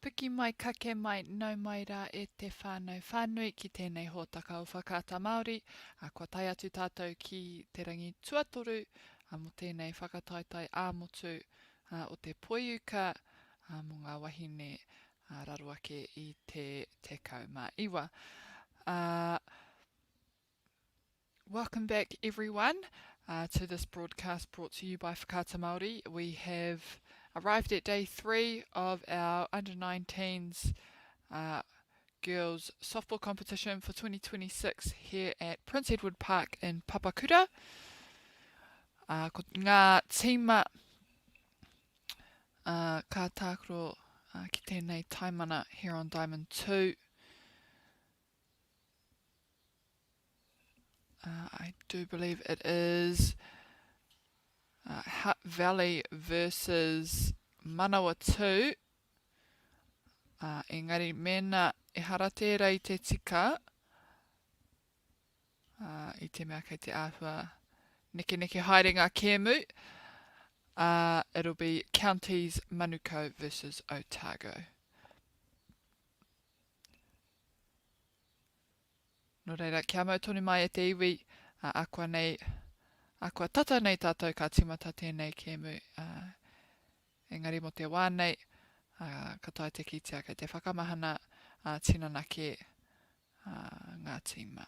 Piki mai kake mai nau mai rā e te whānau whānui ki tēnei hōtaka o whakaata Māori. Kua tai atu tātou ki te rangi tuatoru mo tēnei whakataitai āmotu o te poiuka mo ngā wahine raro ake i te tekau mā iwa. Welcome back everyone to this broadcast brought to you by Whakaata Māori. We have arrived at day 3 of our under-19s girls softball competition for 2026 here at Prince Edward Park in Papakura. Ko ngā tīma ka tākuro ki tēnei taimana here on Diamond 2. I do believe it is Hutt Valley versus Manawatu. Engari, mena e hara tērā I te tika. I te mea kei te āhua neke haerenga Kēmu. It'll be Counties Manukau versus Otago. Nō reira, kia mau tonu mai e te iwi, akua tata nei tātou ka timata tēnei Kēmu. Engari mo te wānei, ka tae te kitea kei te whakamahana tinanake ngā tīma.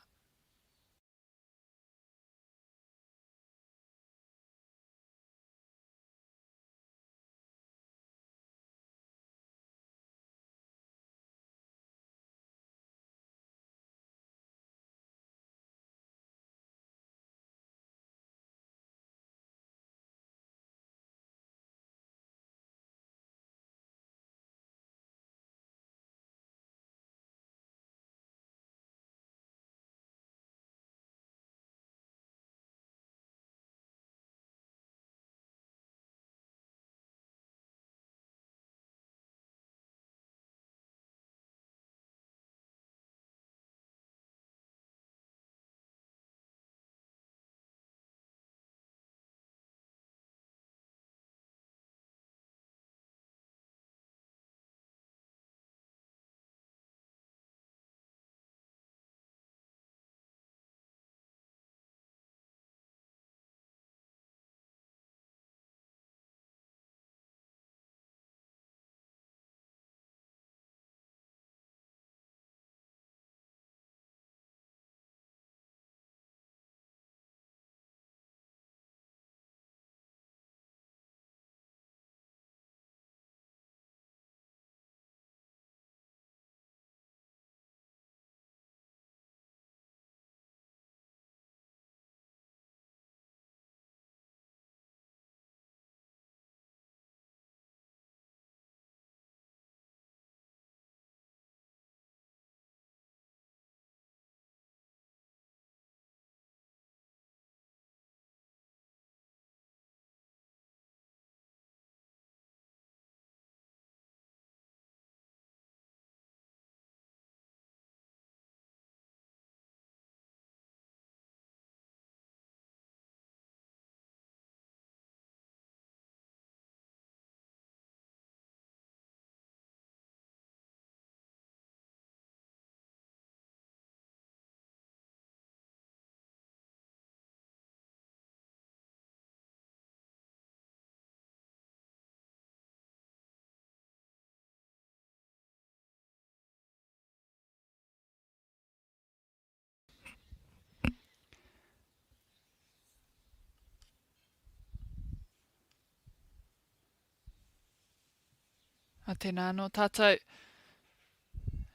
Tēnā anō tātou.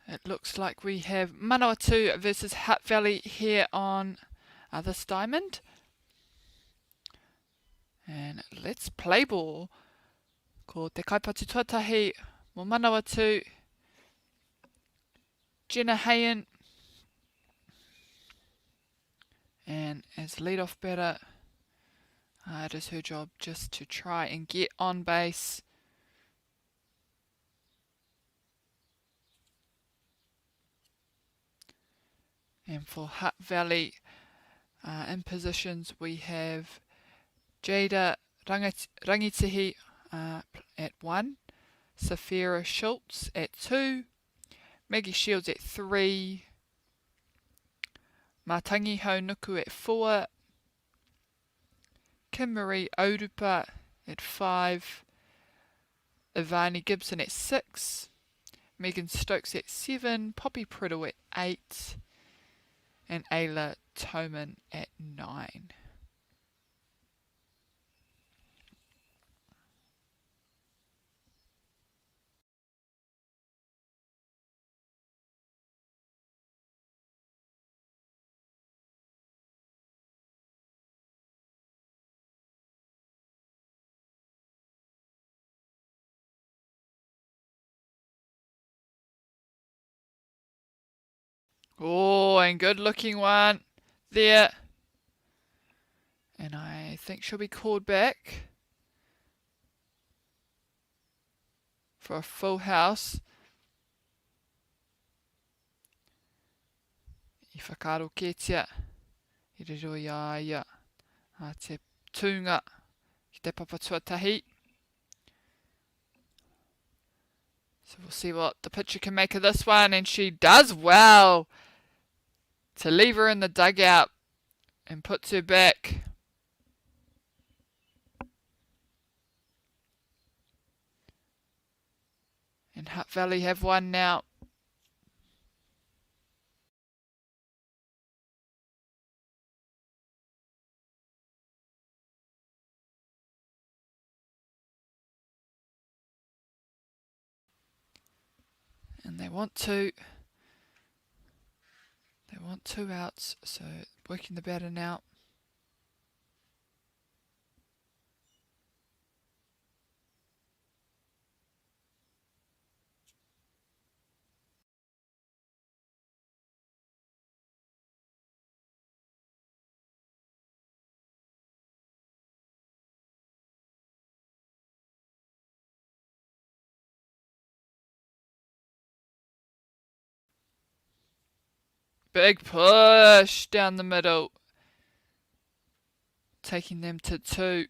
It looks like we have Manawatu versus Hutt Valley here on this diamond. And let's play ball. Ko te kaipatu tuatahi mo Manawatu. Jenna Hayen. And as lead-off batter, it is her job just to try and get on base. And for Hutt Valley, in positions we have Jada Rangitihi at 1, Safira Schultz at 2. Maggie Shields at 3. Matangi Haunuku at 4. Kim Marie Orupa at 5. Ivani Gibson at 6. Megan Stokes at 7. Poppy Priddle at 8. And Ayla Toman at 9. Oh, and good looking one there. And I think she'll be called back for a full house. I whakaroketia. I riro ia. A te tūnga ki te papatuatahi. So we'll see what the pitcher can make of this one. And she does well to leave her in the dugout and puts her back. And Hutt Valley have one now. And they want two outs, so working the batter now. Big push down the middle, taking them to 2.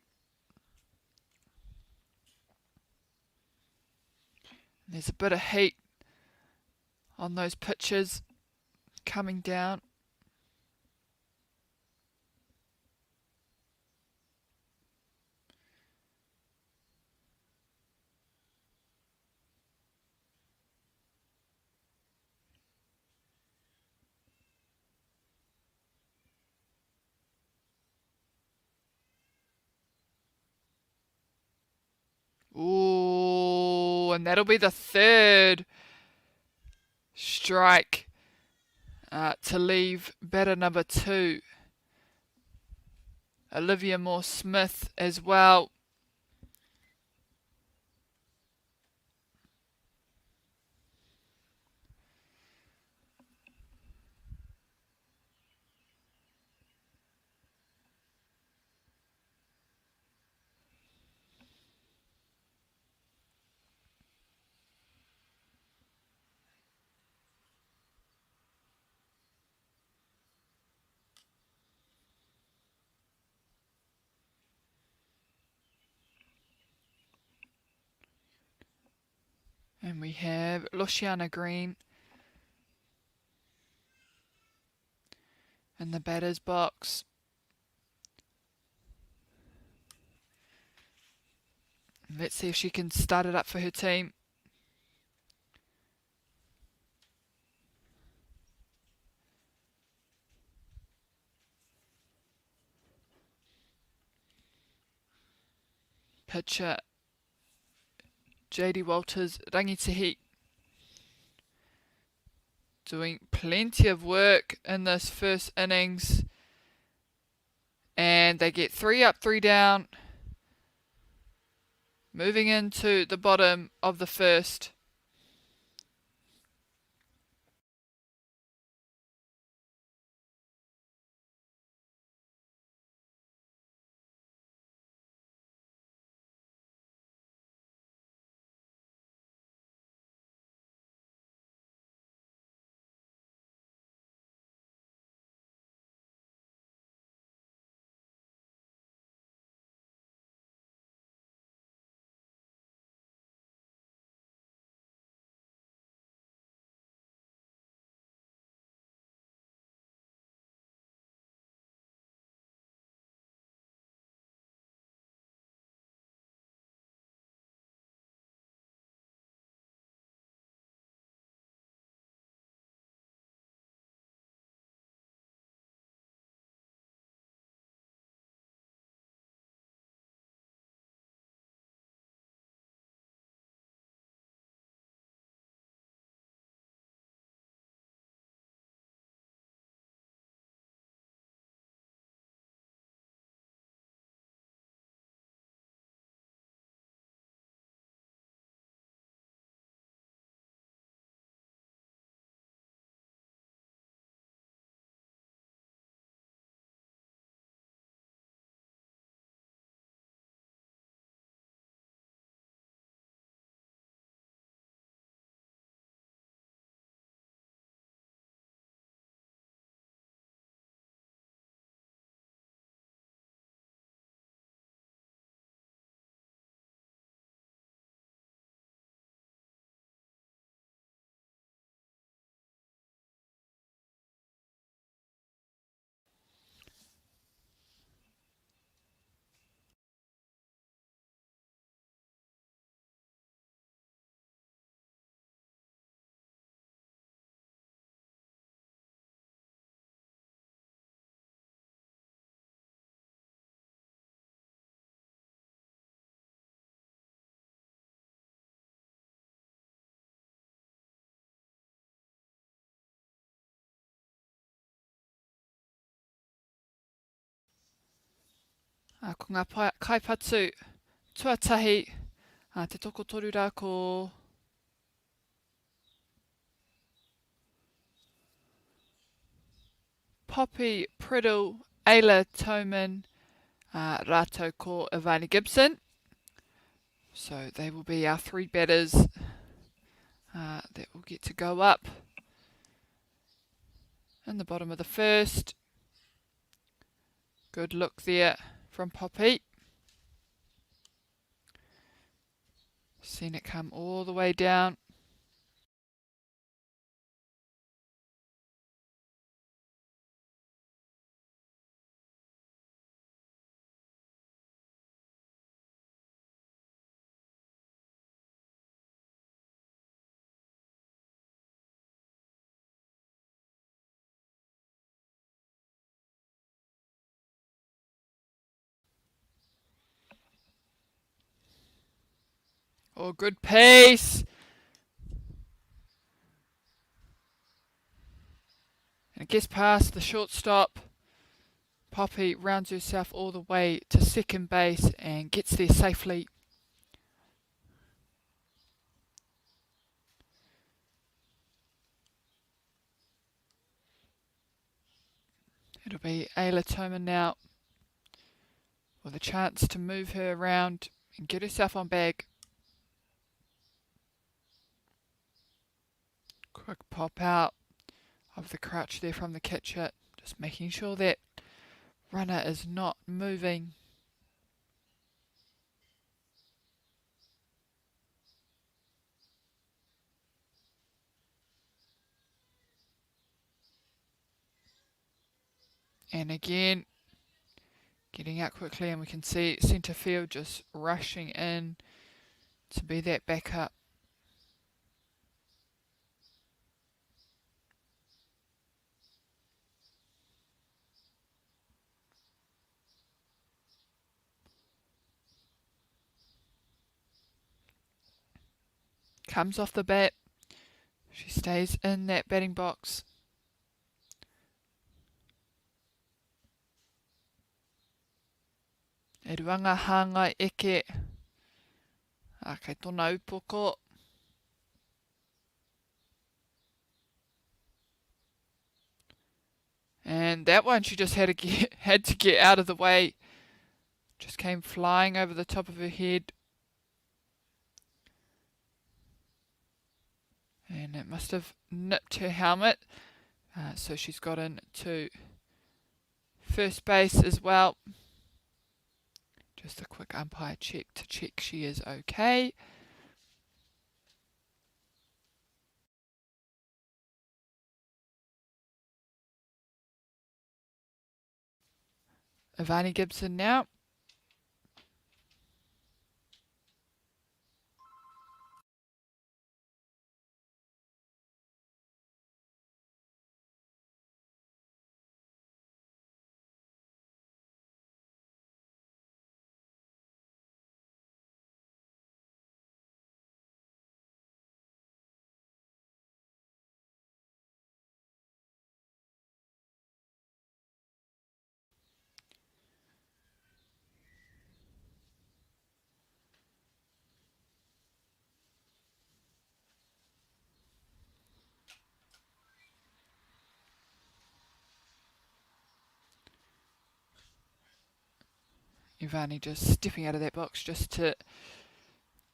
There's a bit of heat on those pitches coming down. Ooh, and that'll be the 3rd strike to leave batter number 2. Olivia Moore-Smith as well. And we have Luciana Green in the batter's box. Let's see if she can start it up for her team. Pitcher JD Walters, Rangitihi, doing plenty of work in this first innings. And they get 3 up, 3 down. Moving into the bottom of the first. Ko ngā kaipatu tuatahi te toko toru rā ko Poppy, Priddle, Ayla, Toman, rātou ko Ivani Gibson. So they will be our three batters that will get to go up in the bottom of the first. Good look there from Poppy. Seen it come all the way down. Oh, good pace. And it gets past the shortstop. Poppy rounds herself all the way to second base and gets there safely. It'll be Ayla Toman now with a chance to move her around and get herself on bag. Quick pop out of the crouch there from the catcher, just making sure that runner is not moving. And again, getting out quickly, and we can see centre field just rushing in to be that backup. Comes off the bat. She stays in that batting box. E ruanga hāngai eke. Kei tōna upoko. And that one she just had to get out of the way. Just came flying over the top of her head. And it must have nipped her helmet. So she's got into first base as well. Just a quick umpire check to check she is okay. Ivani Gibson now. Ivani just stepping out of that box just to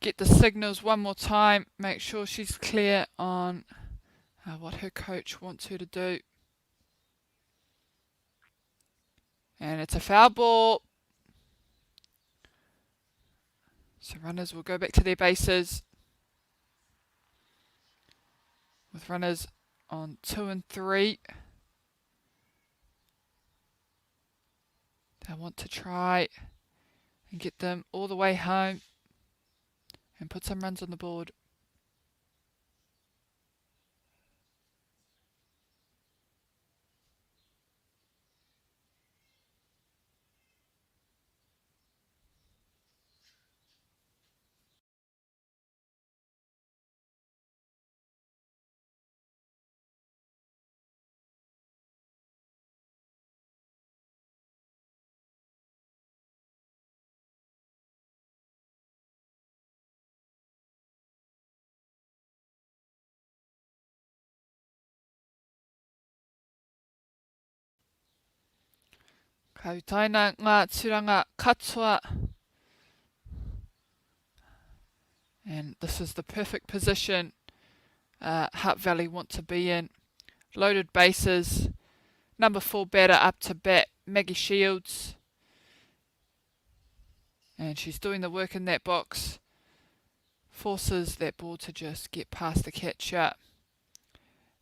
get the signals one more time, make sure she's clear on what her coach wants her to do. And it's a foul ball. So runners will go back to their bases. With runners on 2 and 3. They want to try and get them all the way home and put some runs on the board. Ka utaina ngā turanga katoa. And this is the perfect position Hutt Valley want to be in. Loaded bases. Number 4 batter up to bat, Maggie Shields. And she's doing the work in that box. Forces that ball to just get past the catcher.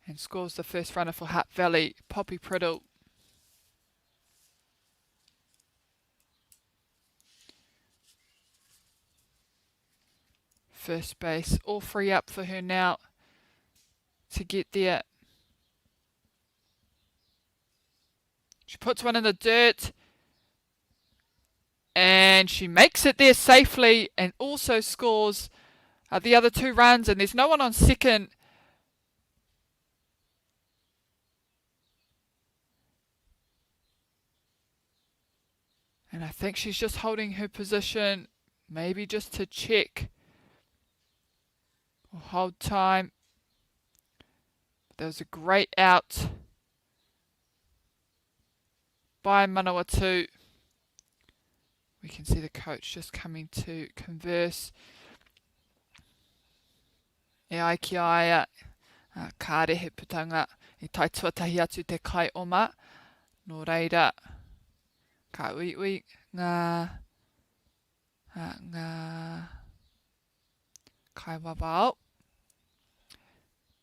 And scores the first runner for Hutt Valley, Poppy Priddle. First base, all free up for her now to get there. She puts one in the dirt. And she makes it there safely and also scores the other 2 runs. And there's no one on second. And I think she's just holding her position, maybe just to check or hold time. There was a great out by Manawatu. We can see the coach just coming to converse. E ai ki aia, ka rehe putanga, I tai tuatahi atu te kai oma. Nō reira, ka ui ngā kai wawao.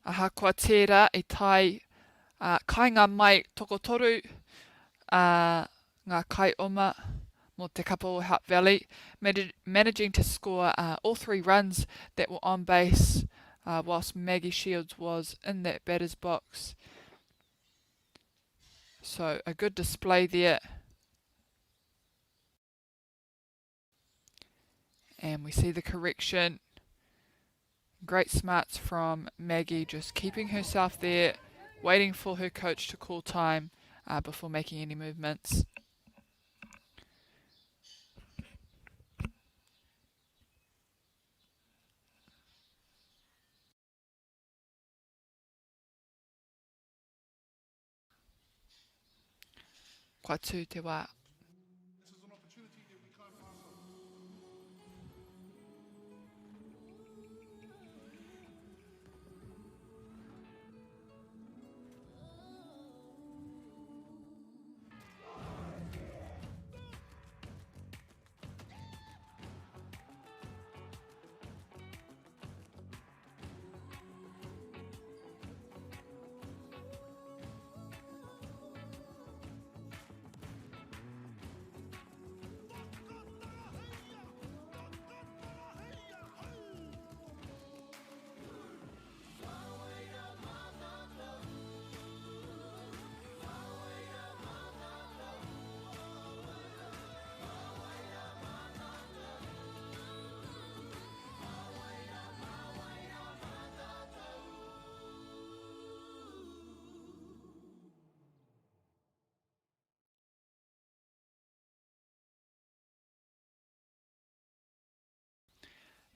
Aha kua tērā I tai kainga mai tokotoru ngā kai oma mō te kapa o Hutt Valley, managing to score all 3 runs that were on base whilst Maggie Shields was in that batter's box. So a good display there. And we see the correction. Great smarts from Maggie, just keeping herself there, waiting for her coach to call time before making any movements. Kua tū te wā.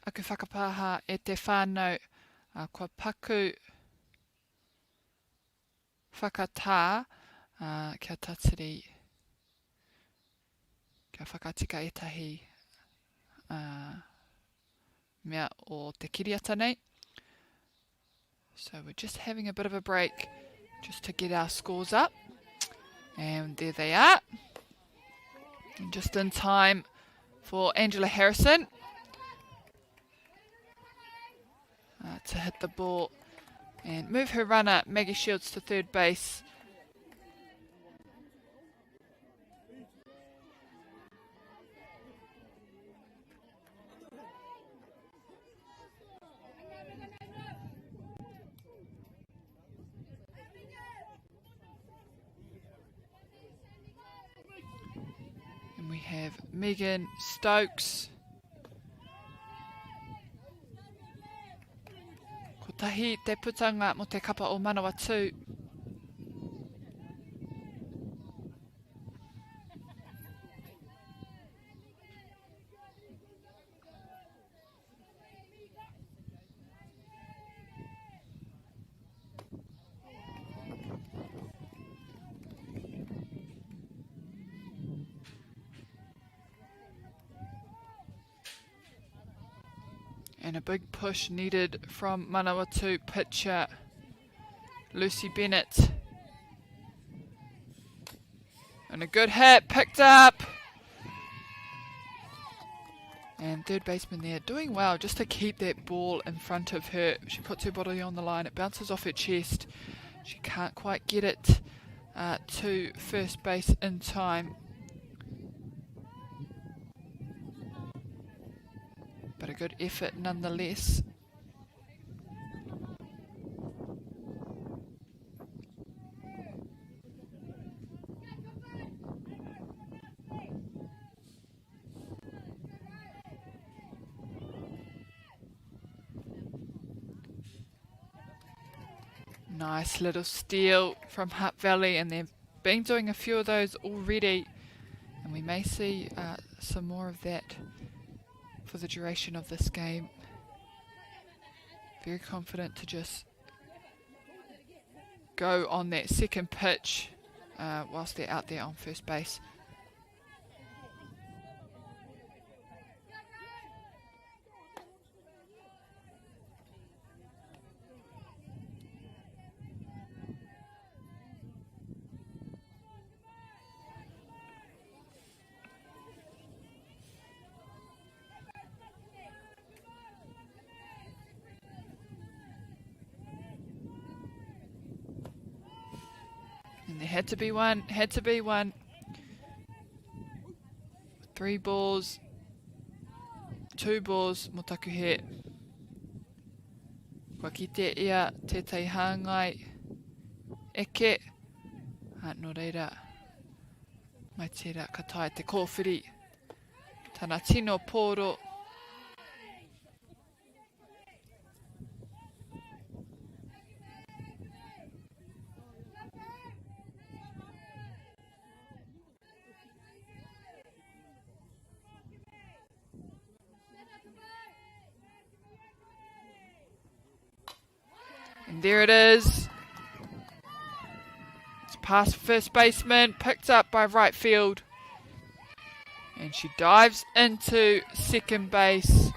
Aku whakapāha e te whānau kua paku whakatā kia tatiri kia whakatika etahi mea o te kiriata nei. So we're just having a bit of a break just to get our scores up. And there they are. And just in time for Angela Harrison to hit the ball and move her runner Maggie Shields to third base. And we have Megan Stokes. Tahi te putanga mo te kapa o Manawatu. And a big push needed from Manawatu pitcher Lucy Bennett. And a good hit, picked up. And third baseman there doing well just to keep that ball in front of her. She puts her body on the line, it bounces off her chest. She can't quite get it to first base in time. But a good effort nonetheless. Nice little steal from Hutt Valley, and they've been doing a few of those already, and we may see some more of that for the duration of this game. Very confident to just go on that second pitch whilst they're out there on first base. And there had to be one, had to be one. 3 balls, 2 balls, motaku he. Kua kite ia tētai hāngai eke. No reira, mai tērā ka tae te kōwhiri. Tana tino pōro. And there it is. It's past first baseman, picked up by right field. And she dives into second base.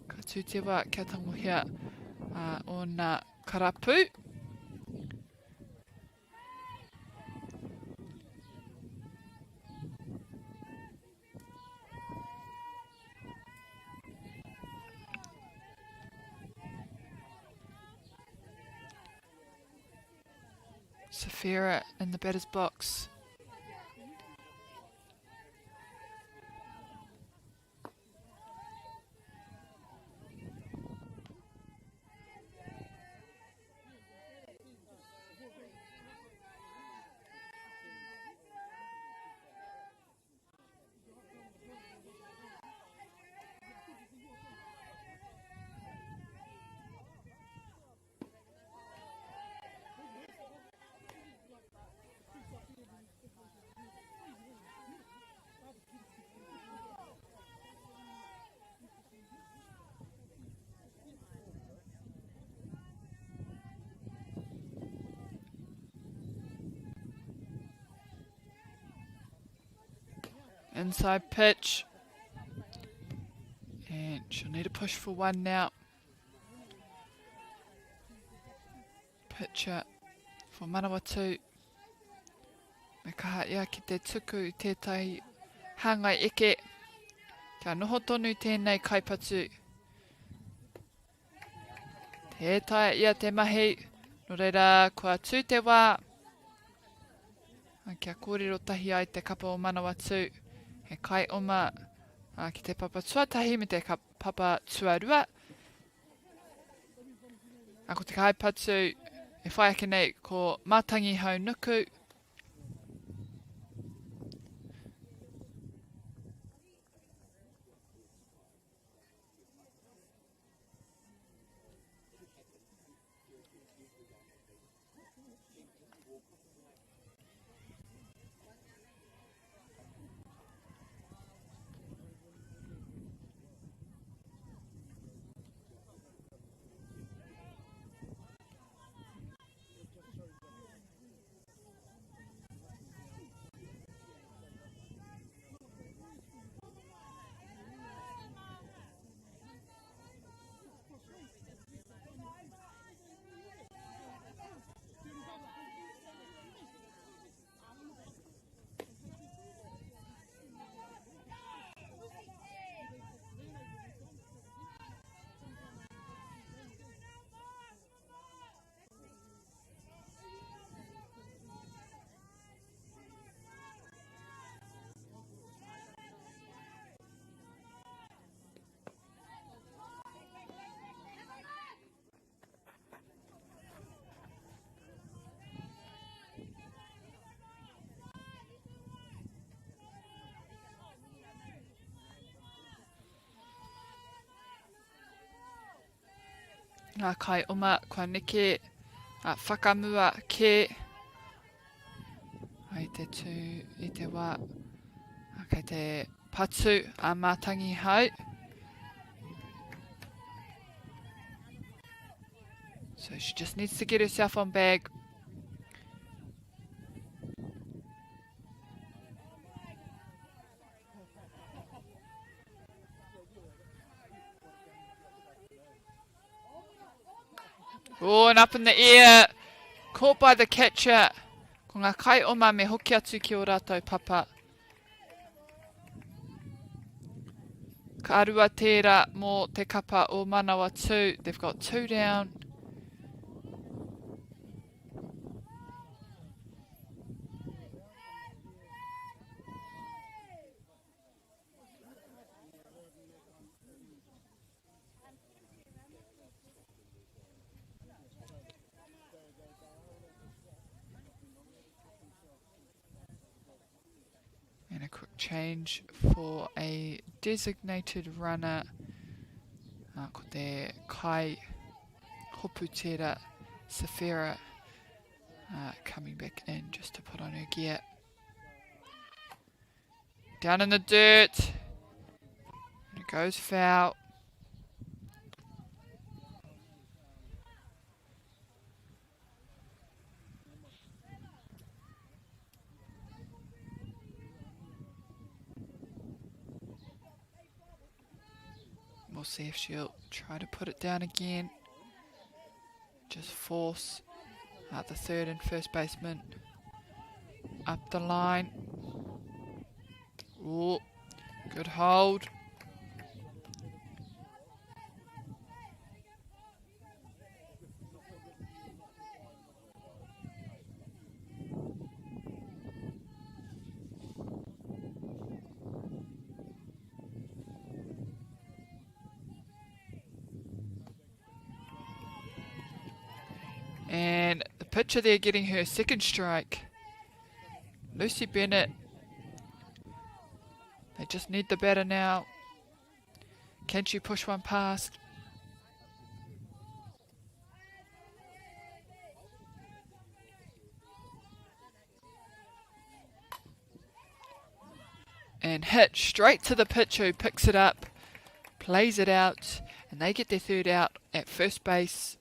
Ka tūtewa kia tangohia o ngā karapu. Safira in the batter's box. Inside pitch. And she'll need a push for one now. Pitcher for Manawatu. Me kaha ia ki te tuku I tētai hāngai eke. Kia noho tonu tēnei kaipatu. Tētai ia te mahi. No reira kua tū te wā. Kia kōrero tahi ai te kapa o Manawatu. He kai oma ki te papa tuatahi me te papa tuarua. Ako te kai patu e whai ake nei ko mātangi hau nuku. Ngā kai oma kua neke whakamua ke. Ai te tū I te wā. Kei te patu a mātangi hau. So she just needs to get herself on bag. Oh, and up in the air. Caught by the catcher. Ko ngā kai oma me hoki atu ki o rātou papa. Ka arua tērā mō te kapa o Manawatu. They've got 2 down. And a quick change for a designated runner. Ko te Kai Hoputera Safira coming back in just to put on her gear. Down in the dirt. And it goes foul. We'll see if she'll try to put it down again. Just force the third and first baseman up the line. Oh, good hold. And the pitcher there getting her second strike. Lucy Bennett. They just need the batter now. Can she push one past? And hit straight to the pitcher who picks it up, plays it out, and they get their third out at first base.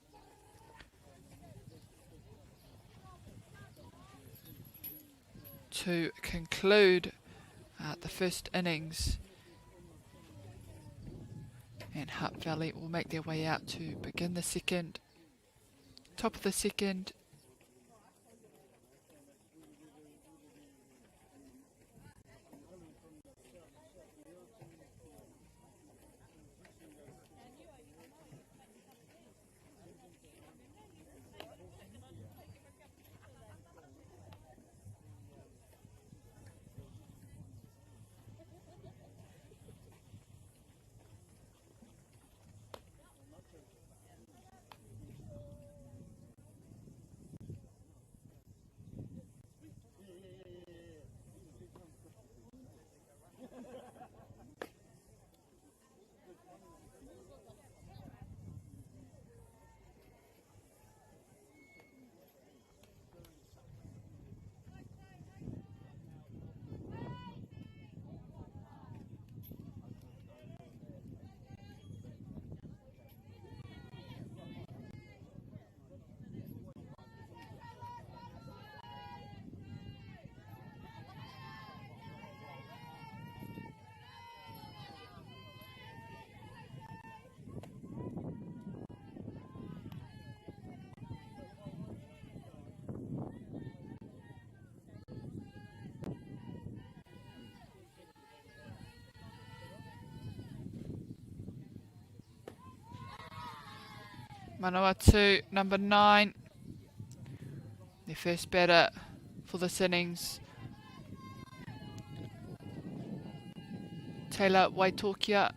To conclude the first innings, and Hutt Valley will make their way out to begin the second. Top of the second. Manawatu, number 9, their first batter for this innings. Taylor Waitokia.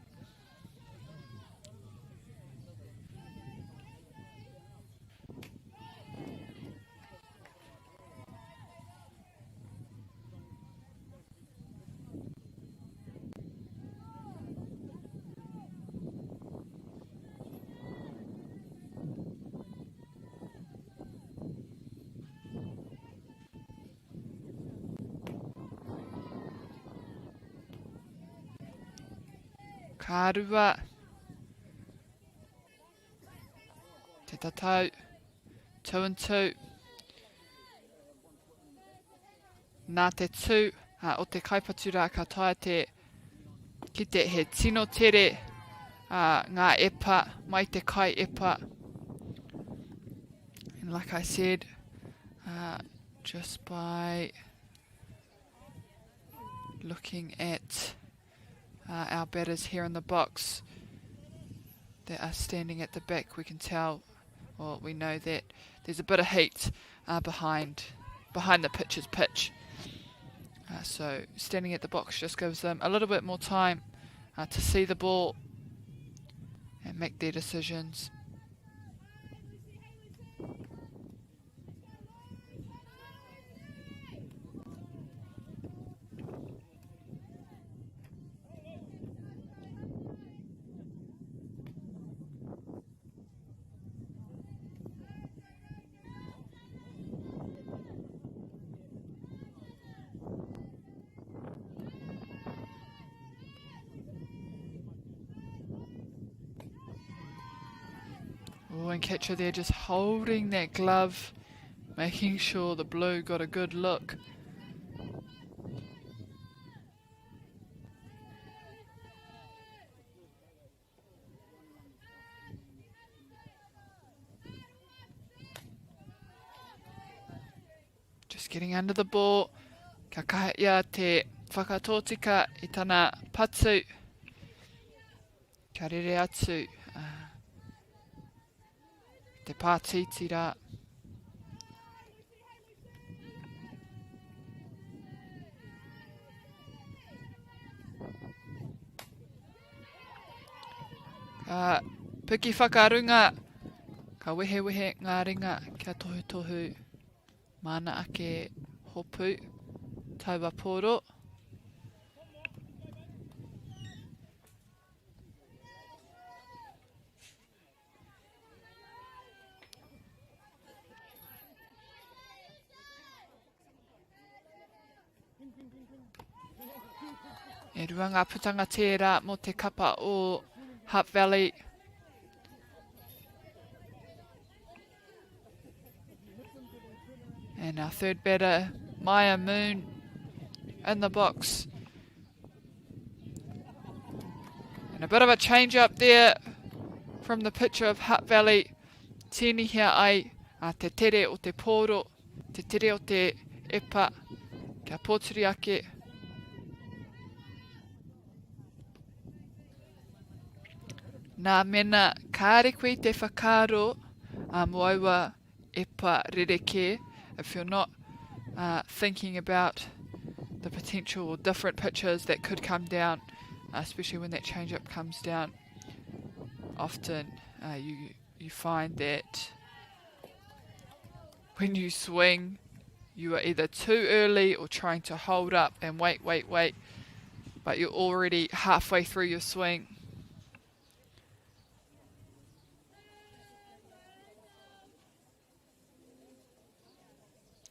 Ka rua. Te tatau. 2 and 2. Nā te tū o te kaipatura ka taia te ki te he tino tere ngā epa mai te kai epa. And like I said, just by looking at our batters here in the box that are standing at the back, we can tell, or we know that there's a bit of heat behind the pitcher's pitch. So standing at the box just gives them a little bit more time to see the ball and make their decisions. Oh, and catcher there just holding that glove, making sure the blue got a good look. Just getting under the ball. Ka kahea te whakatōtika I tana patu. Ka rere atu. Te pātitira. Ka piki whakarunga. Ka wehe wehe ngā ringa kia tohu tohu. Mana ake hopu. Taua pōro. E rua ngā putanga tērā mō te kapa o Hutt Valley. And our third batter, MΑORI, in the box. And a bit of a change up there from the pitcher of Hutt Valley. Tēnihia ai te tere o te pōro, te tere o te epa, kia pōturi ake. Nā mena kārekui te whakaro moaua epa rereke. If you're not thinking about the potential or different pitches that could come down, especially when that change-up comes down, often you find that when you swing, you are either too early or trying to hold up and wait, but you're already halfway through your swing.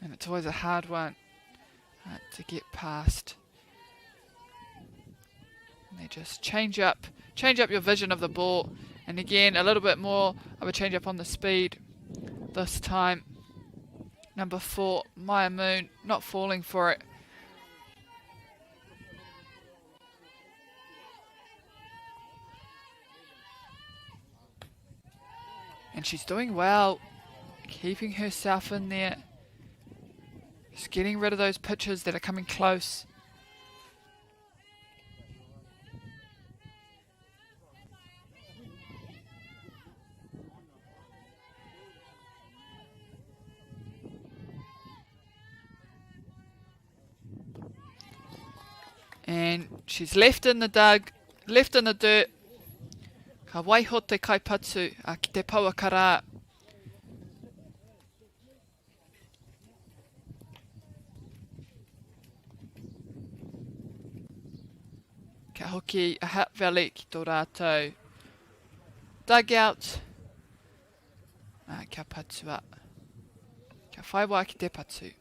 And it's always a hard one to get past. And they just change up your vision of the ball. And again, a little bit more of a change up on the speed. This time, number 4, MΑORI, not falling for it. And she's doing well, keeping herself in there. Just getting rid of those pitches that are coming close. And she's left in the dirt. Ka waiho te kaipatu ki te Papakura. Ka hoki a Hutt Valley ki tō rātou dugout. Kia patua. Kia whaiwa ki te patu.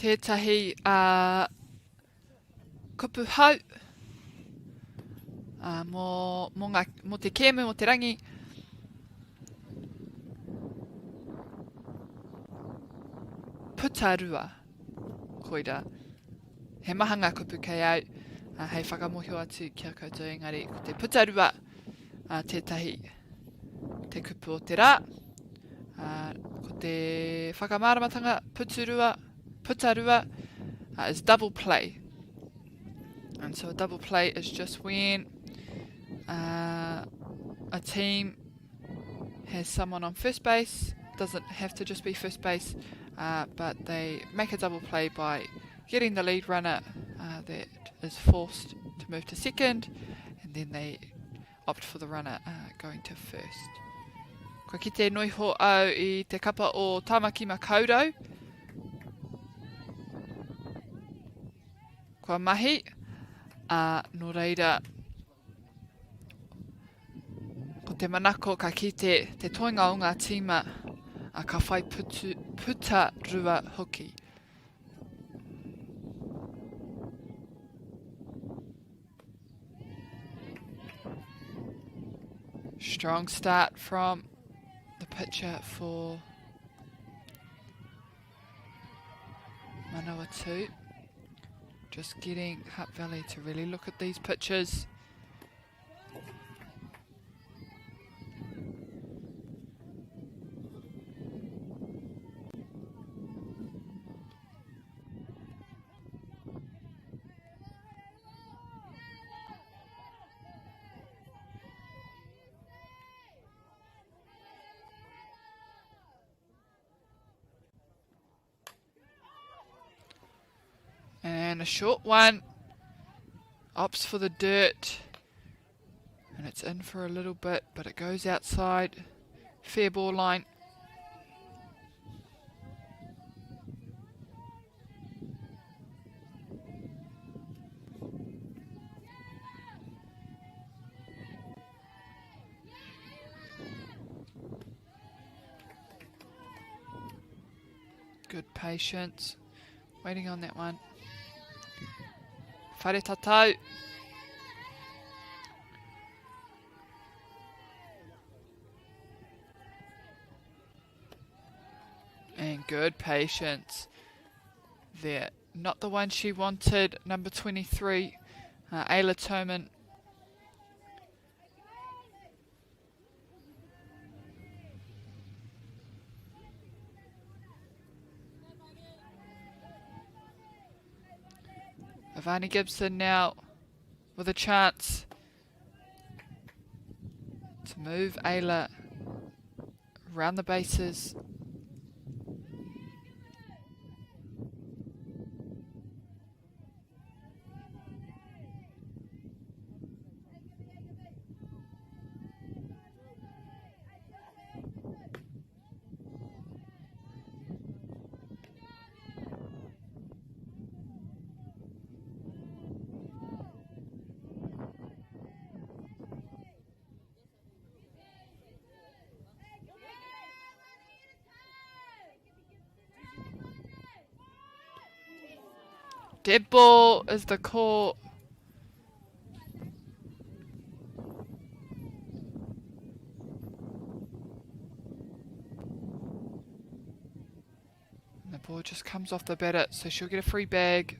tētahi kupu hau mo te kēmu o te rangi. Putarua, koira. He mahanga kupu kei au, hei whakamohio atu kia koutou engari, ko te putarua, tētahi te kupu o te rā. Ko te whakamāramatanga putarua is double play. And so a double play is just when a team has someone on first base, doesn't have to just be first base, but they make a double play by getting the lead runner that is forced to move to second, and then they opt for the runner going to first. Ko ki te noiho au I te kapa o Tamaki Makaurau. Kua mahi, no reira, ko te manako ka kite te toinga o ngā tīma ka whai putarua hoki. Strong start from the pitcher for Manawatu. Just getting Hutt Valley to really look at these pitches. And a short one, opts for the dirt, and it's in for a little bit, but it goes outside, fair ball line. Good patience, waiting on that one. Whare tatau. And good patience there. Not the one she wanted, number 23, Ayla Toman. Ivani Gibson now with a chance to move Ayla around the bases. Dead ball is the call. And the ball just comes off the batter, so she'll get a free bag.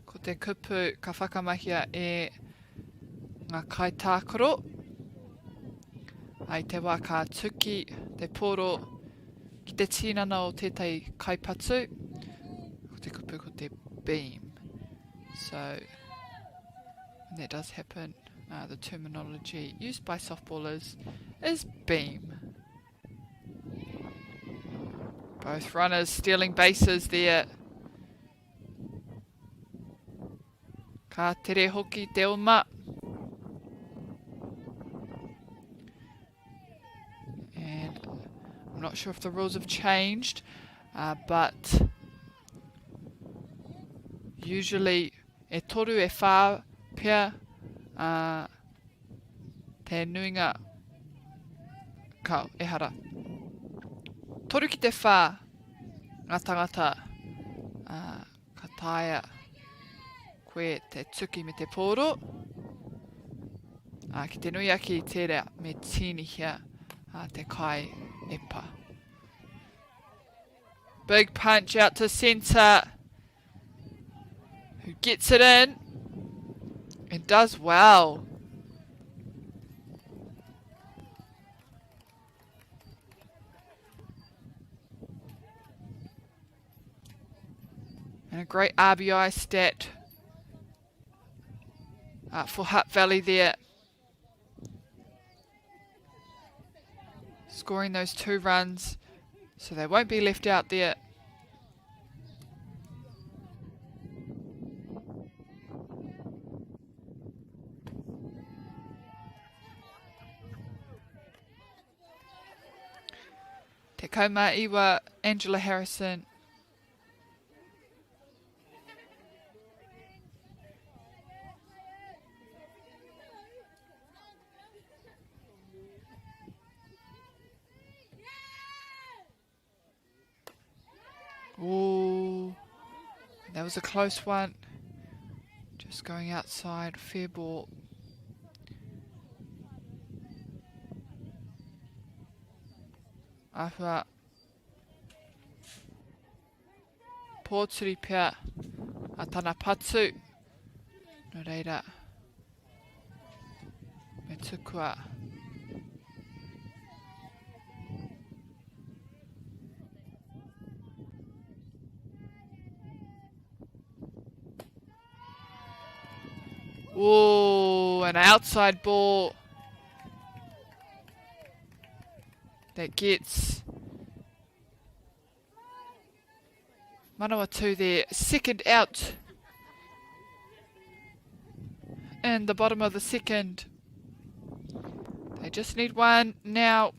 Ko te kupu ka whakamahia e ngā kaitākoro. Ai te wā ka tuki, te poro, ki te tinana o tētai kaipatu, ko te kupu ko te beam. So, when that does happen, the terminology used by softballers is beam. Both runners stealing bases there. Ka tere hoki te oma. Not sure if the rules have changed, but usually e toru e whā pia te nuinga Kau, ehara. Toru ki te whā, ngā tangata, ka taia koe te tuki me te pōro. Ki te nui aki I tērā me tini hia te kai epa. Big punch out to centre. Who gets it in and does well. And a great RBI stat for Hutt Valley there. Scoring those 2 runs, so they won't be left out there. Te kaumā iwa, Angela Harrison. Ooh, that was a close one. Just going outside, fair ball. Ahua. Pōturi pia a tana patu. No reira. Me tukua. Whoa, an outside ball that gets Manawatu there, second out in the bottom of the second. They just need one now,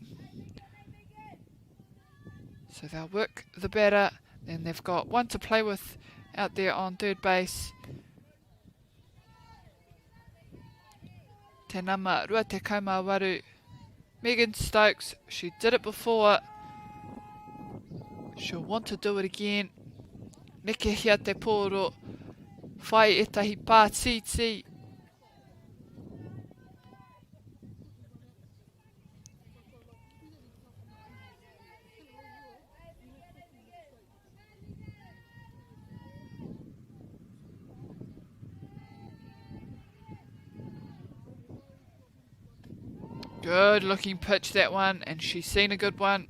so they'll work the batter. Then they've got one to play with out there on third base. Te nama rua te kaumāwaru. Megan Stokes, she did it before. She'll want to do it again. Neke hia te pōro. Whai etahi pā titi. Good looking pitch, that one, and she's seen a good one.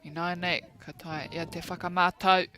Inaine, ka tae ia te whakamātau.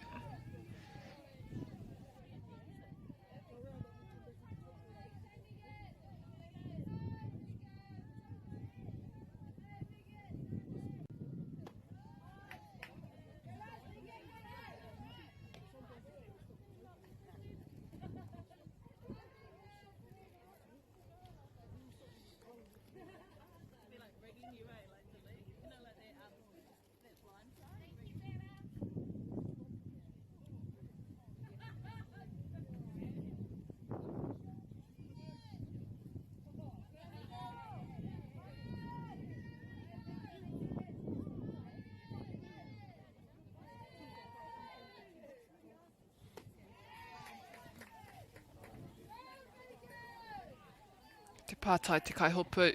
Te pātai te kaihopu.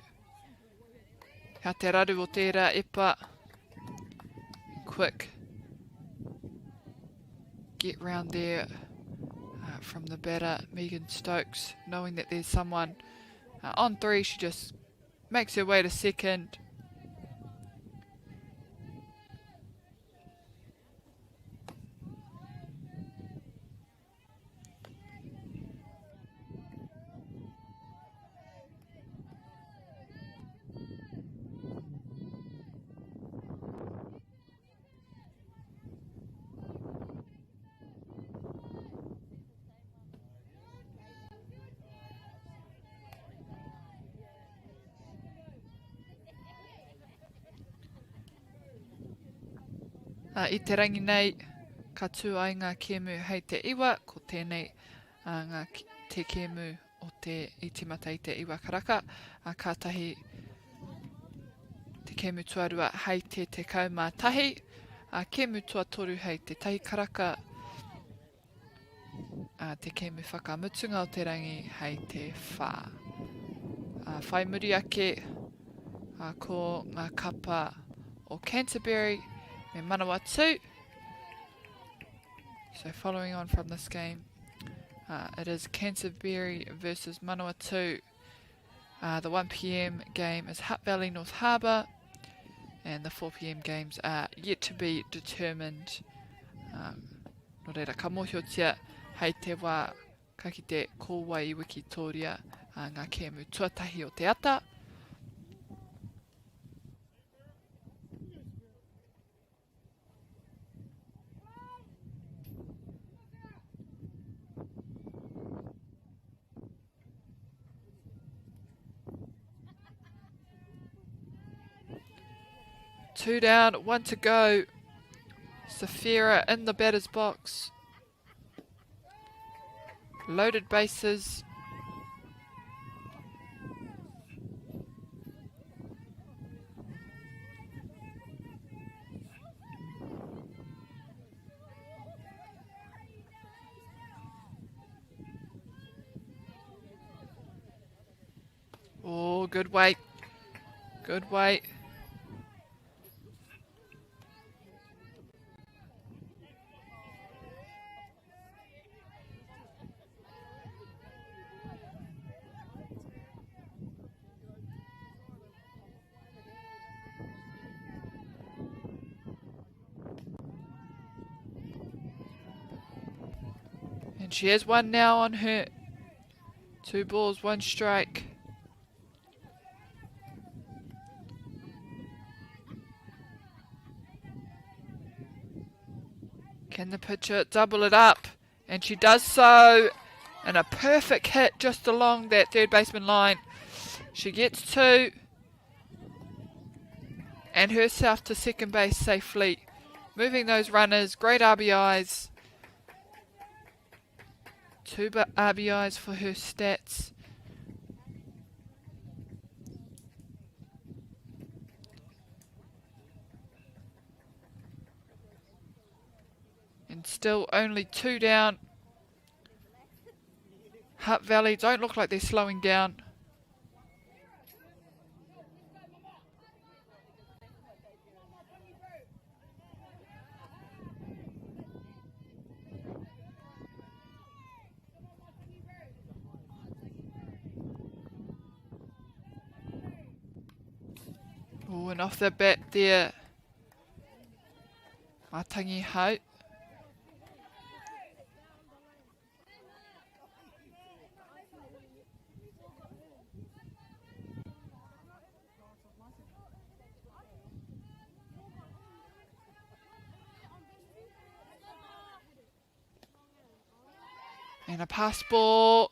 Hea te raru o tērā epa. Quick. Get round there from the batter, Megan Stokes. Knowing that there's someone on 3, she just makes her way to second. I te rangi nei, ka tū ai ngā kēmu hei te iwa, ko tēnei te kēmu o te itimata I te iwa karaka, kātahi Te kēmu tuarua hei te kaumā tahi. Kēmu tua toru hei te tahi karaka. Te kēmu whakamutunga o te rangi hei te whā. Whai muri ake ko ngā kapa o Canterbury me Manawatu. So following on from this game, it is Canterbury versus Manawatu. The 1 PM game is Hutt Valley North Harbour, and the 4 PM games are yet to be determined. No reira, ka mōhiotia hei te wā ka ki te kōwai Wikitoria ngā kēmu tuatahi o te ata. Two down, one to go. Safira in the batter's box. Loaded bases. Oh, good weight. Good weight. And she has one now on her. 2 balls, 1 strike. Can the pitcher double it up? And she does so. And a perfect hit just along that third baseman line. She gets 2. And herself to second base safely. Moving those runners. Great RBIs. 2 RBIs for her stats. And still only 2 down. Hutt Valley don't look like they're slowing down. Oh, and off the bat there, Matangi Hutt. And a pass ball.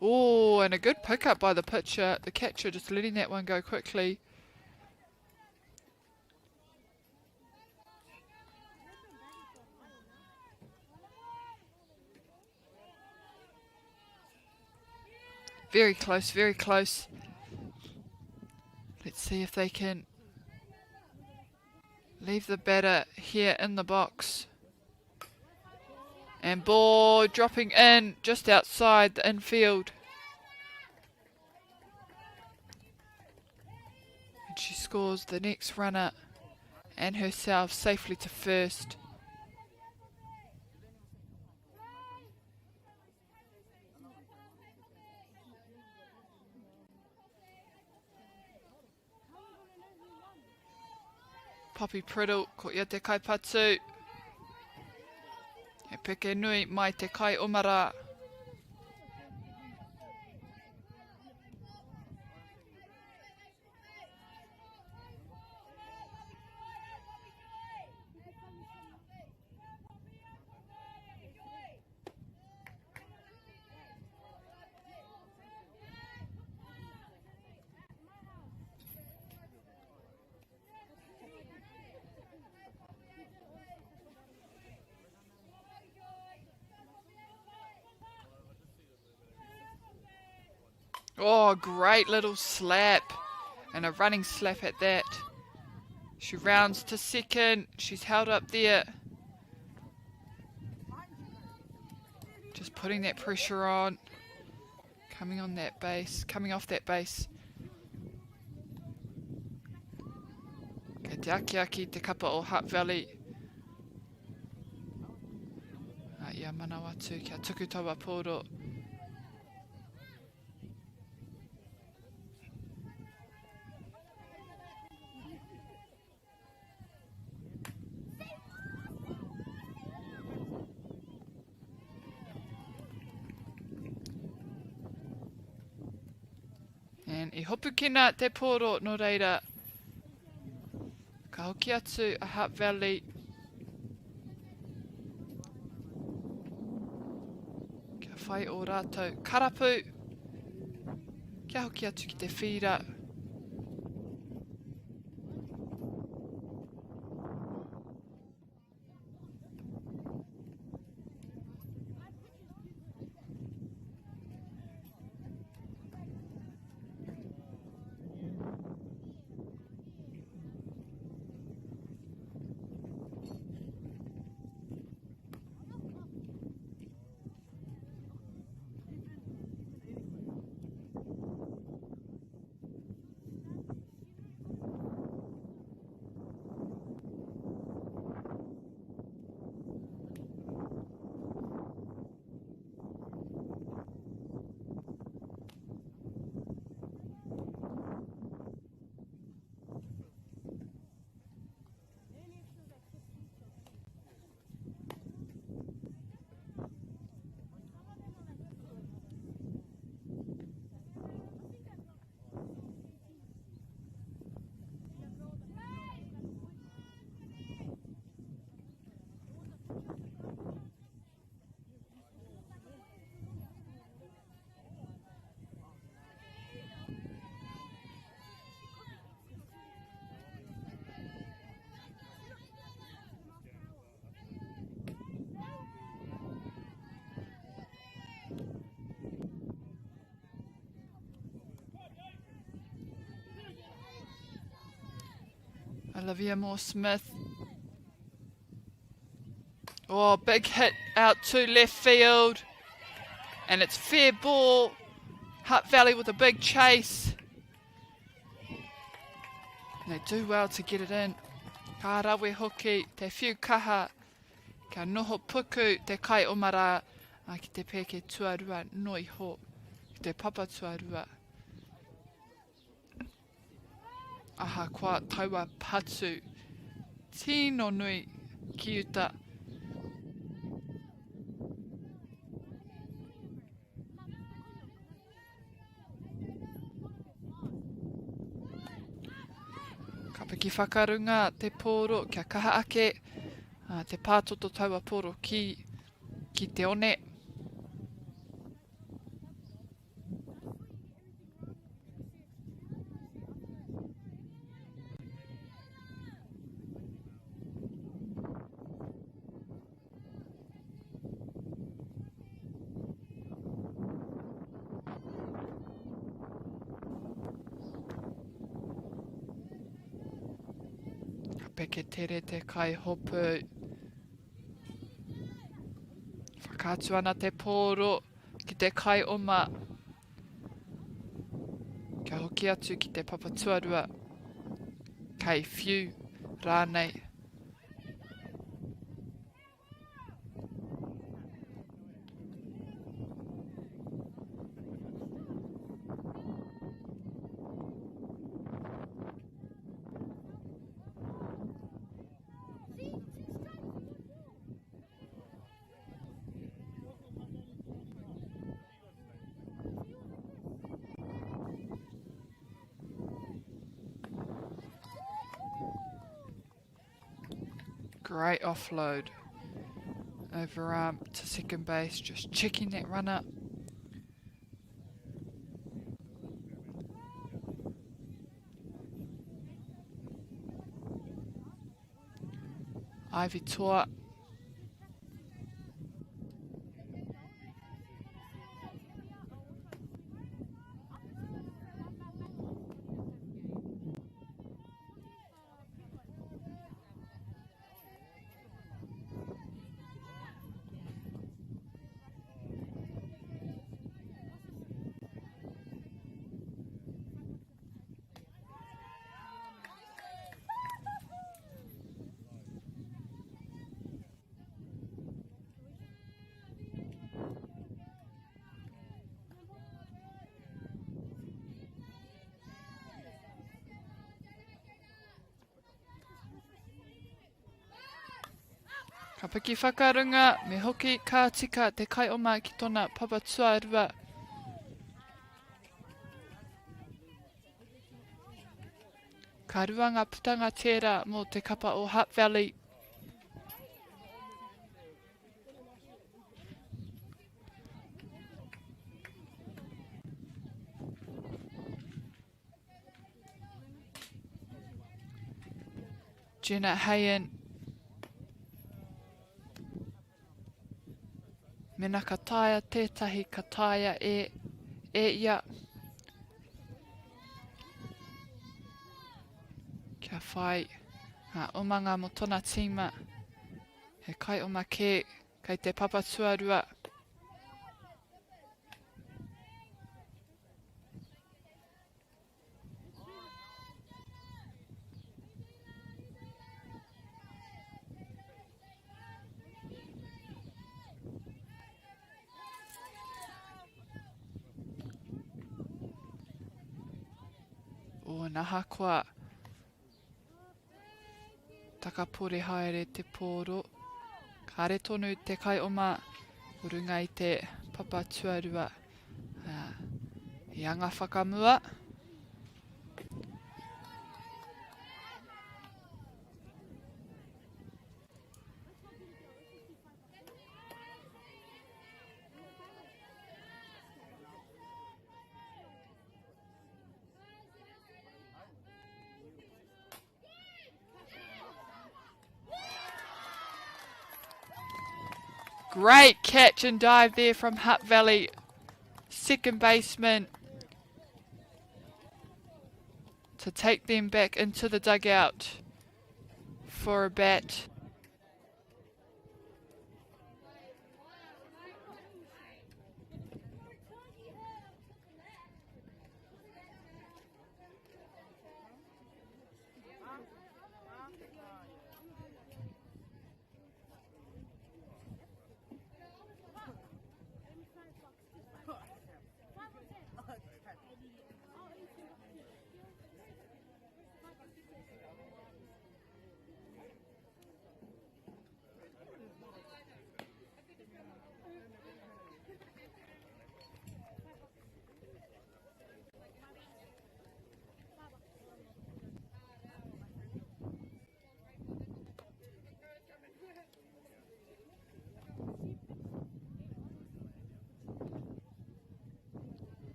Oh, and a good pickup by the pitcher. The catcher just letting that one go quickly. Very close, very close. Let's see if they can leave the batter here in the box. And ball dropping in just outside the infield. And she scores the next runner and herself safely to first. Poppy Priddle, ko ia te kaipatu. He peke nui mai te kai omara. Oh, great little slap. And a running slap at that. She rounds to second. She's held up there. Just putting that pressure on. Coming on that base. Coming off that base. Kei te aki te kapa o Hutt Valley. Ia Manawatu kia tuku taua pōro. And I hopu kina te pōro no reira. Ka hoki atu a Hutt Valley. Kia whai o rātou karapu. Kia hoki atu ki te whira. Olivia Moore-Smith. Oh, big hit out to left field. And it's fair ball. Hutt Valley with a big chase. And they do well to get it in. Ka rawe hoki, te whiu kaha. Ka noho puku, te kai omara. Ki te peke tuarua noi ho. Ki te papa tuarua. Aha kwa taua patu. Tino nui ki uta. Kapa ki whakarunga te pōro kia kaha ake. Te pātoto taua pōro ki te one. Peke tere te kai hopu. Whakātu ana te pōro ki te kai oma. Kia hoki atu ki te papa tuarua. Kei whiu rānei. Great offload over to second base, just checking that runner. Ivy Toa. Ka piki whakarunga, me hoki ka tika te kai oma ki tona Papakura. Ka ruanga putanga tērā mō te kapa o Hutt Valley. Jenna Hayen. Mena ka taia tētahi ka taia e ia. Kia whai ngā umanga mo tona tīma. He kai o ma kē kei te Papakura. O nā hakoa. Takapore haere te pōro. Ka re tonu te kai oma urunga I te Papakura. I anga whakamua. Great catch and dive there from Hutt Valley. Second baseman to take them back into the dugout for a bat.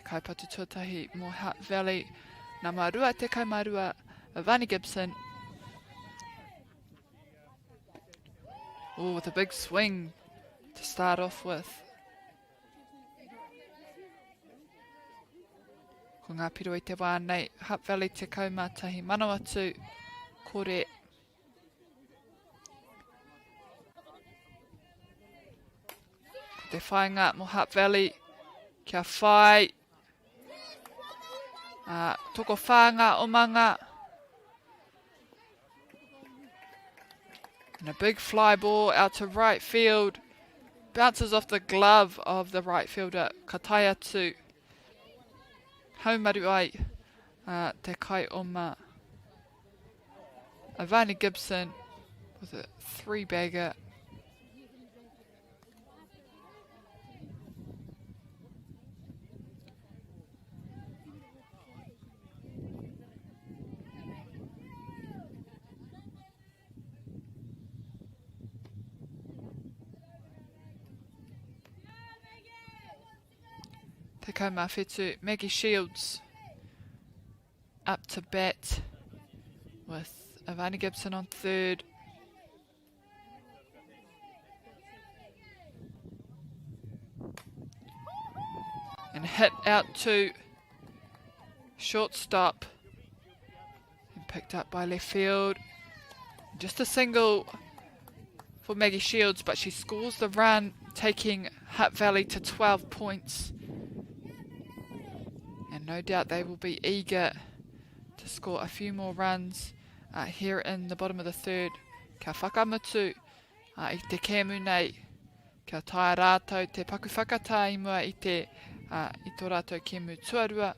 Kai patu tuatahi mo Hutt Valley. Nā marua te kai marua Vanny Gibson. Oh, with a big swing to start off with. Ko ngā piro I te wānei. Hutt Valley te kaumātahi Manawatu. Kore. Ko te whainga mo Hutt Valley. Kia whai. Toko whanga o manga. And a big fly ball out to right field. Bounces off the glove of the right fielder, Kataiatu. Haumaru ai te kai o ma. Vanny Gibson with a 3-bagger. Te kaumawhetu, Maggie Shields up to bat with Vanny Gibson on third. And hit out to shortstop. And picked up by left field. Just a single for Maggie Shields, but she scores the run, taking Hutt Valley to 12 points. And no doubt they will be eager to score a few more runs here in the bottom of the third. Kia whakamutu I te kēmu nei. Kia tae rātou te paku whakatā i mua i tō rātou kēmu tuarua.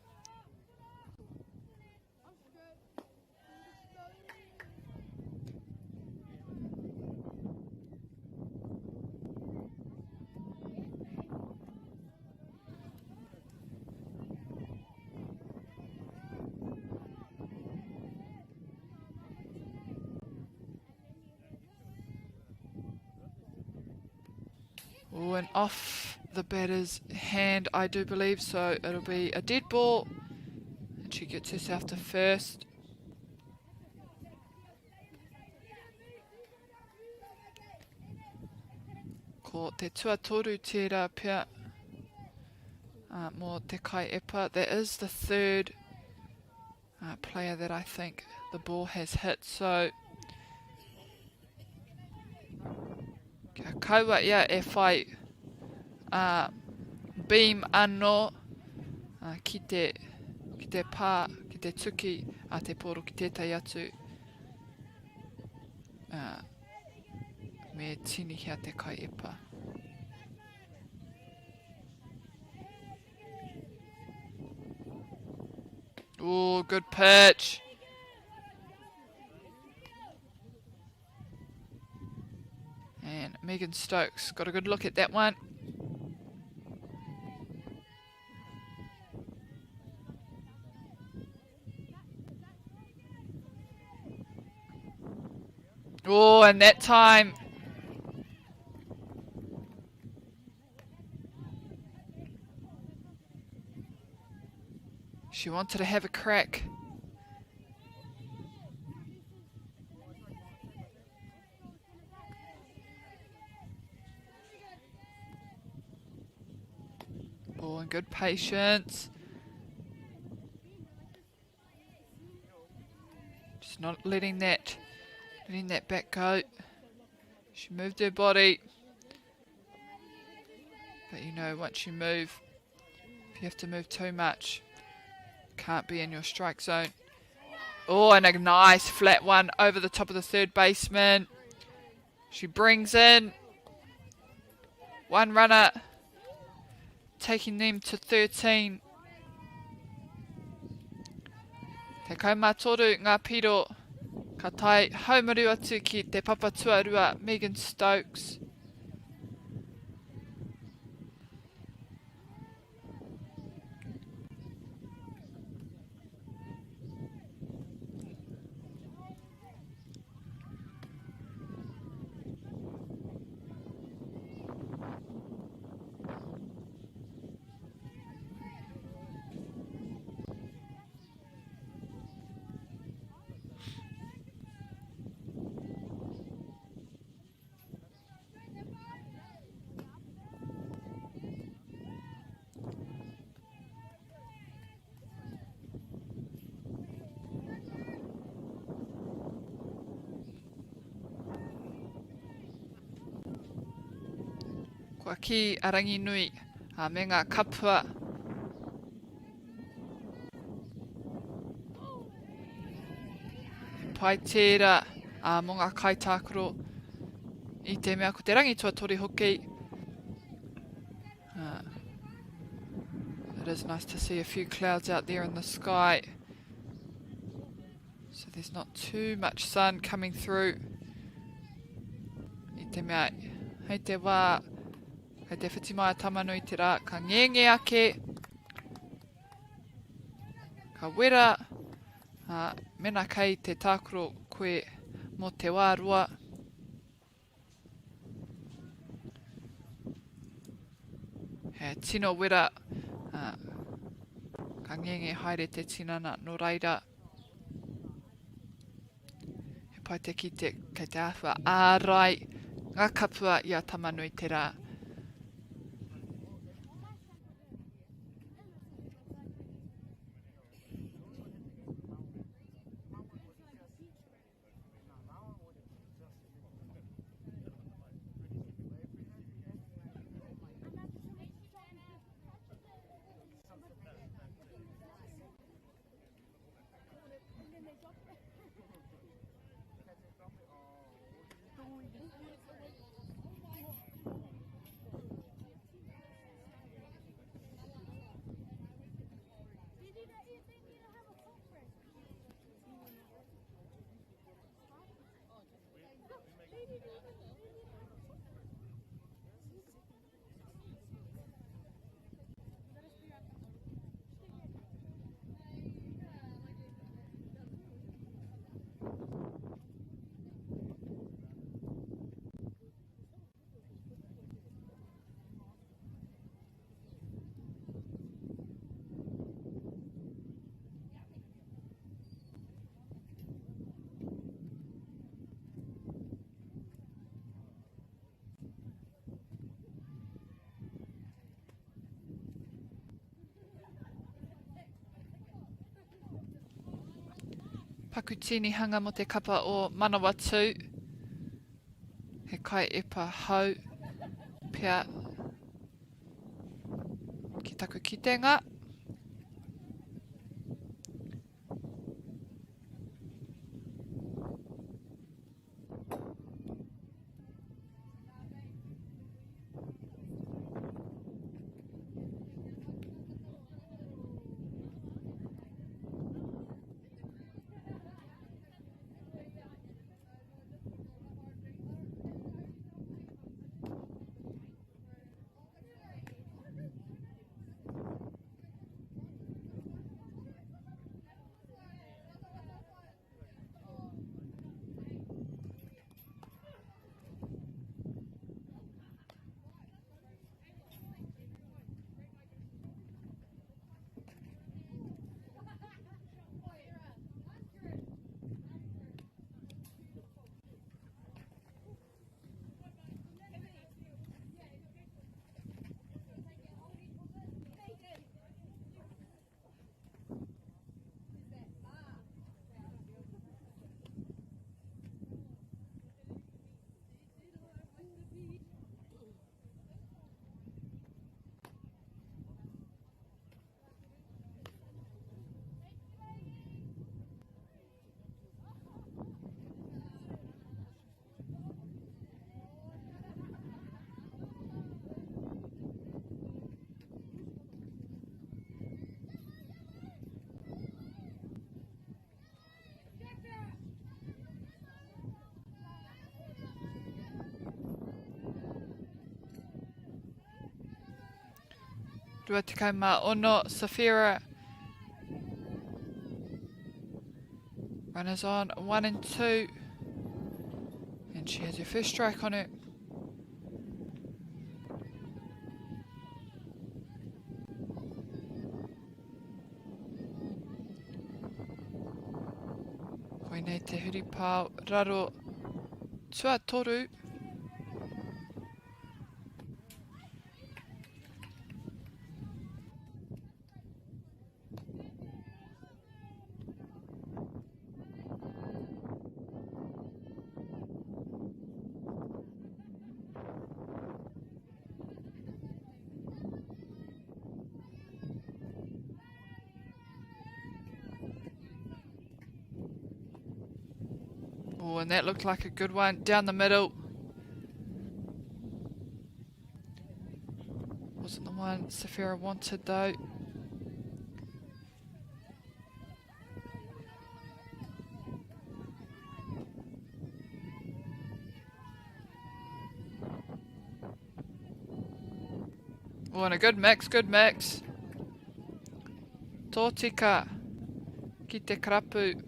Oh, and off the batter's hand, I do believe, so it'll be a dead ball. And she gets herself to first. Ko te tuatoru tērā pia mō te kai epa. That is the third player that I think the ball has hit, so kia kaua ia e whai beam anō ki te pā, ki te tuki a te poro ki tētai atu me tini hea te kai epa. Oh, good pitch. And Megan Stokes got a good look at that one. Oh, and that time she wanted to have a crack. Oh, and good patience. Just not letting that back go. She moved her body. But you know, once you move, if you have to move too much, can't be in your strike zone. Oh, and a nice flat one over the top of the third baseman. She brings in one runner, taking them to 13. Te kaumatoru ngā piro, ka tai haumaru atu ki te papatuarua Megan Stokes. Kua ki arangi nui me ngā kapua. Pai tērā mō ngā kaitākuro I te mea ko te rangi tuatori hoki. It is nice to see a few clouds out there in the sky. So there's not too much sun coming through. I te mea, hei te wā, hei te whitimaia tamanui te rā, ka ngenge ake, ka wera, mena kei te tākuro koe mō te wā rua. He tino wera, ka ngenge haere te tinana no reira. He pai te ki te, kei te āwha ārai, ngā kapua I a tamanui te rā. Pakutini hanga mo te kapa o Manawatu. He kai epa hau pia ki taku kitenga. Rua te kai ono, Safira. Runners on 1 and 2. And she has her first strike on her. Koinei te huri pāu raro tua toru. Oh, and that looked like a good one down the middle. Wasn't the one Safira wanted though. Oh, and a good mix, good mix. Tōtika ki te karapu.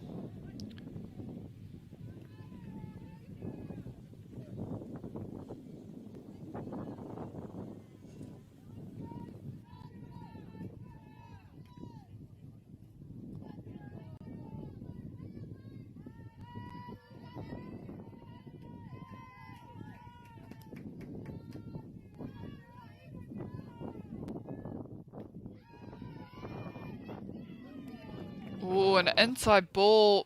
Oh, an inside ball.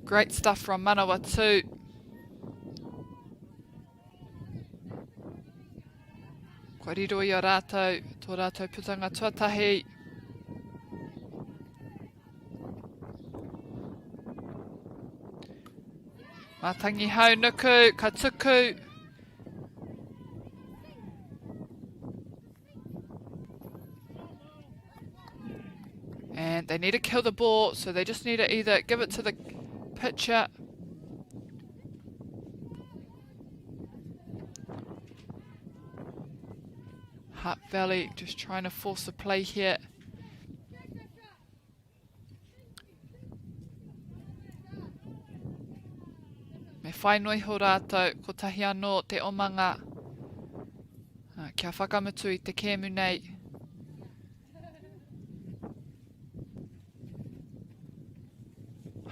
Great stuff from Manawatu. Kōrero i a rātou, tō rātou putanga tuatahi. Mātangi hau nuku, ka tuku. And they need to kill the ball, so they just need to either give it to the pitcher. Hutt Valley just trying to force a play here. Me whainoi ho rātou, ko tahi anō te omanga. Kia whakamutu I te kēmu nei.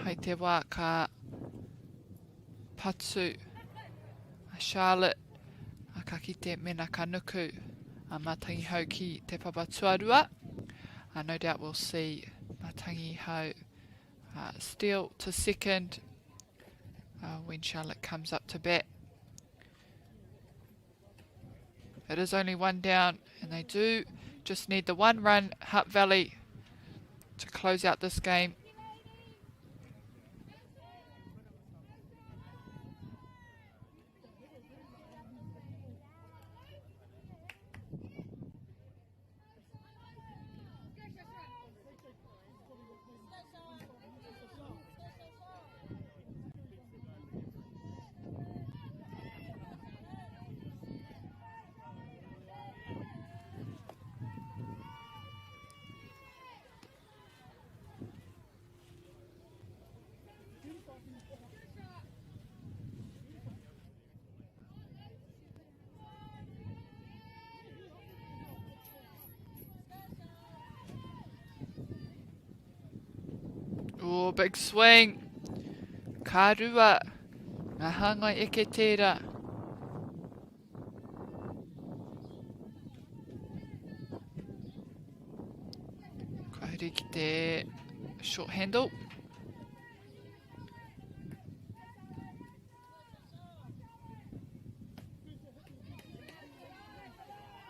Hei te wā ka patu a Charlotte a ka ki te mena ka nuku a mātangi hau ki te papa tuarua No doubt we'll see Matangi Hau steal to second when Charlotte comes up to bat. It is only one down, and they do just need the one run, Hutt Valley, to close out this game. Oh, big swing. Karua. Ngā hāngai eke tērā. Kauri ki te short handle.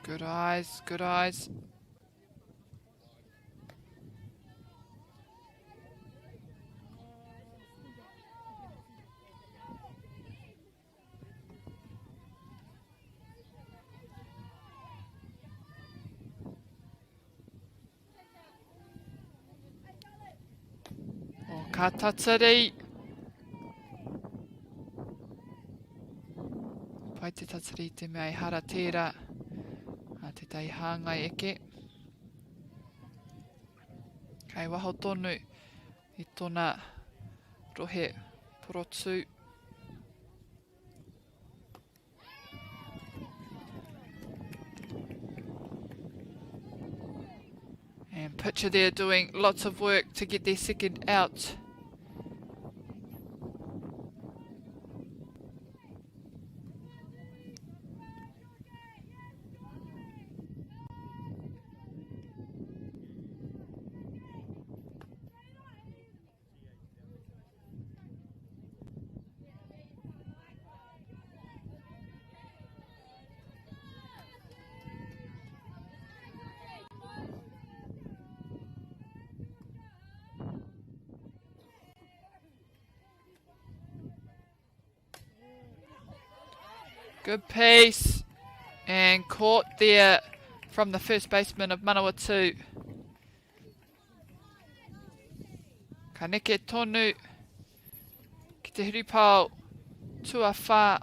Good eyes, good eyes. Ka tatari. Pai te tatari te mea hara tērā. Te tai hāngai eke. Kei waho tonu I tōna rohe porotu. And pitcher there doing lots of work to get their second out. Good piece, and caught there from the first baseman of Manawatu. Ka neke tonu ki te huripau tua whā.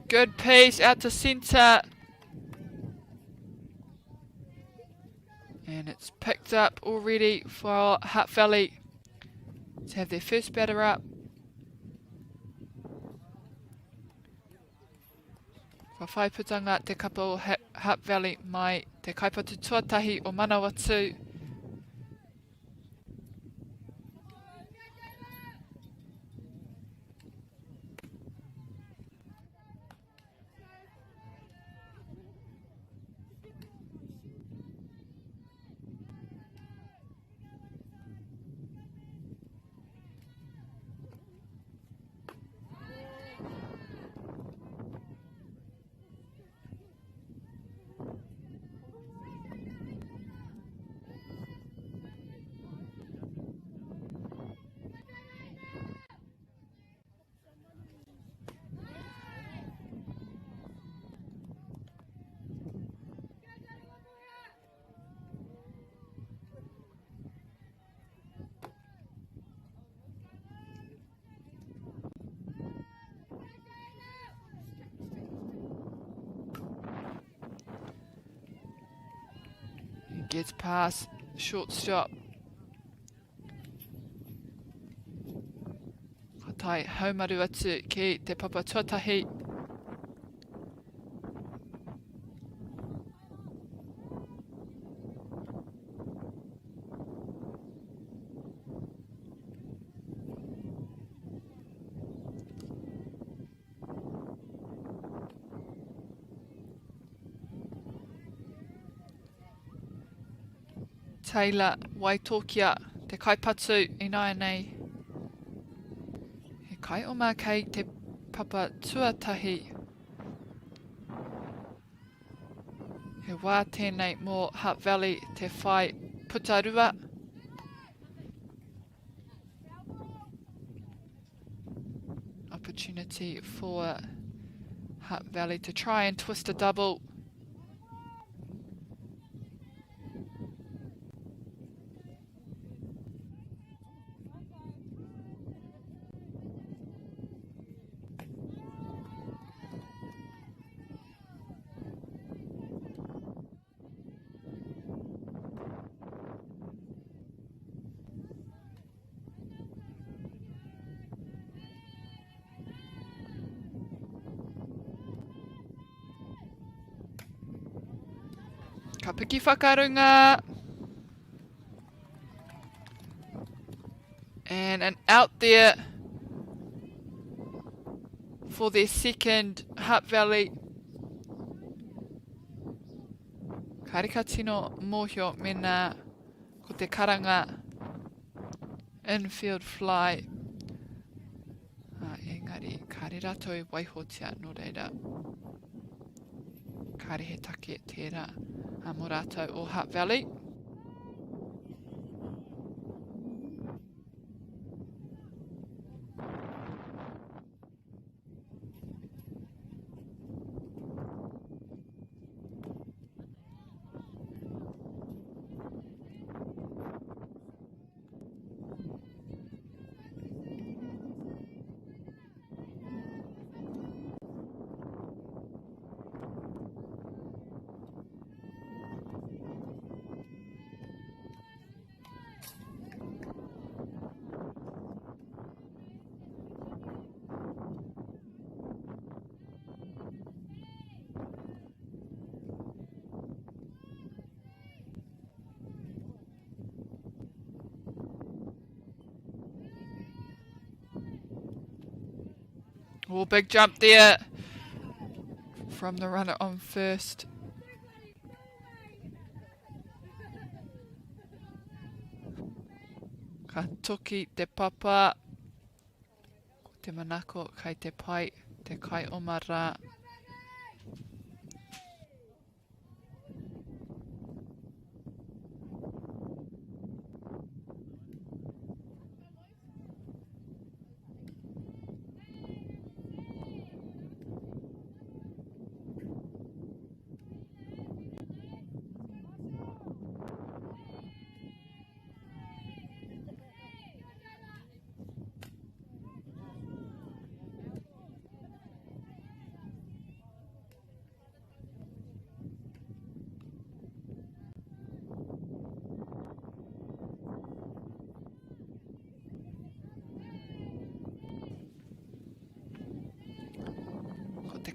Good piece out to centre. And it's picked up already for Hutt Valley to have their first batter up. Ka whaiputanga te kapa o Hutt Valley mai te kaipatu tuatahi o Manawatu. Gets past, short stop. Ka tai haumaru atu ki te papa tuatahi. Taylor Waitokia, te kaipatu I nai nei. He kai oma kei te papa tuatahi. He wā tēnei mō Hutt Valley te whai putarua. Opportunity for Hutt Valley to try and twist a double. Ka piki whakarunga. And an out there for their second Hutt Valley. Karika tino mōhio mena ko te karanga infield fly. Engari, kare rato e waihotia no reira. Kare he take e tērā. Mō rātou o Hutt Valley. Oh, big jump there from the runner on first. Ka toki te papa. Ko te manako kai te pai, te kai omara.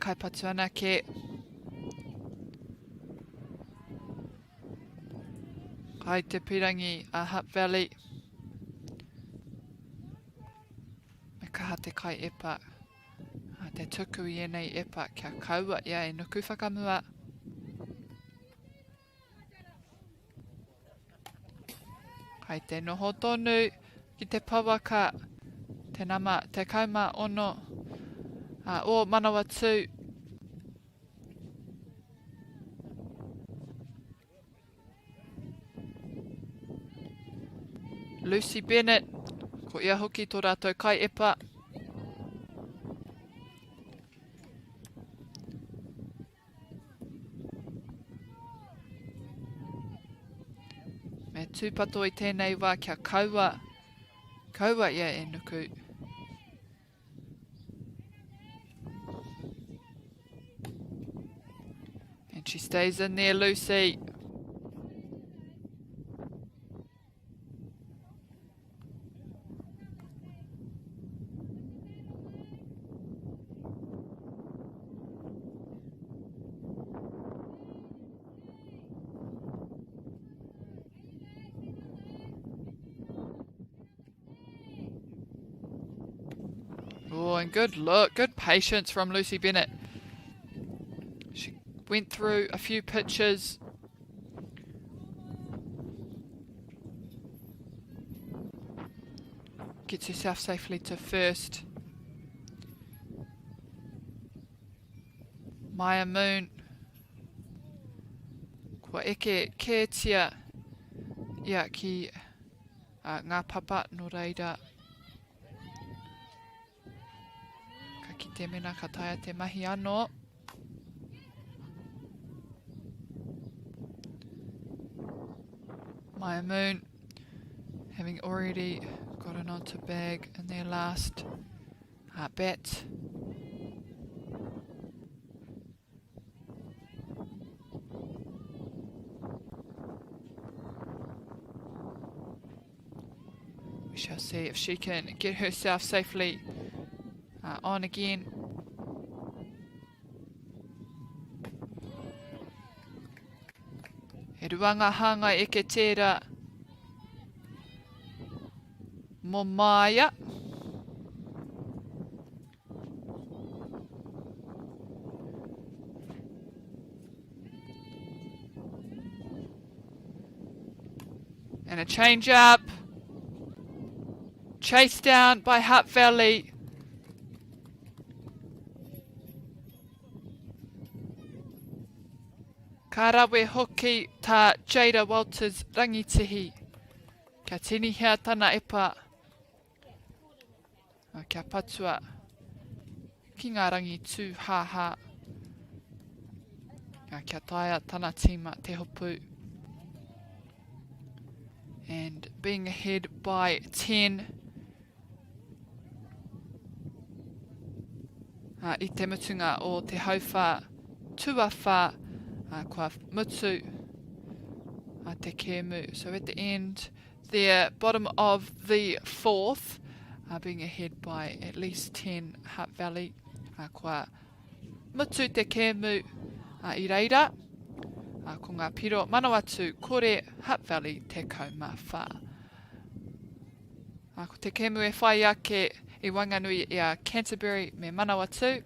kaipatu anake. Kai te pirangi a Hutt Valley. Me kaha te kai epa. Te tuku i enei epa kia kaua ia e nuku whakamua. Kai te noho tonu ki te pawaka. Te nama te kauma ono o Manawatu. Lucy Bennett, ko ia hoki tō rātou kai epa. Me tūpato i tēnei wā kia kaua. Kaua ia e nuku. And she stays in there, Lucy. Oh, and good look, good patience from Lucy Bennett. She went through a few pitches. Gets herself safely to first. Maya Moon. Kua eke kētia ia ki ngā papa no reira. Ka ki te mena ka taia te mahi anō. Maya Moon having already gotten onto bag in their last bat. We shall see if she can get herself safely on again. He ruanga hanga eke tērā mō Māia. And a change up. Chased down by Hutt Valley. Ka rawe hoki tā Jada Walters rangitihi. Kia tinihia tana epa. Kia patua. Ki ngā rangi tū haha. Kia taia tana tīma te hopu. And being ahead by 10. I te mutunga o te hauwha tuawha kua mutu te kēmu. So at the end there, bottom of the fourth, being ahead by at least 10 Hutt Valley. Kua mutu te kēmu I reira. Ko ngā piro Manawatu kore Hutt Valley te kauma wha. Ko te kēmu e whai ake I Wanganui I Canterbury me Manawatu.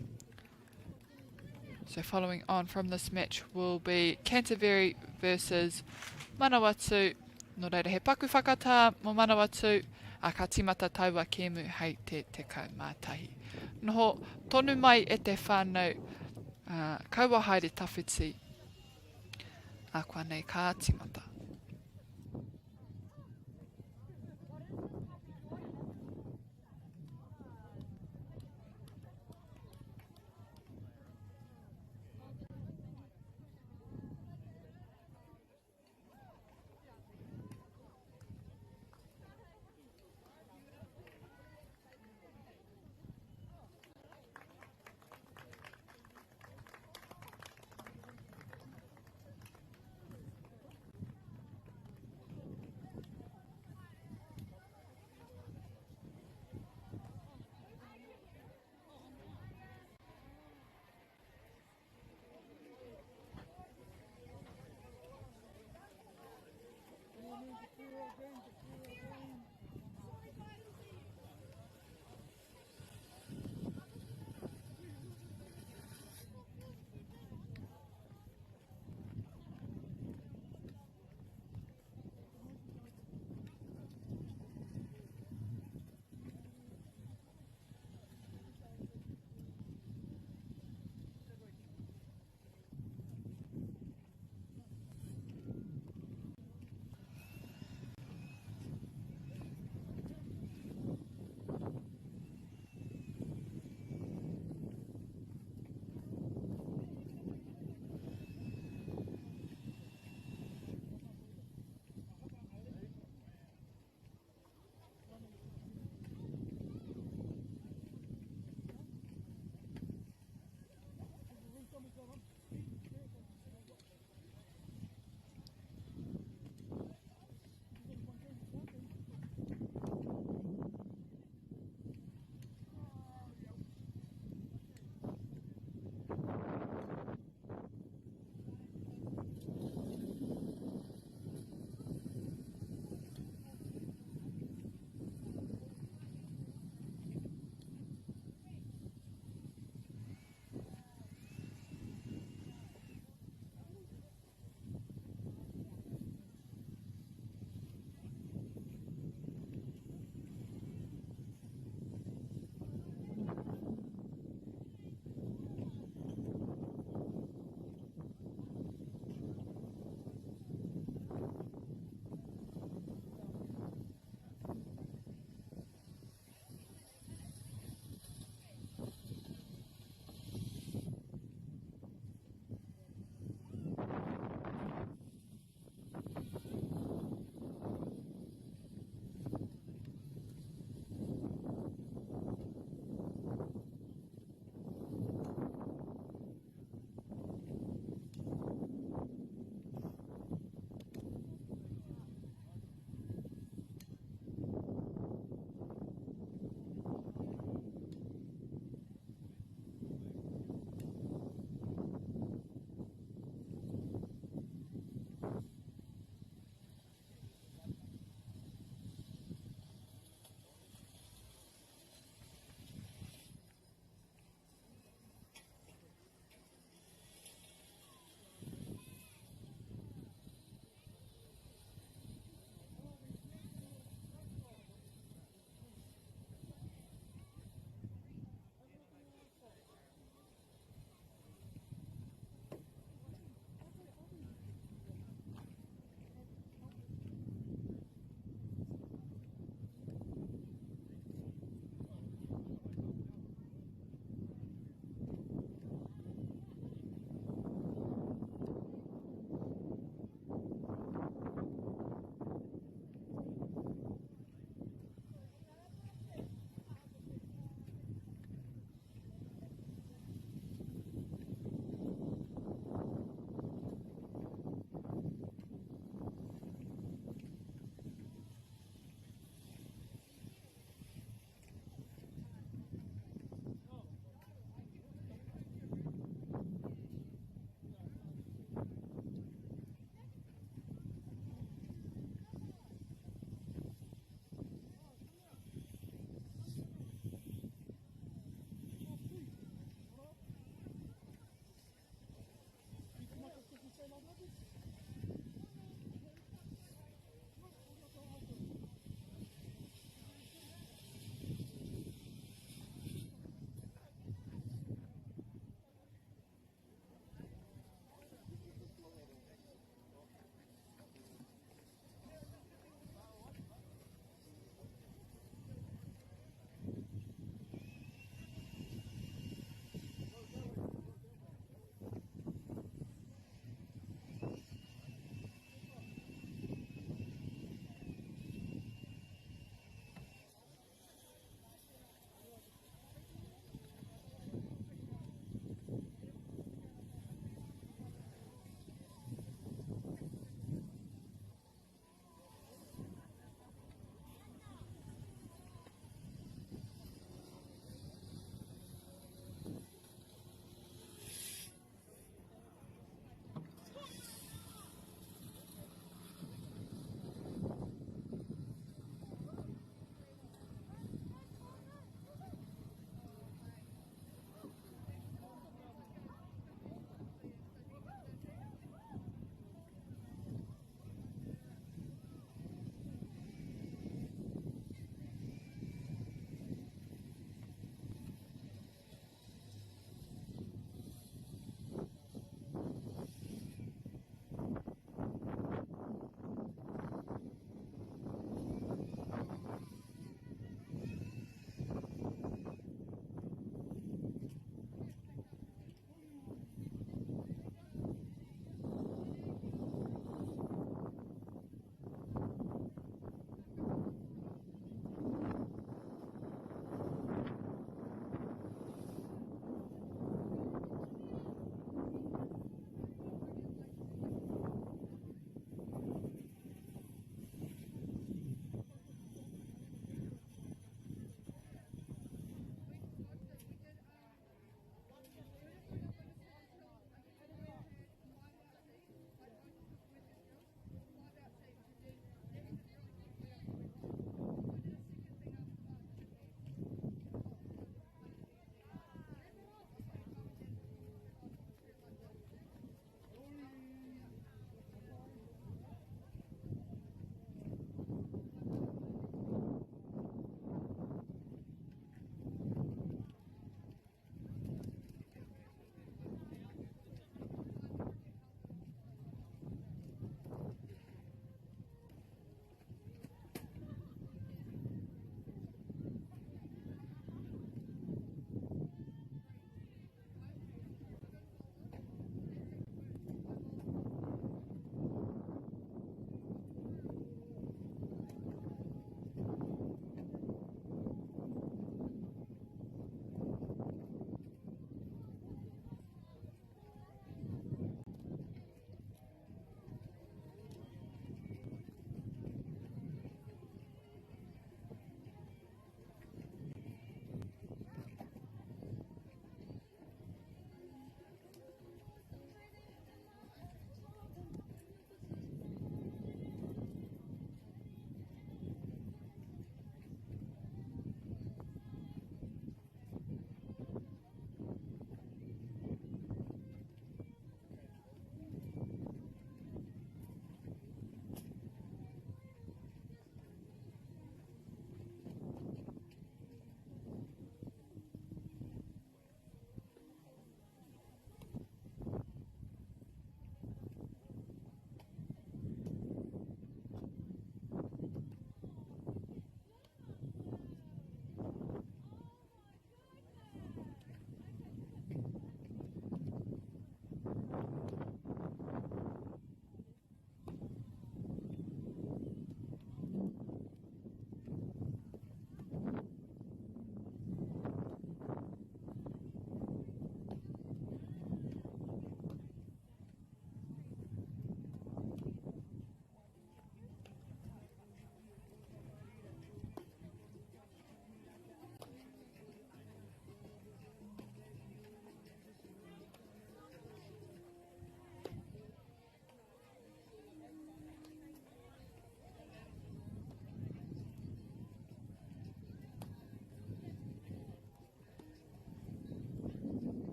So following on from this match will be Canterbury versus Manawatu. No reira he paku whakatā mo Manawatu. Ka timata taua kēmu hei te kaumātahi. Noho tonu mai e te whānau kaua haere tawhiti. Kua nei ka timata.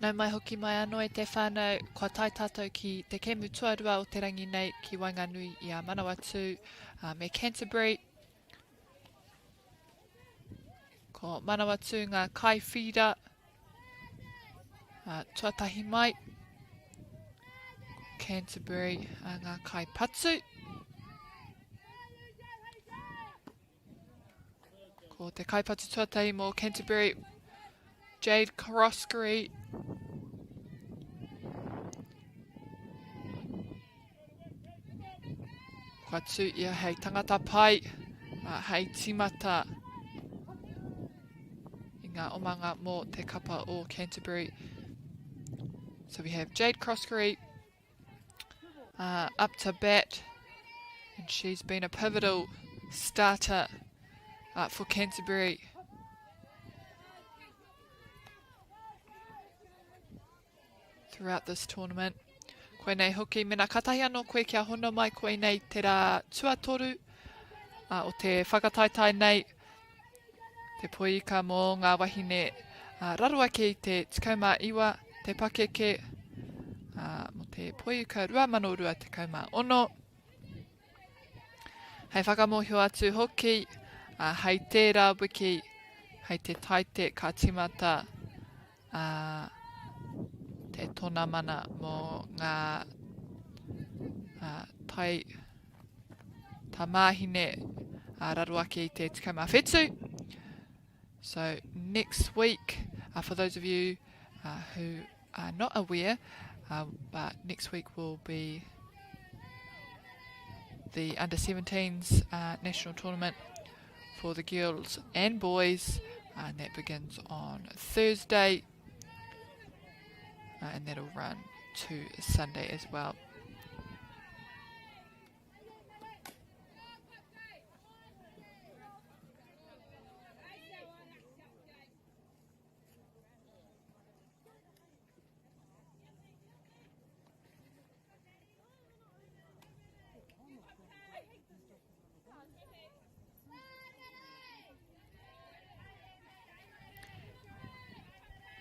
Nau mai hoki mai anō e te whānau, kua tai tātou ki te kemu tuarua o te rangi nei ki Wainganui i a Manawatu me Canterbury. Ko Manawatu ngā kai whira, tuatahi mai. Canterbury ngā kai patu. Ko te kai patu tuatahi mō Canterbury, Jade Croskery. Kua tū ia hei tangata pai, hei timata i ngā omanga mō te kapa o Canterbury. So we have Jade Croskery up to bat, and she's been a pivotal starter for Canterbury. Throughout this tournament. Koe nei hoki, mena katahi anō koe kia hono mai koe nei te rā tuatoru o te whakataitai nei, te poika mō ngā wahine rarua ki te 19 te pakeke, mo te poika 2,210. Hei whakamohio atu hoki, hei tērā wiki, hei te taite ka timata, te tōna mana mō ngā tai tā māhine rarua ki te 17. So next week, for those of you who are not aware, but next week will be the under-17s national tournament for the girls and boys, and that begins on Thursday. And that'll run to Sunday as well.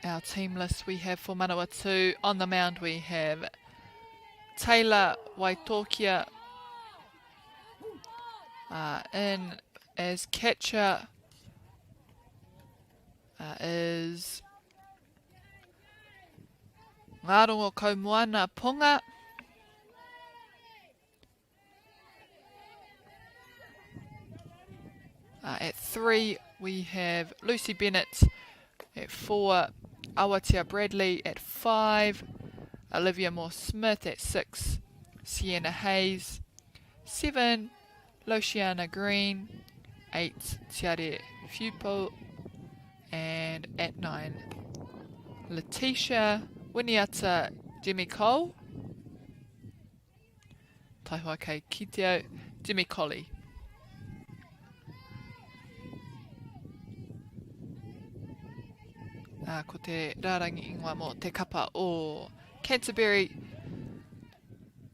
Our team list we have for Manawatu. On the mound we have Taylor Waitokia, in as catcher is Ngarongo Kaumoana Ponga. At 3 we have Lucy Bennett. At 4, Awatia Bradley. At 5, Olivia Moore-Smith. At 6, Sienna Hayes. 7, Lociana Green. 8, Tiare Fupo. And at 9, Letitia Winiata Jimmy Cole. Taihua kei Kiteo Jimmy Colley. Ko te rārangi ingoa mo te kapa o Canterbury.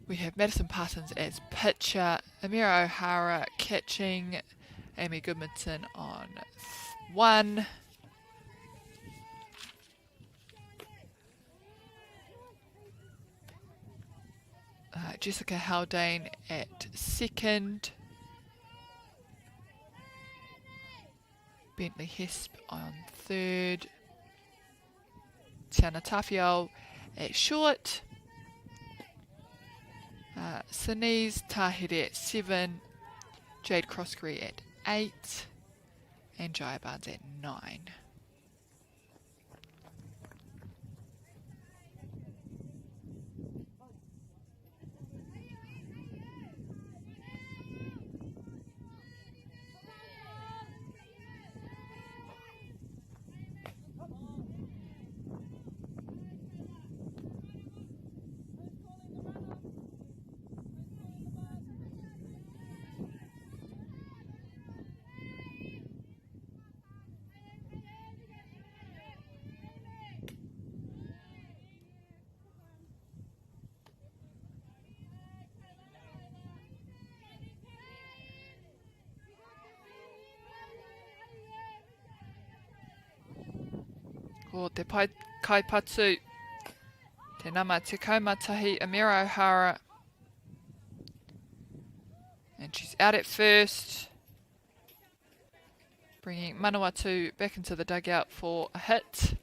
We have Madison Parsons as pitcher, Amira O'Hara catching, Amy Goodmanson on 1. Jessica Haldane at 2nd. Bentley Hesp on 3rd. Tiana Tafio at short. Sinise Tahiri at 7. Jade Croskery at 8. And Jaya Barnes at 9. Ko te kai patu Te nama te kaumatahi Amira O'Hara. And she's out at first. Bringing Manawatu back into the dugout for a hit.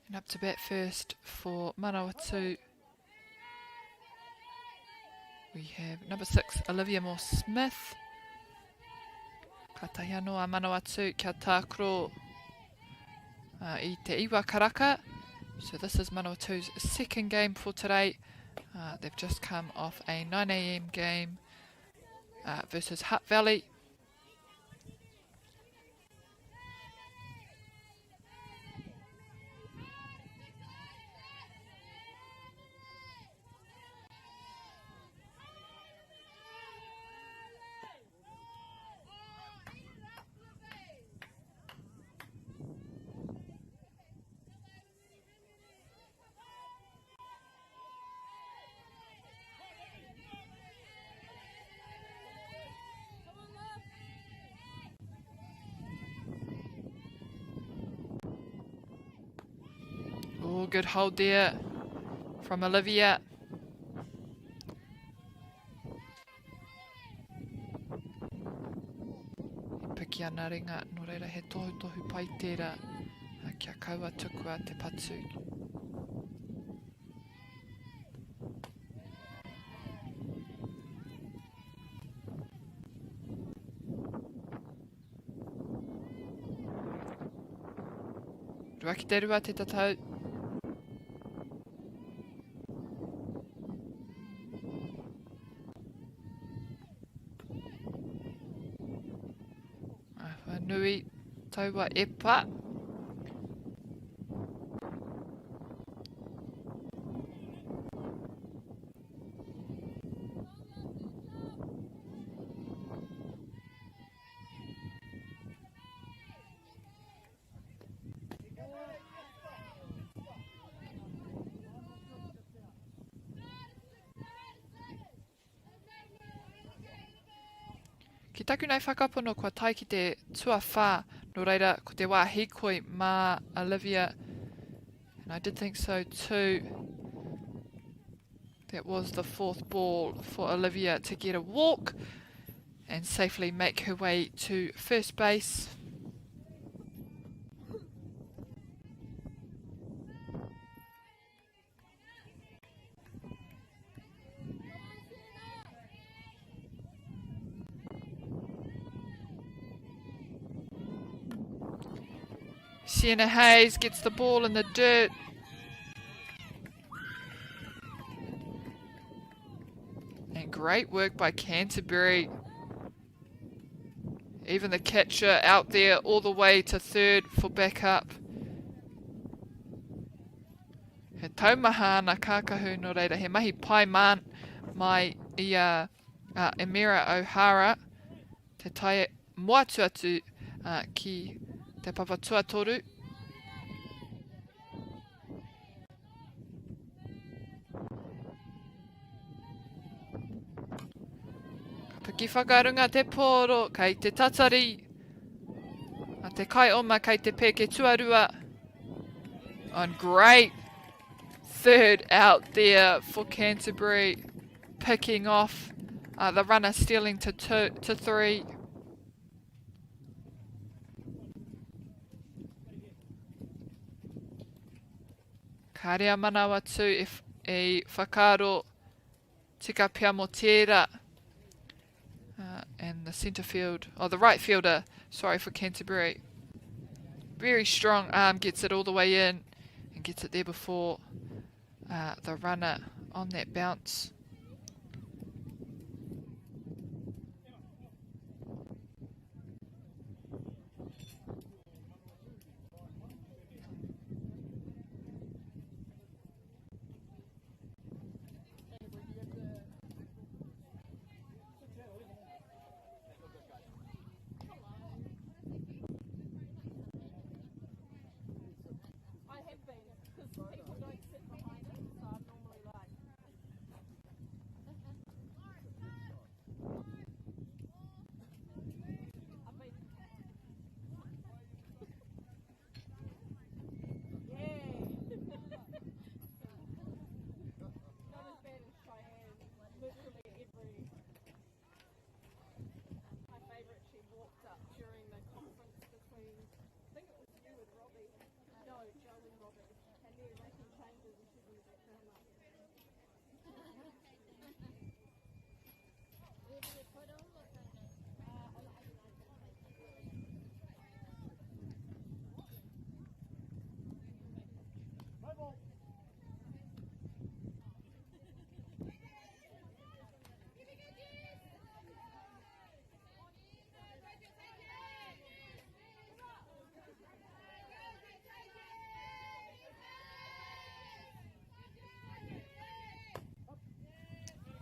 And up to bat first for Manawatu. We have number 6, Olivia Moore-Smith. Ka tahi anoa Manawatu kia tākro I te iwa karaka. So this is Manawatu's second game for today. They've just come off a 9 AM game versus Hutt Valley. Oh, good hold there from Olivia. Piki ana ringa, no reira he tohu pai tērā kia kaua tukua te patu. Ruaki te rua te tatau. Nui taua e pā. Ki taku nei whakapono kua tai ki te tuawhā, no reira ko te wā hikoi mā Olivia, and I did think so too. That was the 4th ball for Olivia to get a walk and safely make her way to first base. Sienna Hayes gets the ball in the dirt. And great work by Canterbury. Even the catcher out there all the way to third for backup. He taumaha na kākahu no reira. He mahi pai man mai I Emira O'Hara. Te tai moatu atu ki te papatua toru. Ki whakarunga te pōro kai te tatari. Te kai oma kai te peke tuarua. And great third out there for Canterbury. Picking off the runner, stealing to 3. Karea Manawatu if a whakaro tika pia mo tērā. And the centre field, the right fielder, sorry, for Canterbury. Very strong arm, gets it all the way in and gets it there before the runner on that bounce.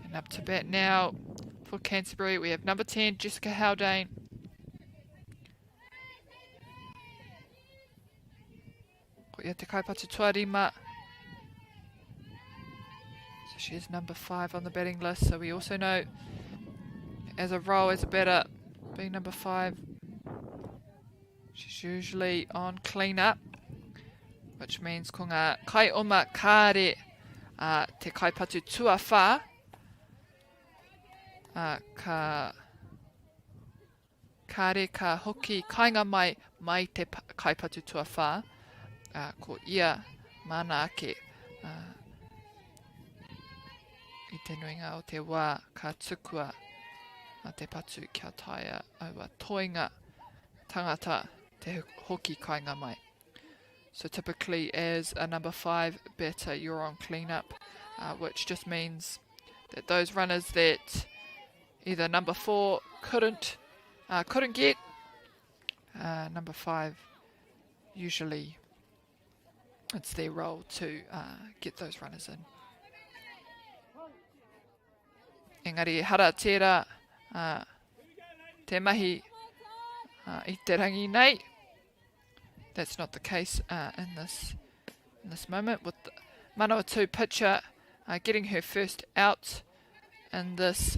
And up to bat now for Canterbury, we have number 10, Jessica Haldane. Ko ia te kaipatu tuarima. So she is number 5 on the batting list. So we also know as a role, as a batter, being number 5, she's usually on clean up, which means ko ngā kai oma kāre te kaipatu tuawha. Ka kare ka hoki kainga mai te kaipatu tuawha, ko ia mana ake I te nuinga o te wā ka tukua te patu kia taia aua toinga tangata te hoki kainga mai. So typically as a number 5 batter you're on clean up, which just means that those runners that either number 4 couldn't get, number 5 usually it's their role to get those runners in. Engari hara tērā te mahi I te rangi nei. That's not the case in this moment with the Manawatu pitcher getting her first out in this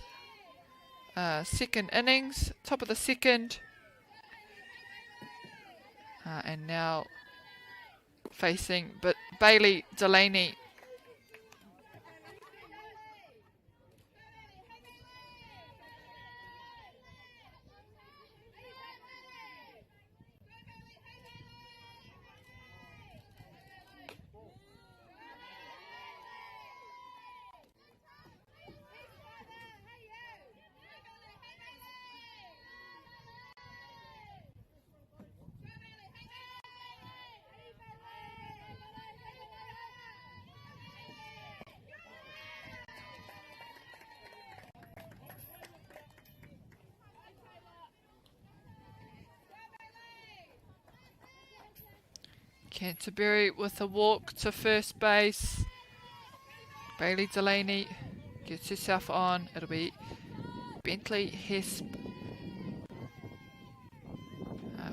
second innings, top of the second, and now facing Bailey Delaney. Canterbury with a walk to first base. Bailey Delaney gets herself on. It'll be Bentley Hesp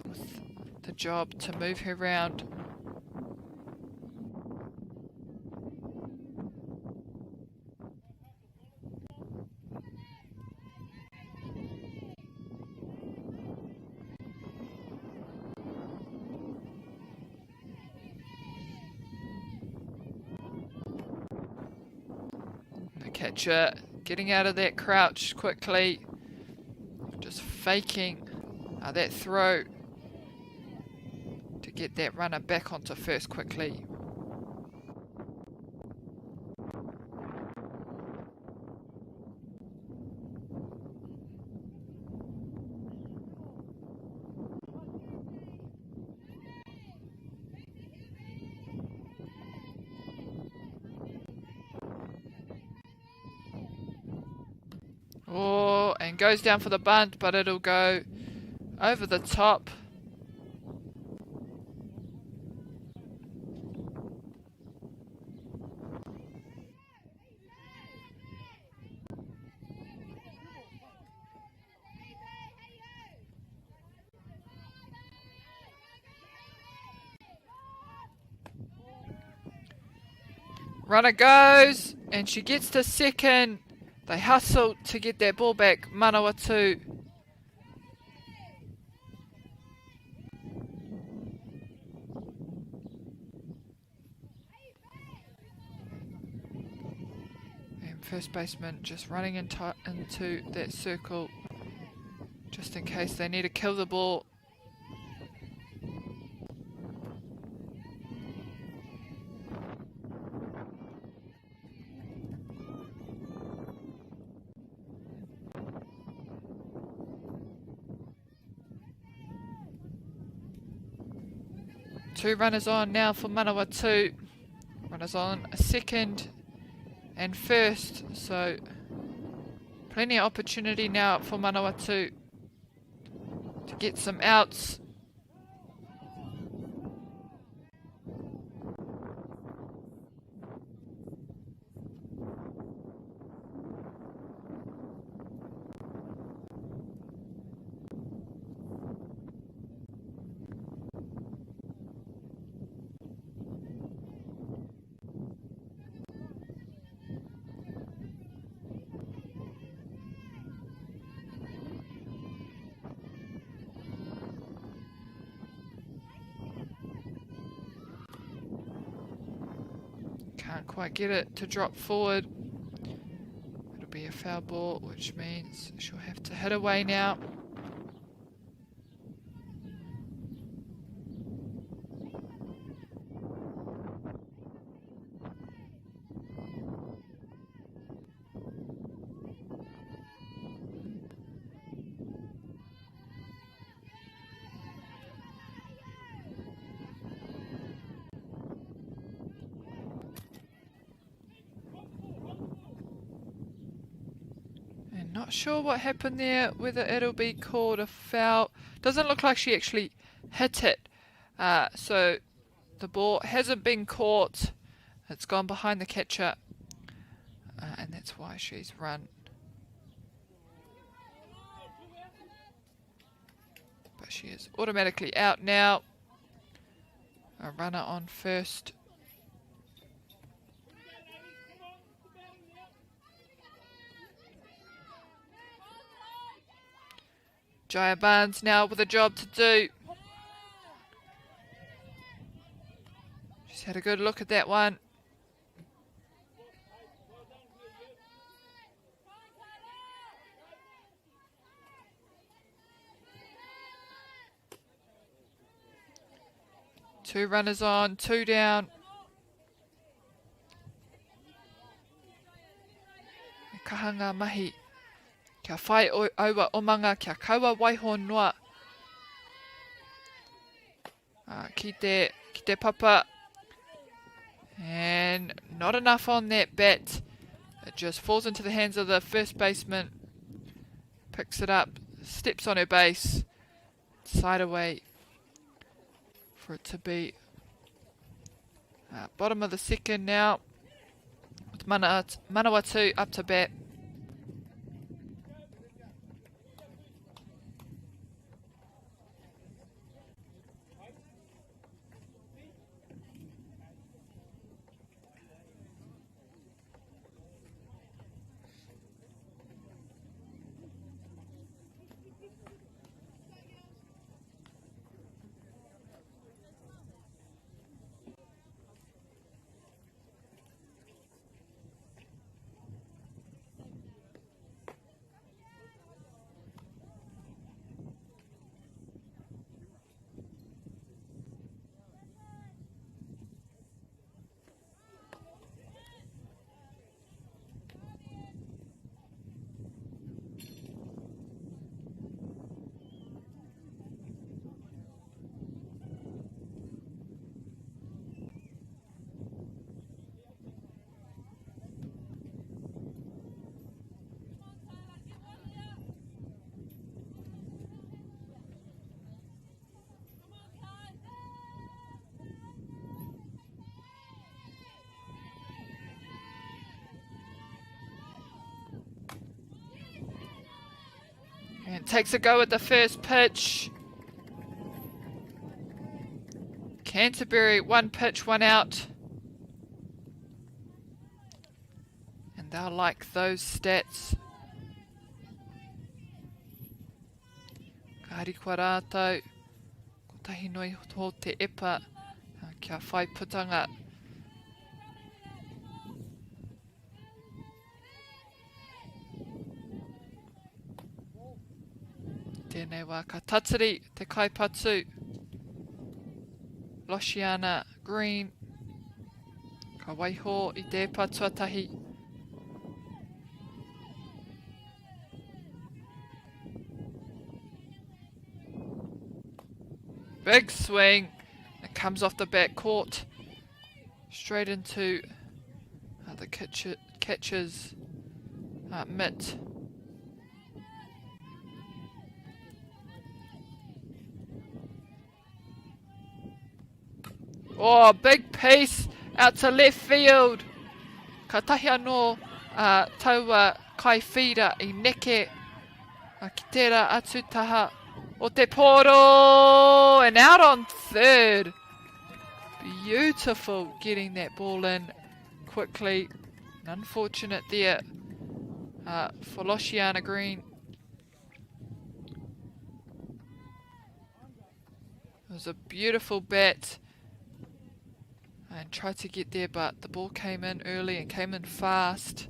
with the job to move her round. Catcher getting out of that crouch quickly, just faking that throw to get that runner back onto first quickly. Oh, and goes down for the bunt, but it'll go over the top. Runner goes, and she gets to second. They hustle to get that ball back, Manawatu. And first baseman just running into that circle, just in case they need to kill the ball. Two runners on now for Manawatu. Runners on second and first, so plenty of opportunity now for Manawatu to get some outs. Can't quite get it to drop forward. It'll be a foul ball, which means she'll have to hit away now. Not sure what happened there, whether it'll be called a foul. Doesn't look like she actually hit it. So the ball hasn't been caught. It's gone behind the catcher. And that's why she's run. But she is automatically out now. A runner on first. Jaya Barnes now with a job to do. She's had a good look at that one. Two runners on, two down. Kahanga mahi. Kia whai aua omanga kia kaua waiho noa. Ki te papa. And not enough on that bat. It just falls into the hands of the first baseman. Picks it up, steps on her base. Side away for it to be Bottom of the second now. With Manawatu up to bat. And takes a go at the first pitch. Canterbury, 1 pitch, 1 out. And they'll like those stats. Ka harikua rātou. Ko tahi noi ho te epa. Kia whai putanga. Tēnei wā ka tatiri te kaipatu. Loshiana Green. Ka waiho I te epa tuatahi. Big swing. It comes off the back court. Straight into the catcher's mitt. Oh, big piece out to left field. Ka tahi anō taua kaiwhira I neke. Ki tērā atu taha o te poro. And out on third. Beautiful getting that ball in quickly. Unfortunate there for Loshiana Green. It was a beautiful bat. And tried to get there, but the ball came in early and came in fast.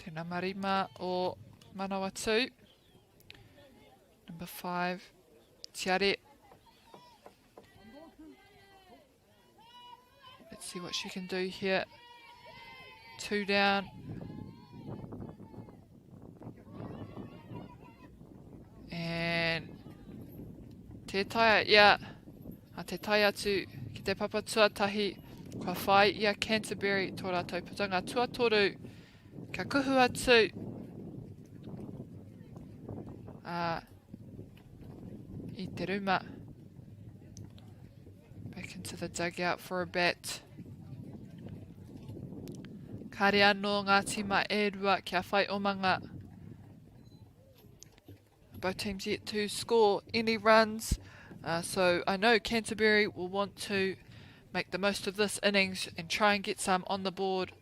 Tēnā marima o Manawatu. Number 5, Tiare. Let's see what she can do here. 2 down. And te taia ia. Te taia atu ki te papa tuatahi. Kua whai ia Canterbury tō rātou putanga tuatoru. Ka kuhu atu. I te ruma. Back into the dugout for a bat. Ka Haere anō ngā tima e rua kia whai omanga. Both teams yet to score any runs, so I know Canterbury will want to make the most of this innings and try and get some on the board.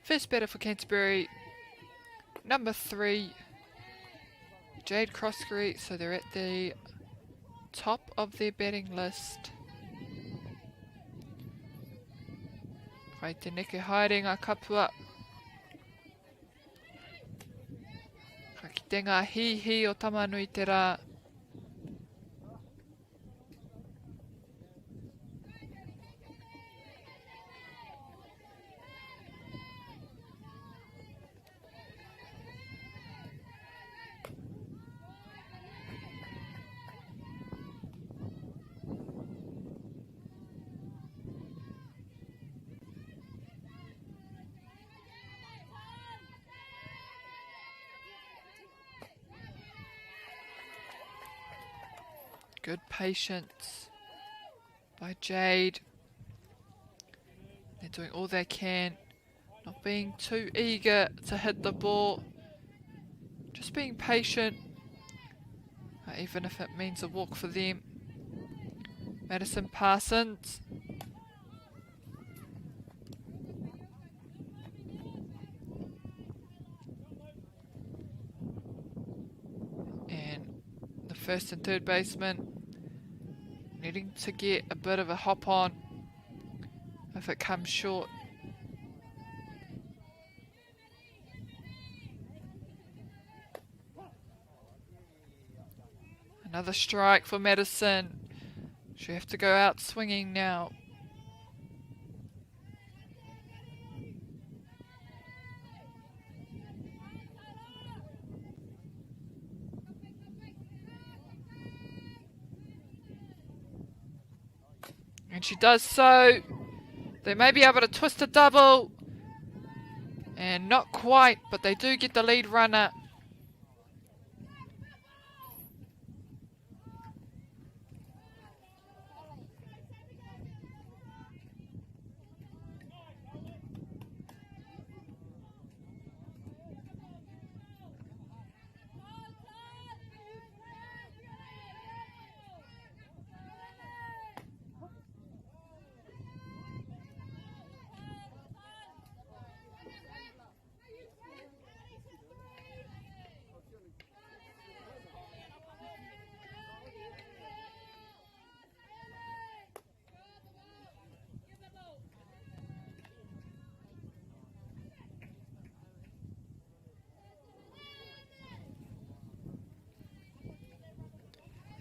First batter for Canterbury, number 3, Jade Croskery, so they're at the top of their batting list. Kai te neke haere ngā kapua. Ka kite ngā hihi o tamanui te rā. Good patience by Jade. They're doing all they can, not being too eager to hit the ball, just being patient, even if it means a walk for them. Madison Parsons. And the first and third baseman needing to get a bit of a hop on if it comes short. Another strike for Madison. She'll have to go out swinging now. And she does so. They may be able to twist a double. And not quite, but they do get the lead runner.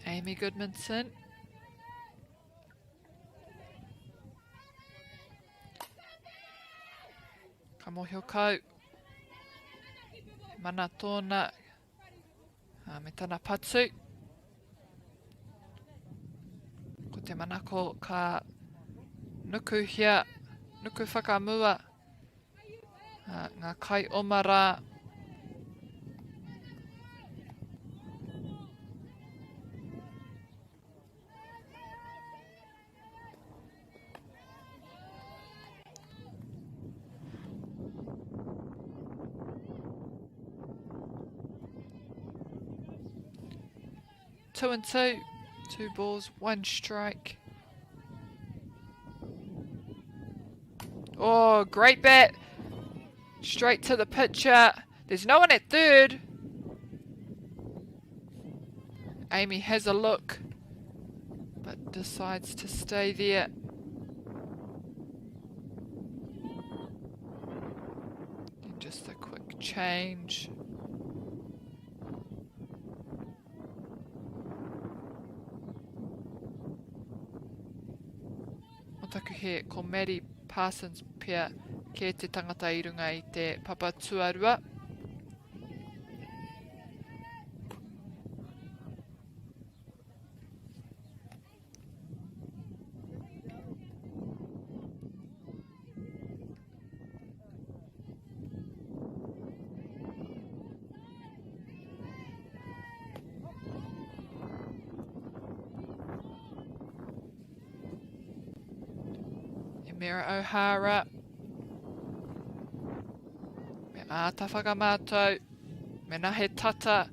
Amy Goodmanson. Ka mōhio kau. Mana tōna. Me tana patu. Ko te manako ka nuku hia. Nuku whakamua. Ngā kai omara. Two and two. 2 balls, 1 strike. Oh, great bat. Straight to the pitcher. There's no one at third. Amy has a look, but decides to stay there. And just a quick change. Motaku he ko Mary Parsons pia ke te tangata i runga i te Papakura. Mira O'Hara. Me āta whakamātou. Me nahe tata.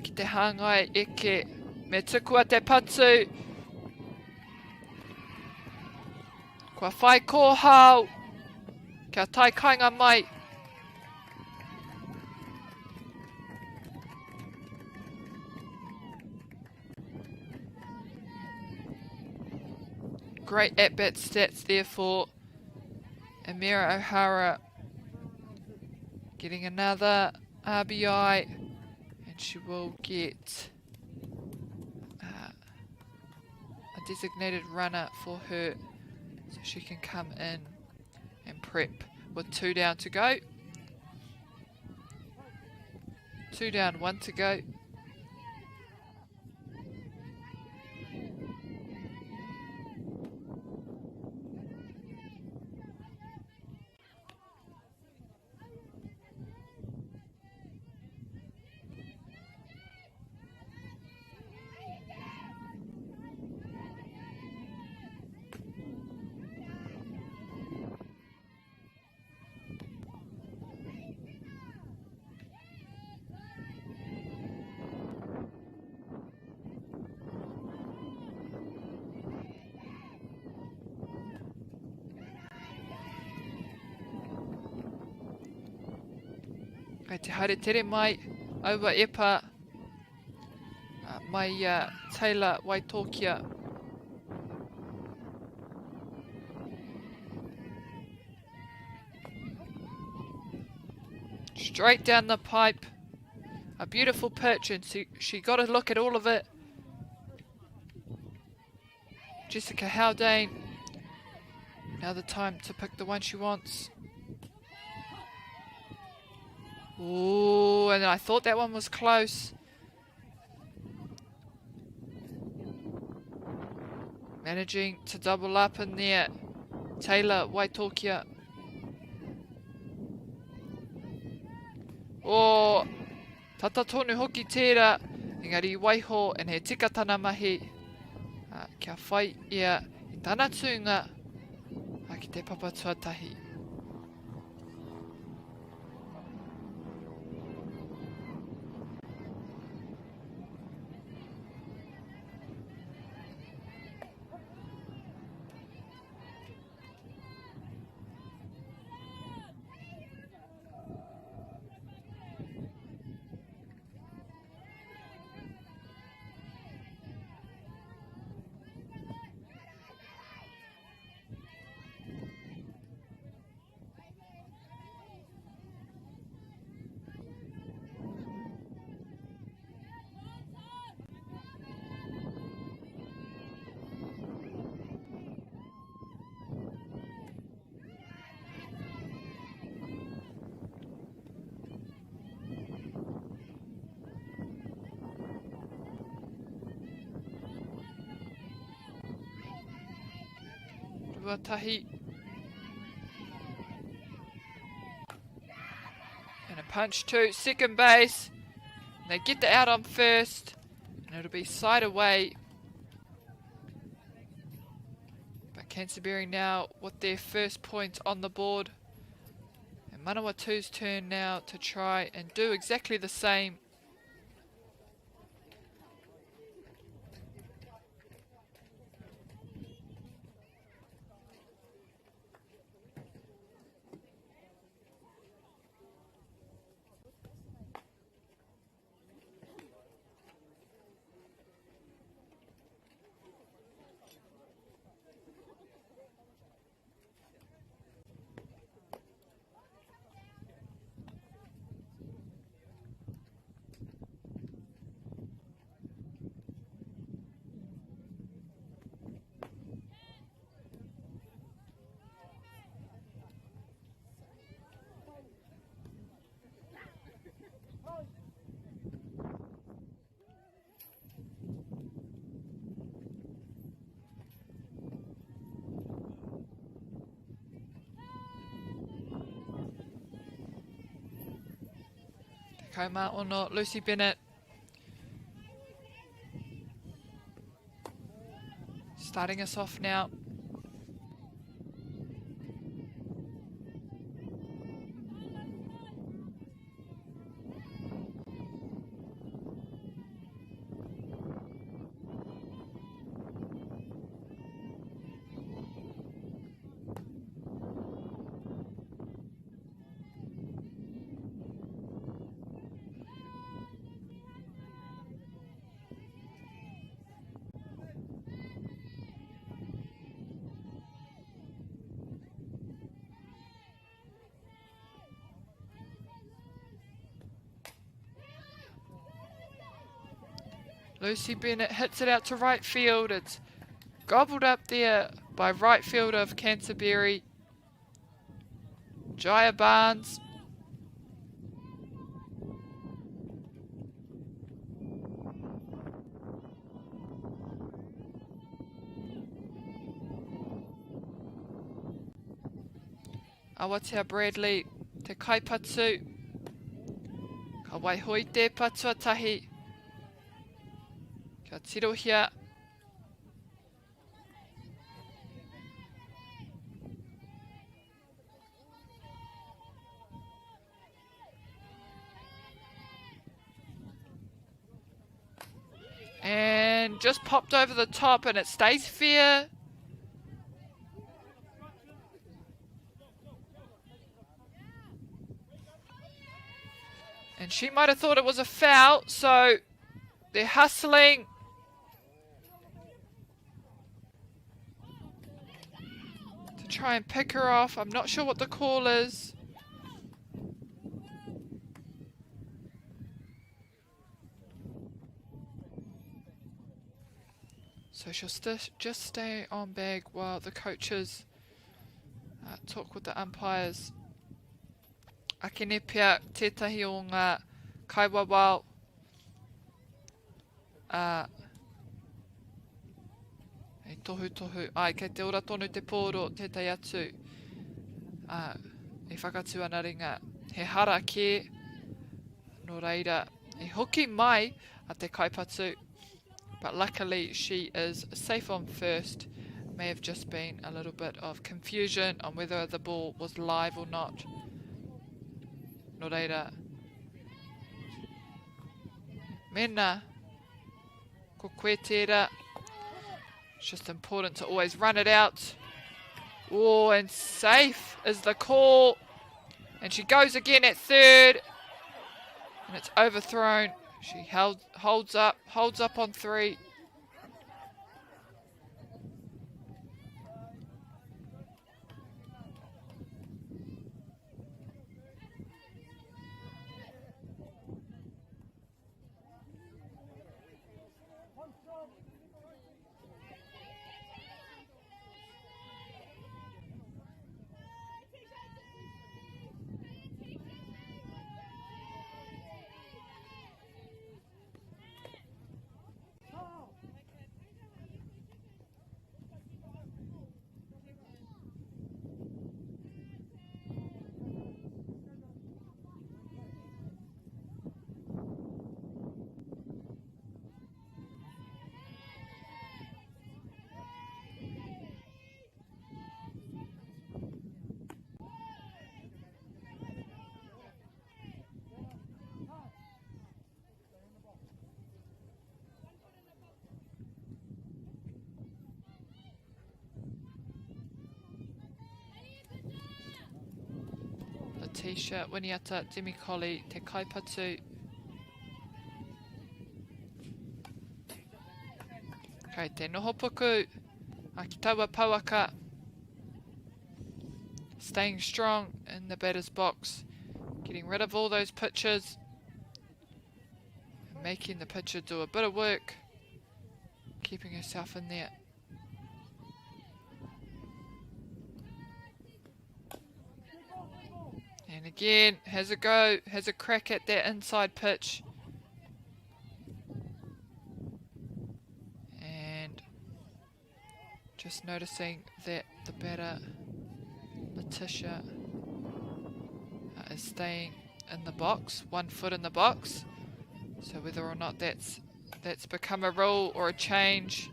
Ki te hāngai eke. Me tukua te patu. Kua whai kōhau. Kia tai kainga mai. Great at-bat stats there for Amira O'Hara, getting another RBI, and she will get a designated runner for her, so she can come in and prep with 2 down to go. 2 down, 1 to go. Kei te haere tere mai, aua epa, mai Taylor Waitokia. Straight down the pipe, a beautiful pitch, and she got a look at all of it. Jessica Haldane, now the time to pick the one she wants. Ooh, and I thought that one was close. Managing to double up in there, Taylor Waitokia. Oh, tata tonu hoki tērā, engari waiho and he tika tana mahi. Kia whai ia I tana tūnga ki te papa tuatahi. Tahi. And a punch to second base. And they get the out on first. And it'll be side away. But Canterbury now with their first point on the board. And Manawatu's turn now to try and do exactly the same. Tekau Ma'ono, Lucy Bennett. Starting us off now. Lucy Bennett hits it out to right field. It's gobbled up there by right fielder of Canterbury, Jaya Barnes. Awatea Bradley, te kaipatu. Ka waihoi te patuatahi. Kia tirohia. And just popped over the top and it stays fair. And she might have thought it was a foul, so they're hustling. To try and pick her off. I'm not sure what the call is. So she'll just stay on bag while the coaches talk with the umpires. Akene pia tētahi o ngā kaiwawao e tohu ai kei te ora tonu te pōro tētai atu e whakatu ana ringa he hara ke no reira e hoki mai a te kaipatu, but luckily she is safe on first. May have just been a little bit of confusion on whether the ball was live or not. No reira. Mena. Ko koe tērā. It's just important to always run it out. Oh, and safe is the call. And she goes again at third. And it's overthrown. She holds up on three. T-shirt, Winiata, Jimmy Colley, te kaipatu. Kei te noho puku, aki taua pauaka. Staying strong in the batter's box, getting rid of all those pitches, and making the pitcher do a bit of work, keeping herself in there. And again, has a go, has a crack at that inside pitch. And just noticing that the batter, Letitia, is staying in the box, 1 foot in the box. So whether or not that's become a rule or a change.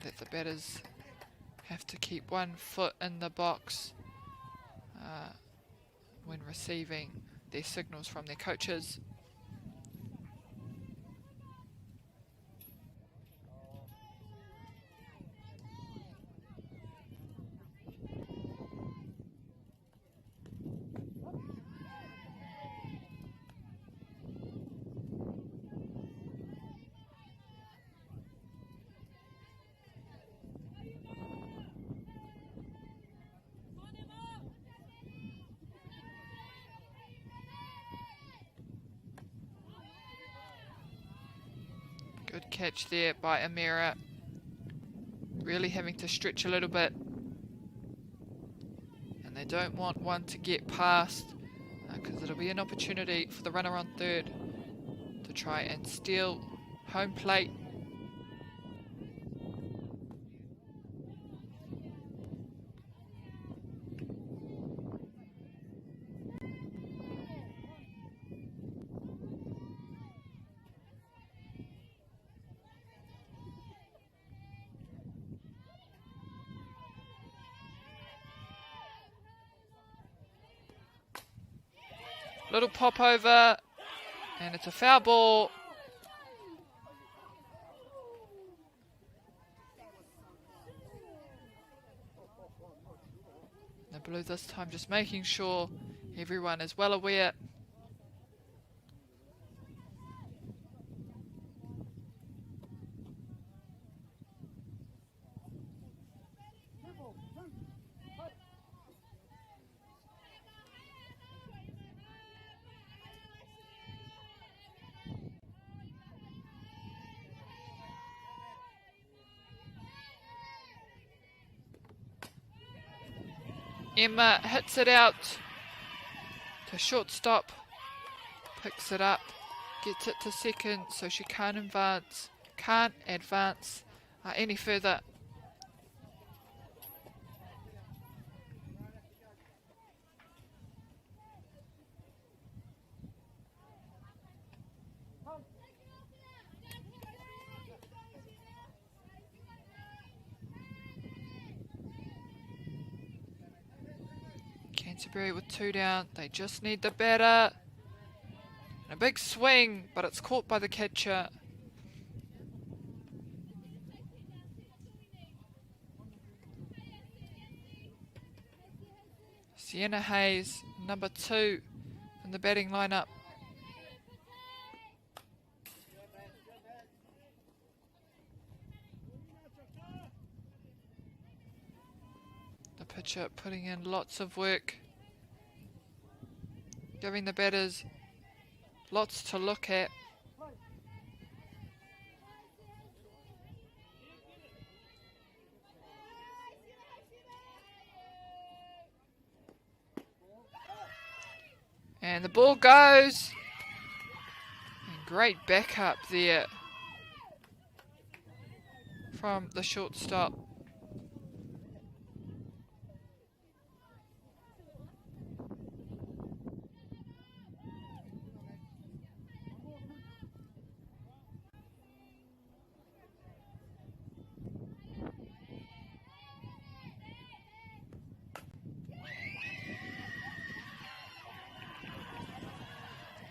That the batters have to keep 1 foot in the box when receiving their signals from their coaches. Good catch there by Amira. Really having to stretch a little bit. And they don't want one to get past because it'll be an opportunity for the runner on third to try and steal home plate. Little pop over, and it's a foul ball. The Blue this time just making sure everyone is well aware. Emma hits it out to shortstop, picks it up, gets it to second, so she can't advance any further. Canterbury with 2 down. They just need the batter. And a big swing, but it's caught by the catcher. Sienna Hayes, number 2 in the batting lineup. The pitcher putting in lots of work, giving the batters lots to look at. And the ball goes. And great backup there from the shortstop.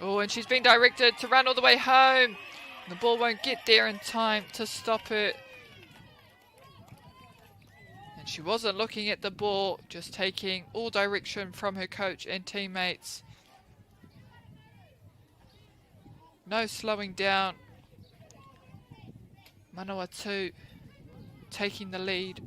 Oh, and she's been directed to run all the way home. The ball won't get there in time to stop it. And she wasn't looking at the ball, just taking all direction from her coach and teammates. No slowing down. Manawatu taking the lead.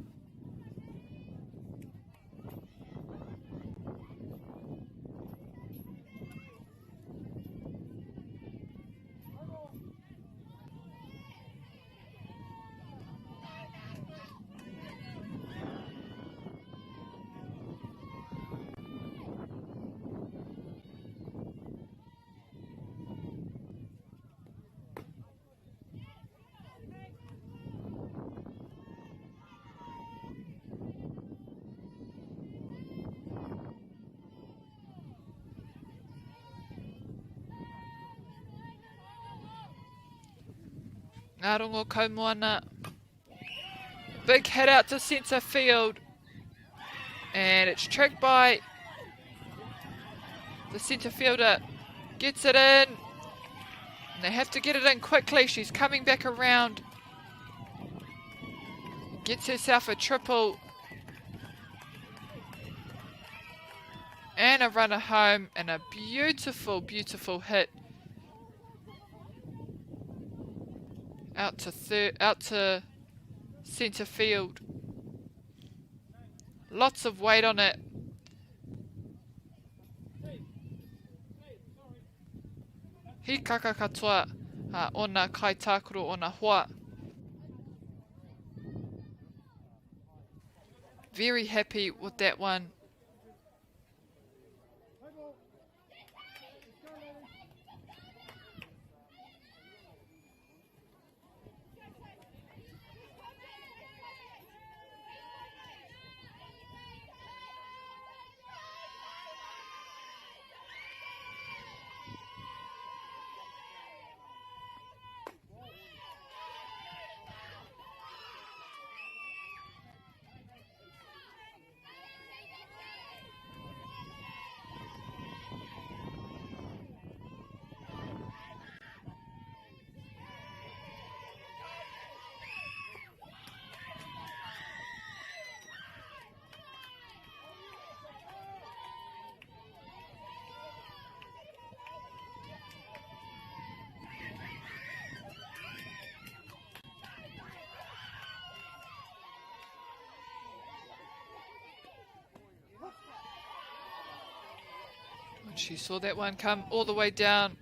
Ngā rongo kaumoana. Big hit out to centre field. And it's tracked by the centre fielder. Gets it in. And they have to get it in quickly. She's coming back around. Gets herself a triple. And a runner home. And a beautiful, beautiful hit. Out to centre field. Lots of weight on it. Hi kaka katoa ona kai tākuro ona hoa. Very happy with that one. She saw that one come all the way down.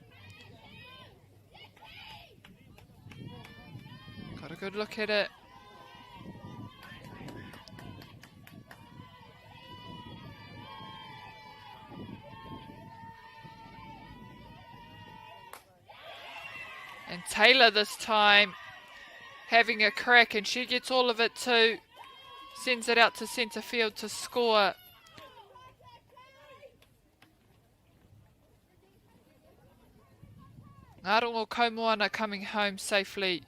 Got a good look at it. And Taylor this time having a crack, and she gets all of it too. Sends it out to centre field to score. Ngā rongo kaumoana coming home safely.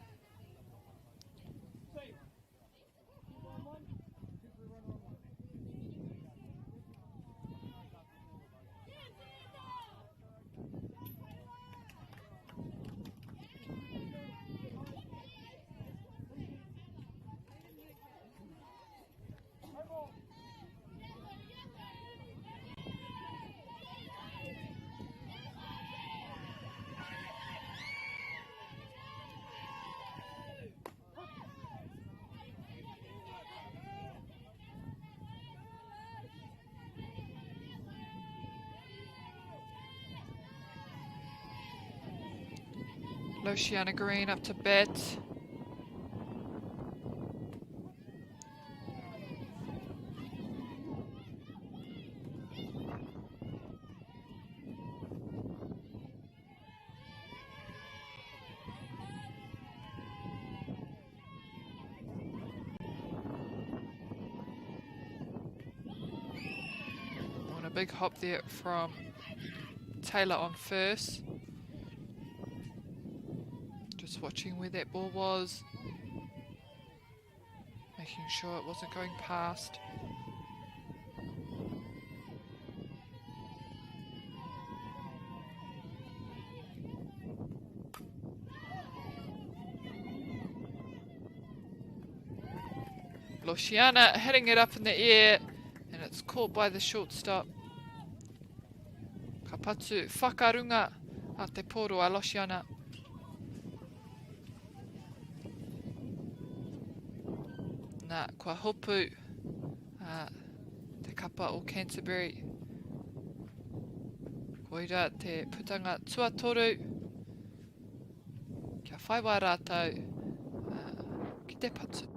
Luciana Green up to bat. On a big hop there from Taylor on first. Just watching where that ball was, making sure it wasn't going past. Luciana hitting it up in the air, and it's caught by the shortstop. Ka patu whakarunga a te poro a Luciana. Nā, kua hopu te kapa o Canterbury. Koira te putanga tuatoru. Kia whaiwā rātou ki te patu.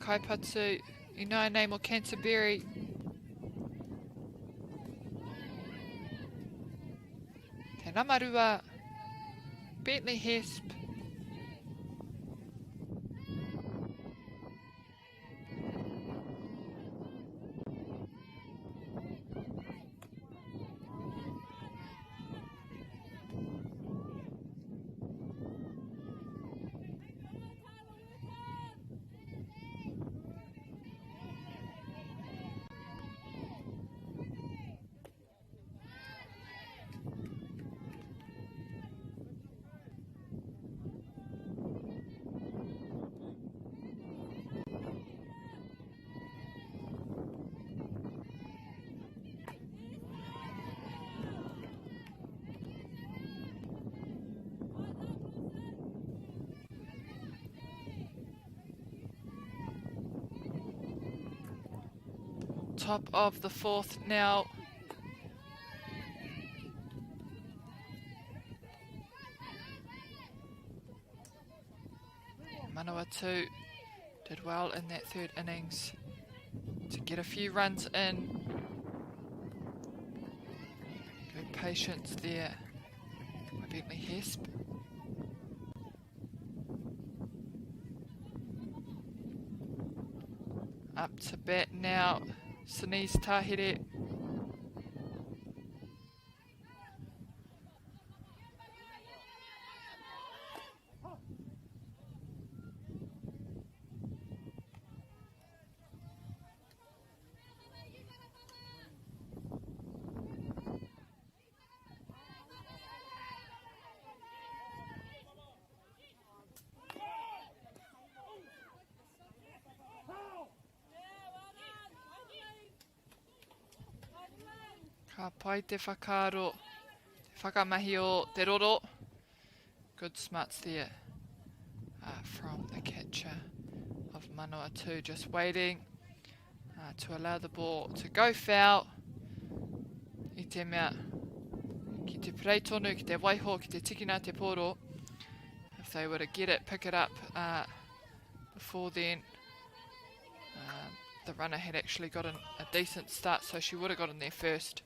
kaipatu U19 or Canterbury. Tēnā marua, Bentley Hesp. Top of the fourth now. Manawatu did well in that third innings to get a few runs in. Good patience there by Bentley Hesp. Up to bat now, Sinise Tahere. Ka pai te whakaro, te whakamahi o te roro. Good smarts there from the catcher of Manawatu, just waiting to allow the ball to go foul. I te mea, ki te prei tonu, ki te waiho, ki te tikina te poro. If they were to get it, pick it up before then, the runner had actually gotten a decent start, so she would have gotten there first.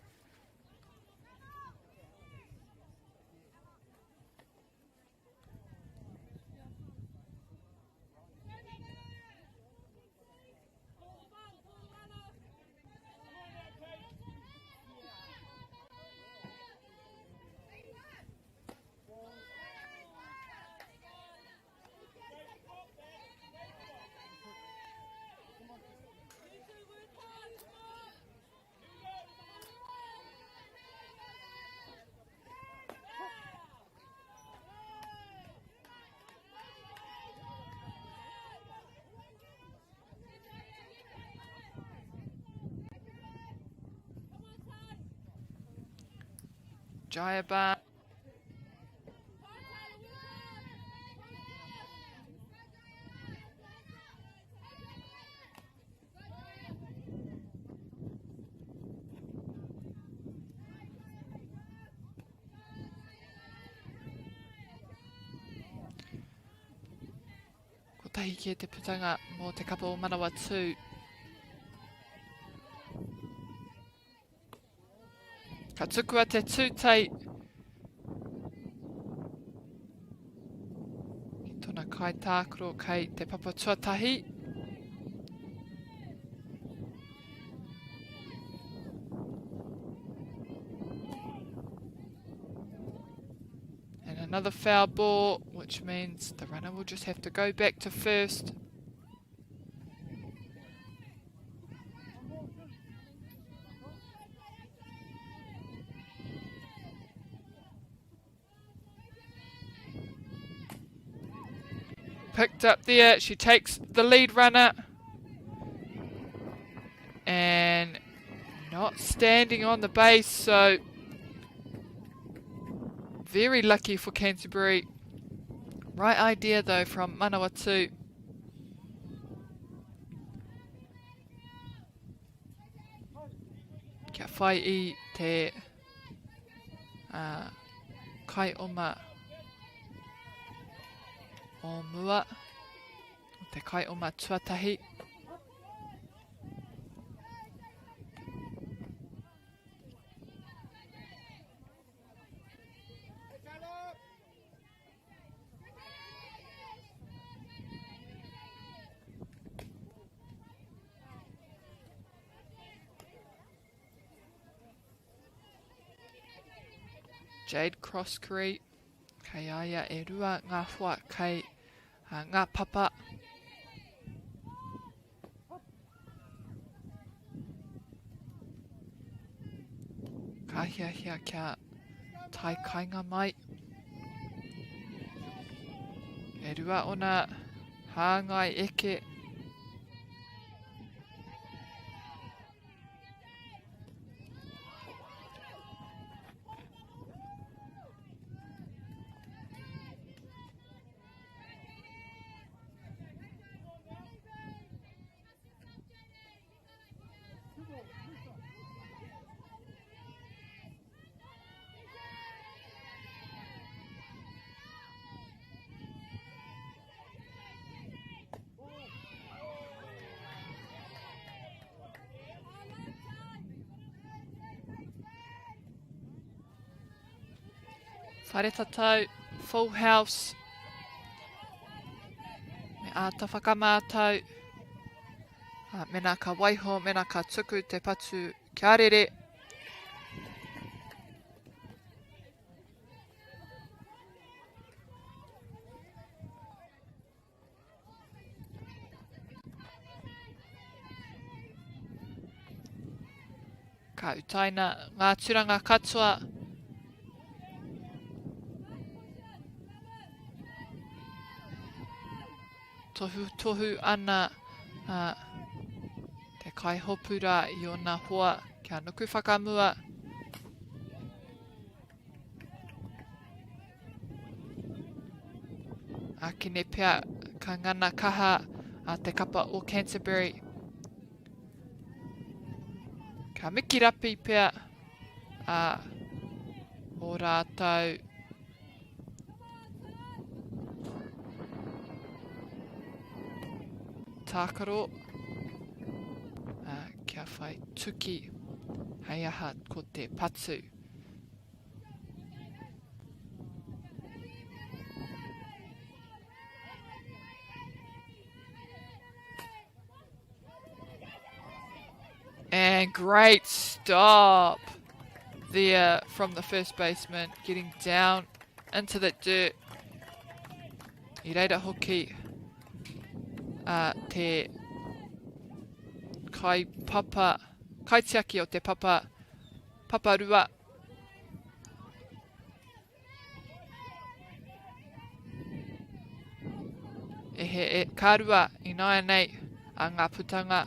Jayaban. Ko tahi ki te putanga mō te kapa o Manawatu. Ka tukua te tūtei. Ki tōna kai tākuro kei te papa tuatahi. And another foul ball, which means the runner will just have to go back to first. Picked up there, she takes the lead runner and not standing on the base, so very lucky for Canterbury. Right idea though from Manawatu. Kia whai I te kai oma o mua, o te kai oma tuatahi. Jade Crosscree. Kei aia e rua ngā hua kei ngā papa. Ka hiahia kia tai kainga mai. E rua ona hāngai eke. Whare tatau, full house. Me āta whakamātau. Mena ka waiho, mena ka tuku te patu kia rere. Ka utaina ngā turanga katoa. Tohu ana te kaihopura I ona hoa kia nuku whakamua. Akine pia ka ngana kaha te kapa o Canterbury. Ka miki rapi pia o rātau. Tākaro. Kia whai tuki hei aha ko te patu. And great stop there from the first baseman, getting down into the dirt. I reira hoki te kai papa, kai tiaki o te papa, paparua. E kārua I nāia nei a ngā putanga.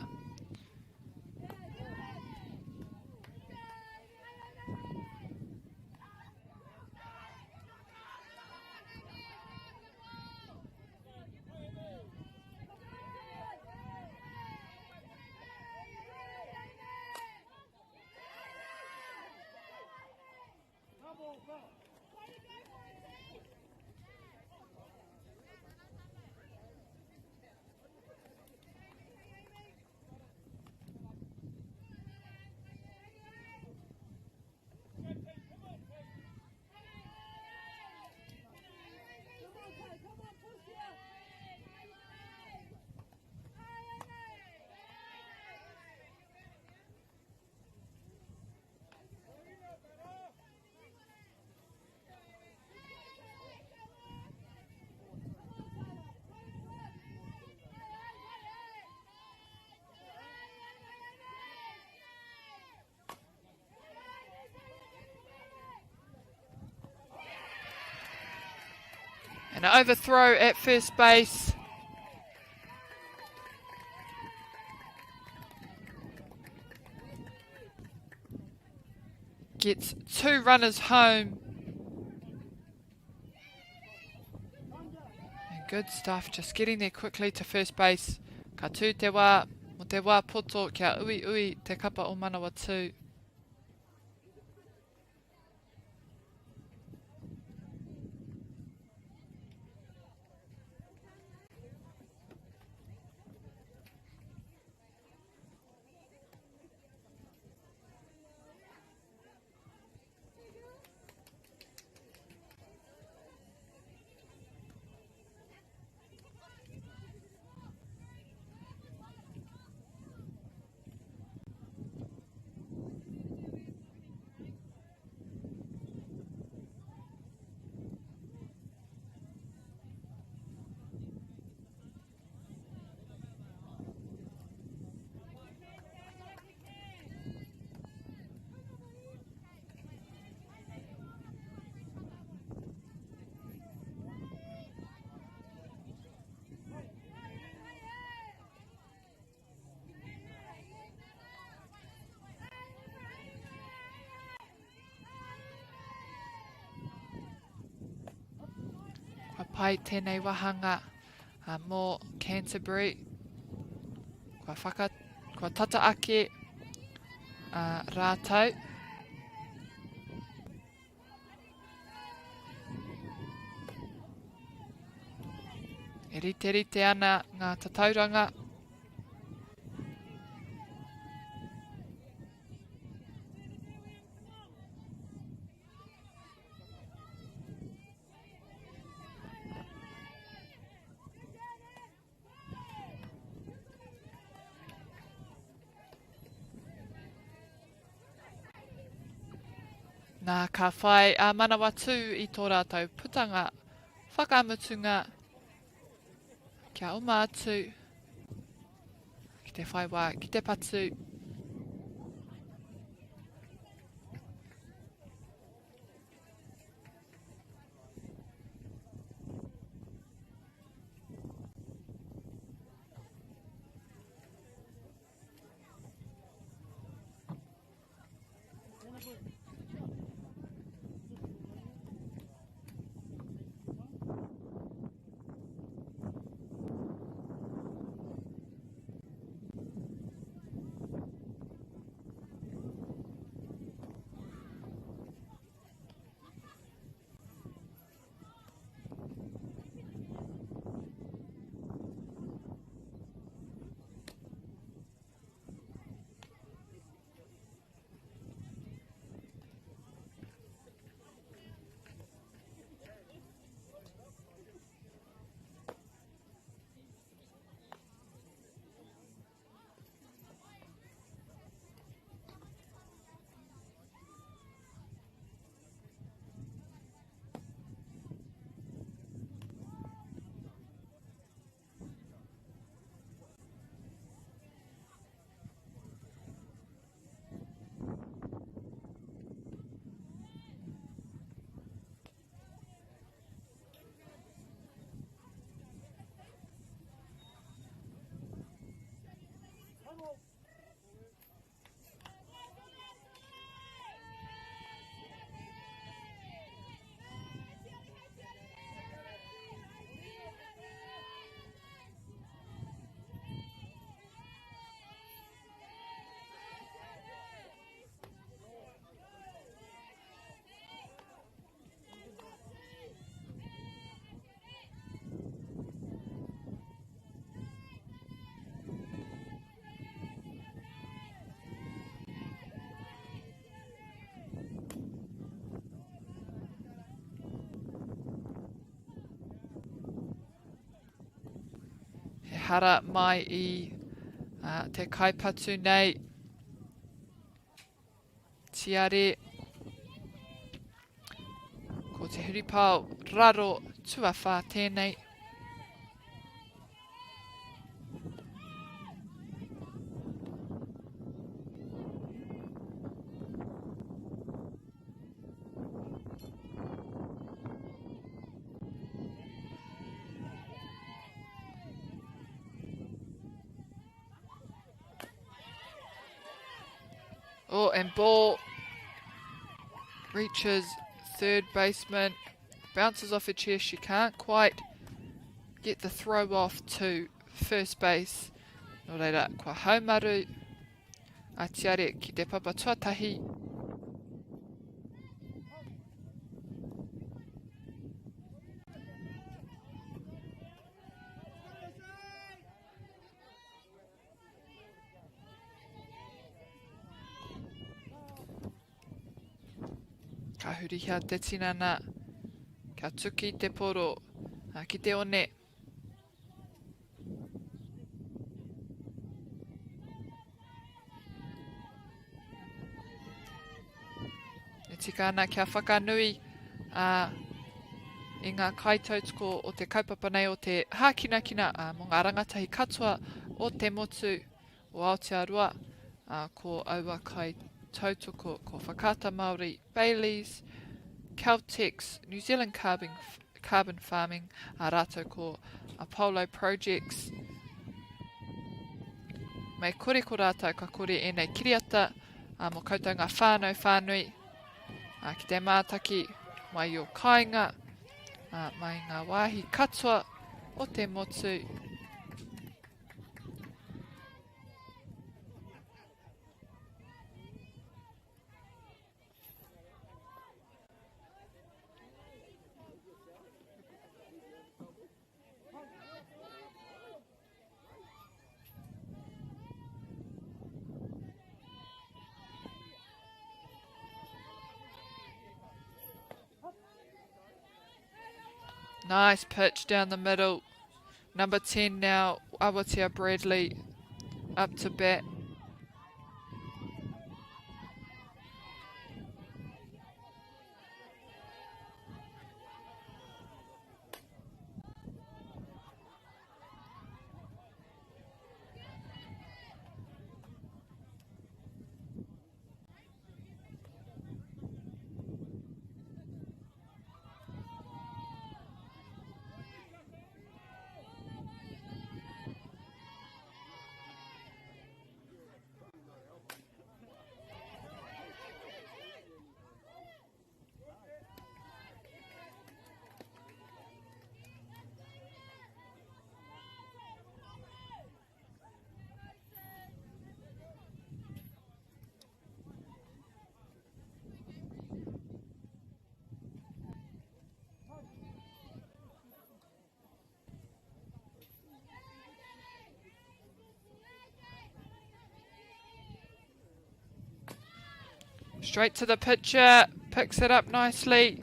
And an overthrow at first base. Gets 2 runners home. And good stuff, just getting there quickly to first base. Ka tū te wā, mo te wā poto kia ui te kapa o Manawatu. pai tēnei wahanga mō Canterbury. Kua tata ake rātau. E rite ana ngā tatauranga. Nā ka whai a Manawatu I tō rātou putanga whakamutunga kia oma atu ki te whai wā, ki te patu. Hara mai I te kaipatu nei. Tiare. Ko te huripau raro tuawha tēnei. Oh, and ball reaches third baseman, bounces off her chest. She can't quite get the throw off to first base. Nō reira, kua haumaru a tiare ki te papa tuatahi. Ka hurihia te tinana, ka tuki te poro, ki te one. E tika ana kia whakanui I ngā kaitautoko o te kaupapa nei o te hākinakina mo ngā rangatahi katoa o te motu o Aotearoa ko aua kai tautoko ko whakata Māori, Baileys, Caltex, New Zealand carbon farming, a rātou ko Apollo projects. Mei kore ko rātou ka kore e nei kiriata mo koutou ngā whānui ki te mātaki mai o kāinga mai ngā wāhi katoa o te motu. Nice pitch down the middle. Number 10 now, Awatea Bradley, up to bat. Straight to the pitcher, picks it up nicely,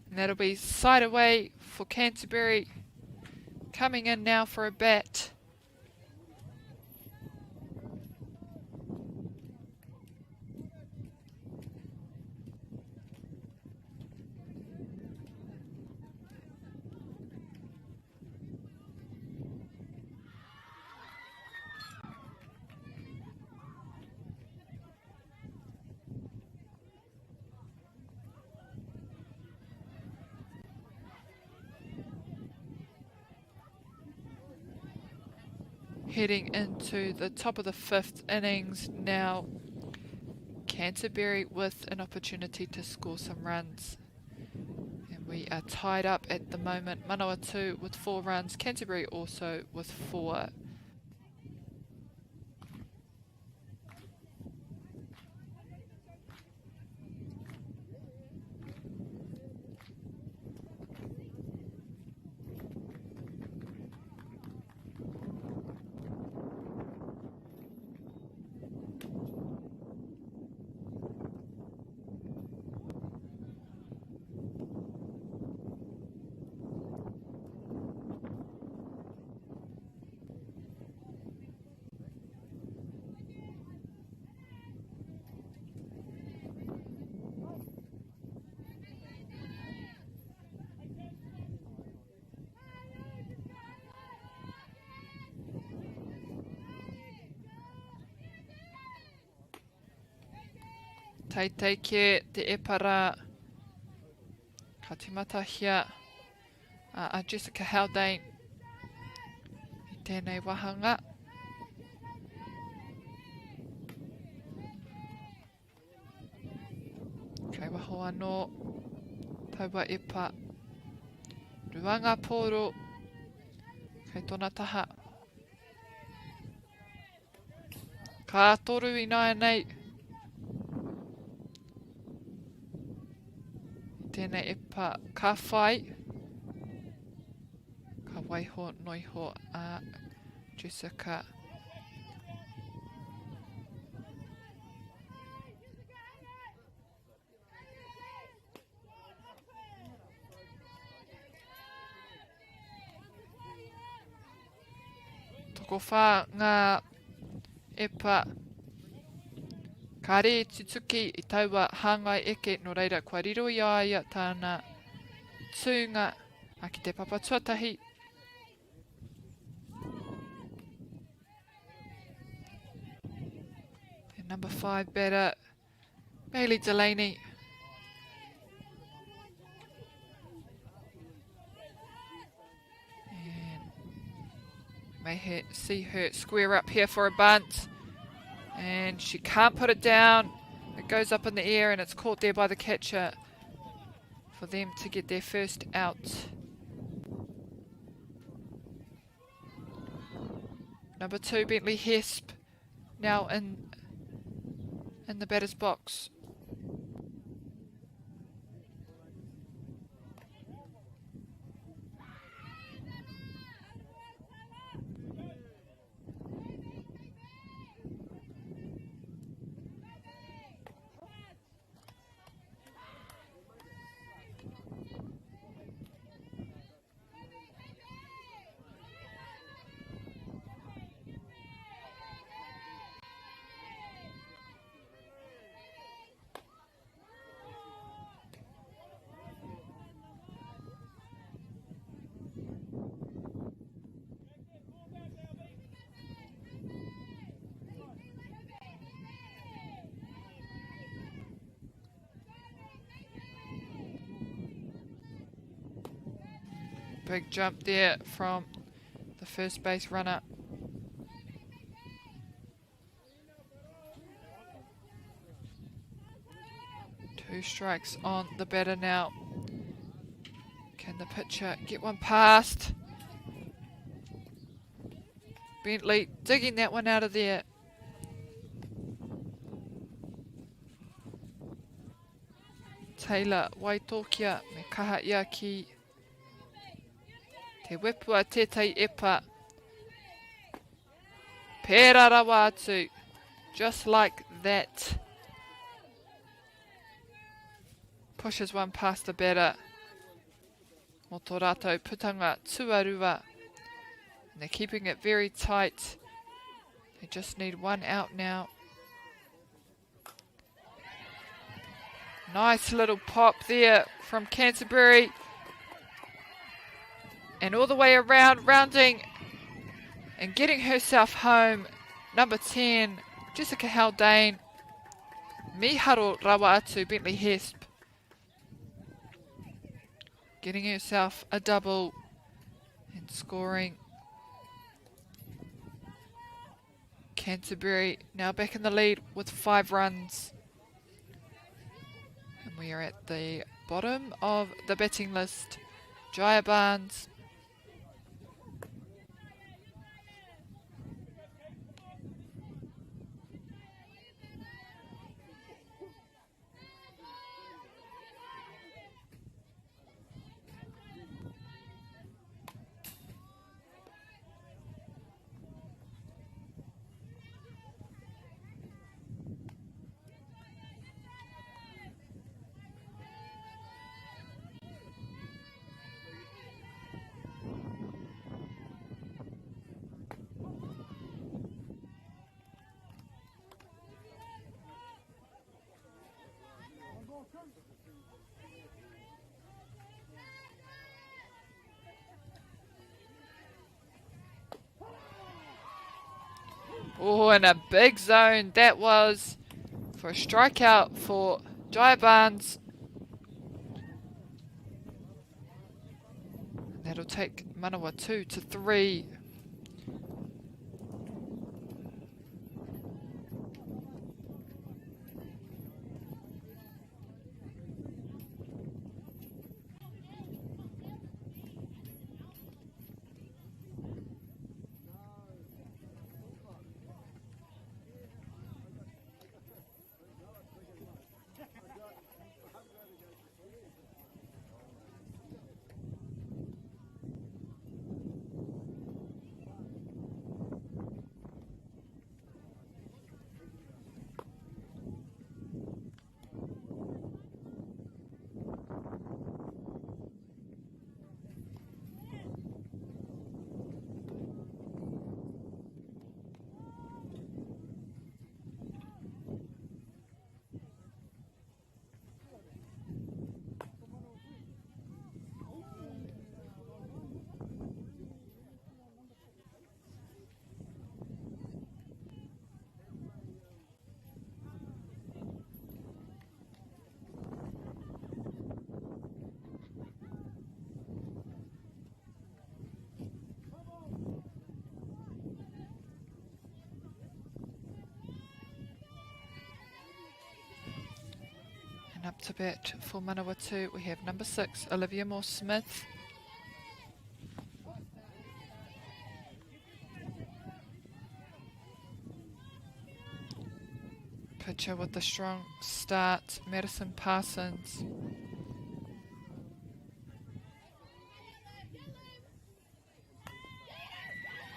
and that'll be side away for Canterbury. Coming in now for a bat. Heading into the top of the 5th innings now. Canterbury with an opportunity to score some runs. And we are tied up at the moment. Manawatu with 4 runs, Canterbury also with 4. Taiteike te epara. Ka tīmata hia a Jessica Haldane I tēnei wahanga. Kei waho anō. Taua epa. Ruanga pōro. Kei tōna taha. Ka toru I nāia nei. Tēnei epa ka whai. Ka waiho noiho a Jessica. Toko whā ngā epa ka re tutuki I taua hāngai eke no reira kua riro I aia tāna tūnga a ki te papa tuatahi. The number 5 batter, Bailey Delaney. And may see her square up here for a bunt. And she can't put it down. It goes up in the air and it's caught there by the catcher for them to get their first out. Number 2, Bentley Hesp, now in the batter's box. Big jump there from the first base runner. Two strikes on the batter now. Can the pitcher get one past? Bentley digging that one out of there. Taylor Waitokia me kaha ia ki te wepua tētai epa. Pērā rawa atu. Just like that. Pushes one past the batter. Mo tō rātou putanga tuarua. And they're keeping it very tight. They just need one out now. Nice little pop there from Canterbury. And all the way around, rounding and getting herself home. Number 10, Jessica Haldane. Miharo Rawatu, Bentley Hesp. Getting herself a double and scoring. Canterbury now back in the lead with 5 runs. And we are at the bottom of the batting list. Jaya Barnes. Oh, in a big zone that was for a strikeout for Jaya Barnes. That'll take Manawatu to 3. And up to bat for Manawatu, we have number 6, Olivia Moore-Smith. Pitcher with the strong start, Madison Parsons.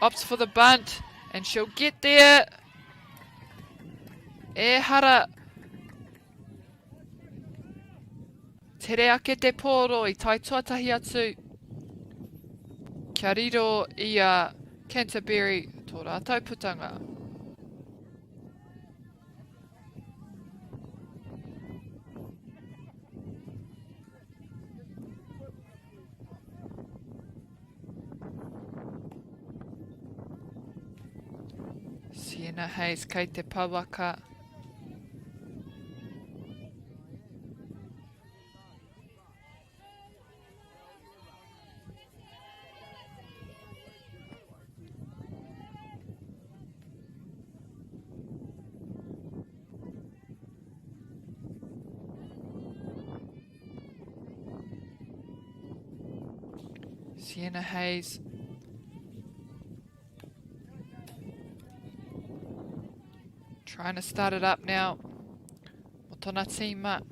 Opts for the bunt, and she'll get there. E hara. Tere ake te pōro I tai tuatahi atu. Kia riro I a Canterbury tō rātou putanga. Sienna Hayes kei te pawaka. Sienna Hayes. Trying to start it up now. Motona tima.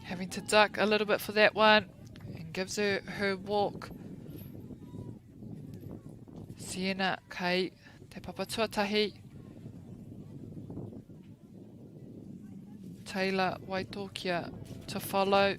Having to duck a little bit for that one, and gives her walk. Sienna kei te papatuatahi. Taylor Waitokia to follow.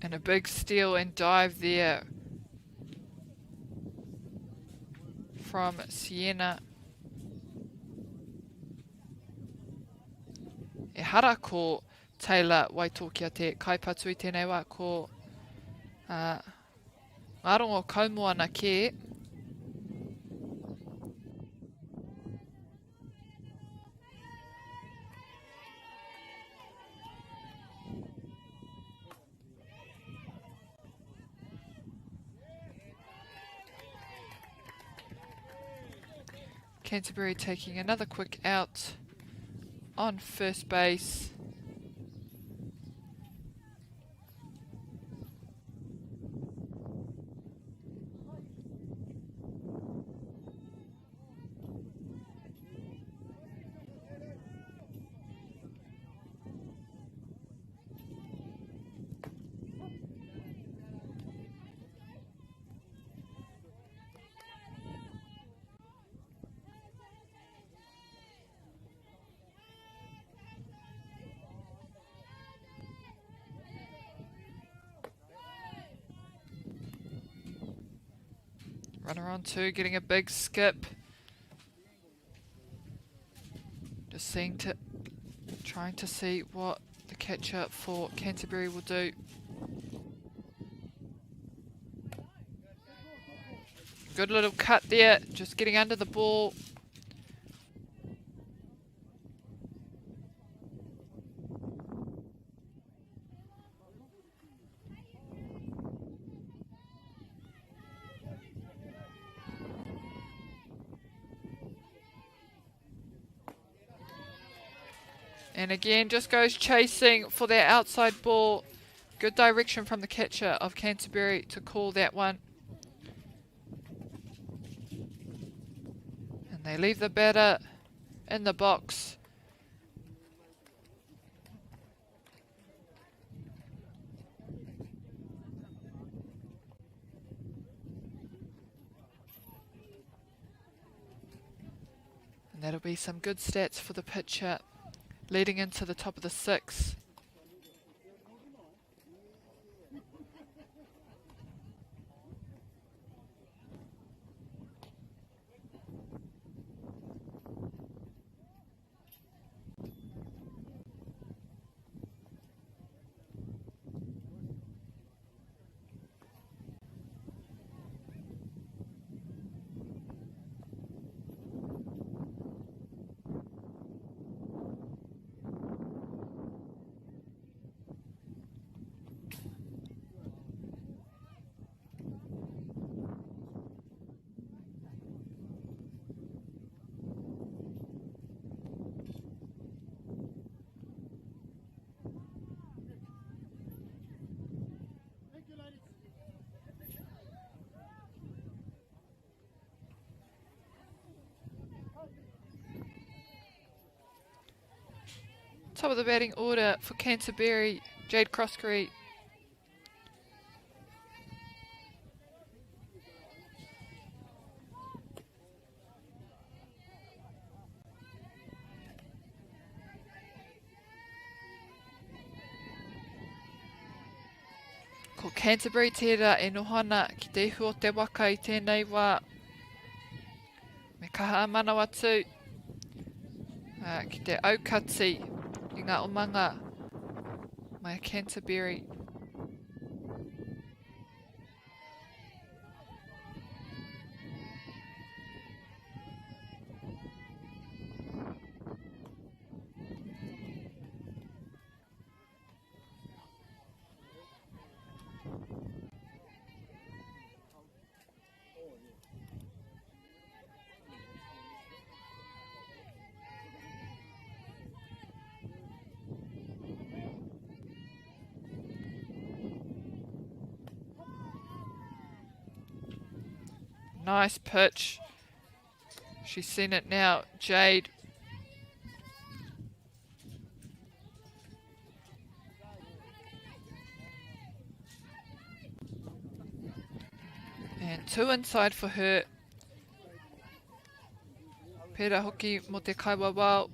And a big steal and dive there from Sienna. E hara ko Taylor Waitokia te kaipatu I tēnei wā ko Ngarongo Kaumoana ke. Canterbury taking another quick out on first base. Runner on two, getting a big skip. Just trying to see what the catcher for Canterbury will do. Good little cut there, just getting under the ball. And again, just goes chasing for that outside ball. Good direction from the catcher of Canterbury to call that one. And they leave the batter in the box. And that'll be some good stats for the pitcher leading into the top of the 6th. Top of the batting order for Canterbury, Jade Croskery. Ko Canterbury tērā e nohana ki te ihu o te waka I tēnei wā. Me kaha Manawatu ki te aukati I ngā omanga mai a Canterbury. Nice pitch. She's seen it now, Jade. And 2 inside for her. Pērā hoki mo te kaiwa wao.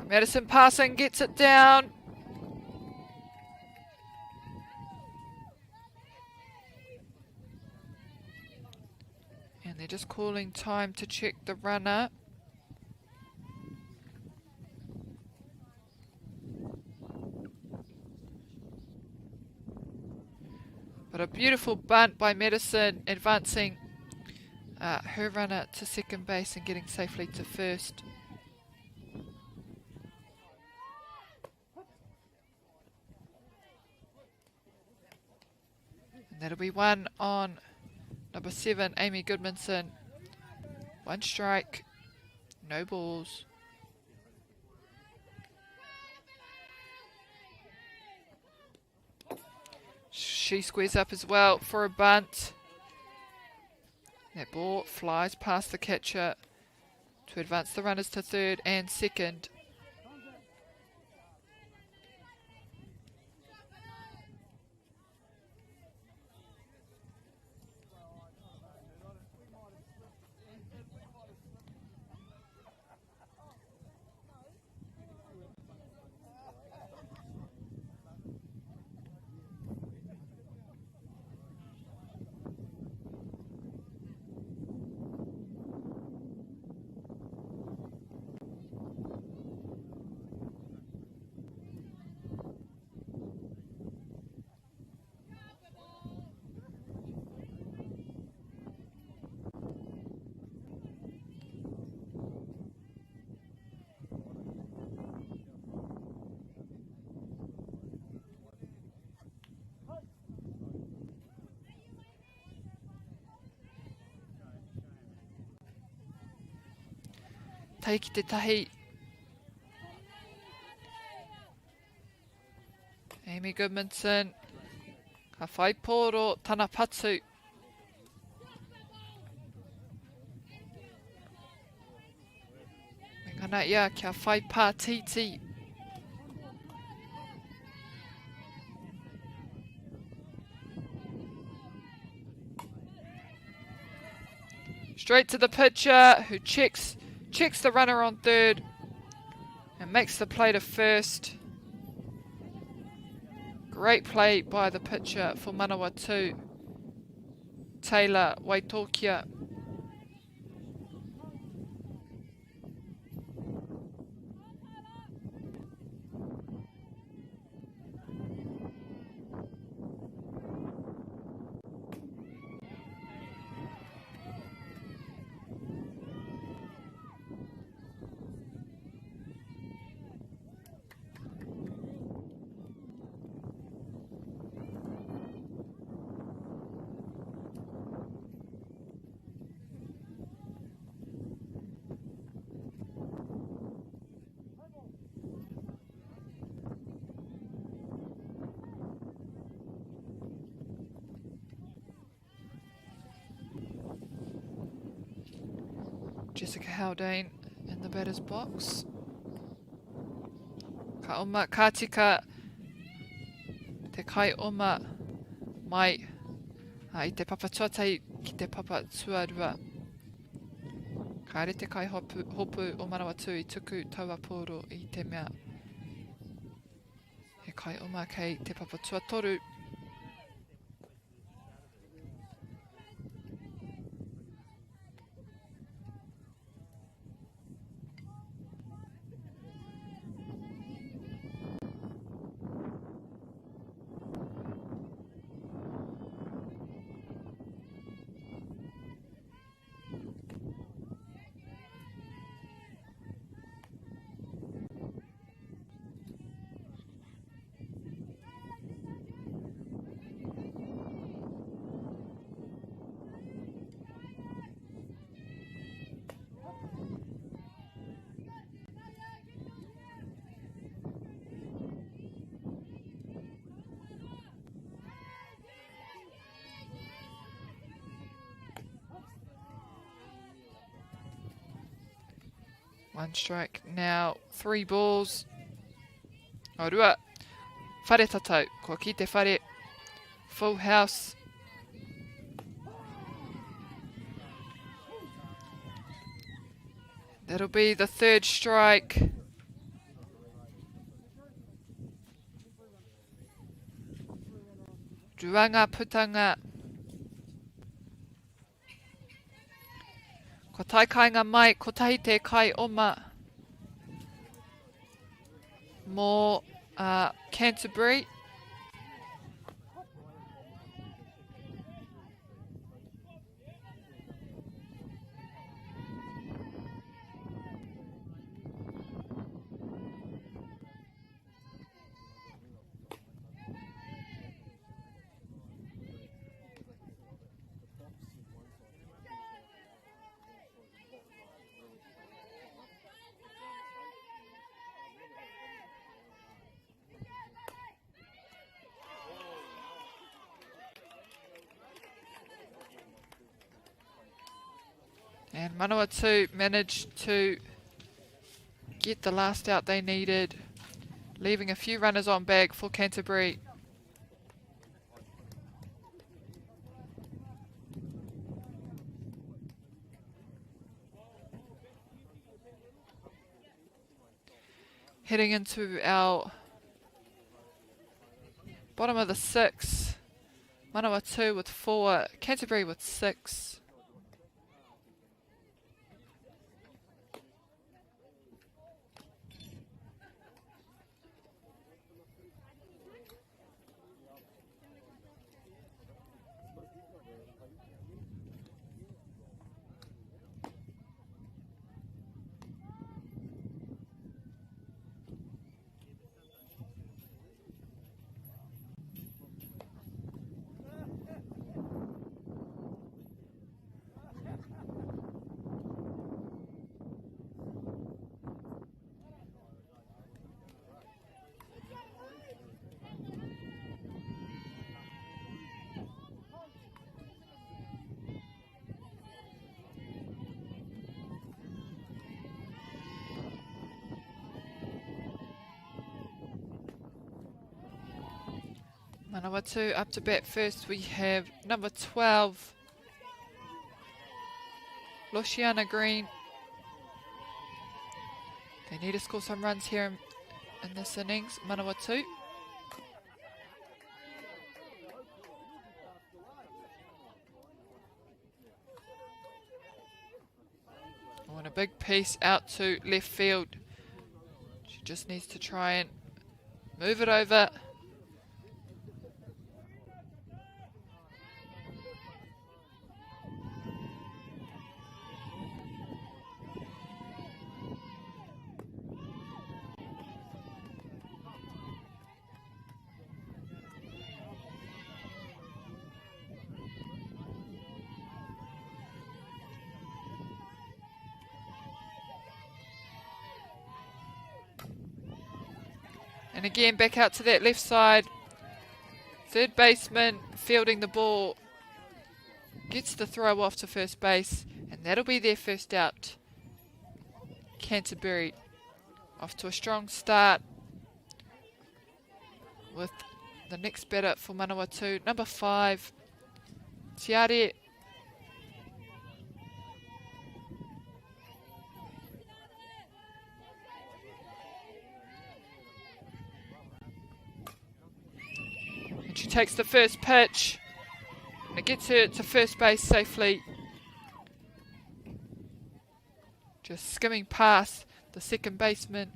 Madison passing, gets it down. And they're just calling time to check the runner. But a beautiful bunt by Madison, advancing her runner to second base and getting safely to first. That'll be 1 on number 7, Amy Goodmanson. 1 strike, no balls. She squares up as well for a bunt. That ball flies past the catcher to advance the runners to third and second. Taiki te tahi. Amy Goodmanson. Ka whai pōro tana patu. Ana ia kia whai pā titi. Straight to the pitcher, who checks the runner on third and makes the play to first. Great play by the pitcher for Manawatu, Taylor Waitokia. Jessica Haldane in the batter's box. Ka oma ka tika te kai oma mai I te papatuatei ki te papatuarua. Ka re te kai hopu o Manawatu I tuku tauaporo I te mea. He kai oma kei te papatuatoru. One strike now, 3 balls. Orua, whare tatau, ko ki te whare, full house. That'll be the 3rd strike. Ruanga putanga. Ko tai kainga mai, ko tahi te kai oma. More Canterbury. And Manawatu managed to get the last out they needed, leaving a few runners on bag for Canterbury. Heading into our bottom of the 6, Manawatu with 4, Canterbury with 6. Manawatu up to bat first. We have number 12, Luciana Green. They need to score some runs here in this innings. Manawatu. And a big piece out to left field. She just needs to try and move it over. And again, back out to that left side. Third baseman fielding the ball. Gets the throw off to first base. And that'll be their first out. Canterbury off to a strong start with the next batter for Manawatu. Number 5, Tiare. And she takes the first pitch. And it gets her to first base safely. Just skimming past the second baseman.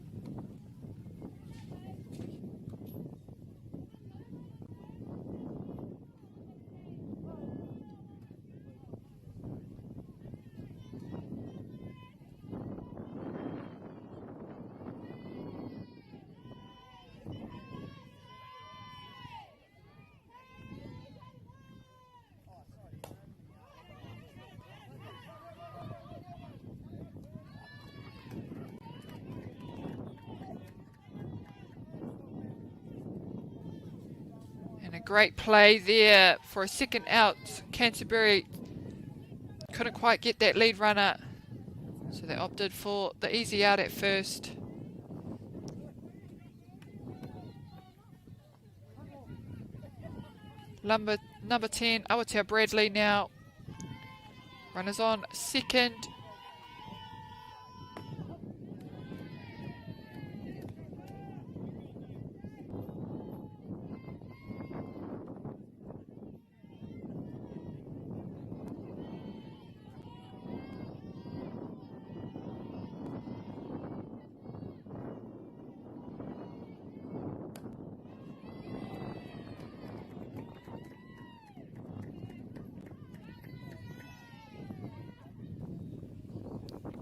A great play there for a second out. Canterbury couldn't quite get that lead runner, so they opted for the easy out at first. Number 10, Awatea Bradley now. Runners on second.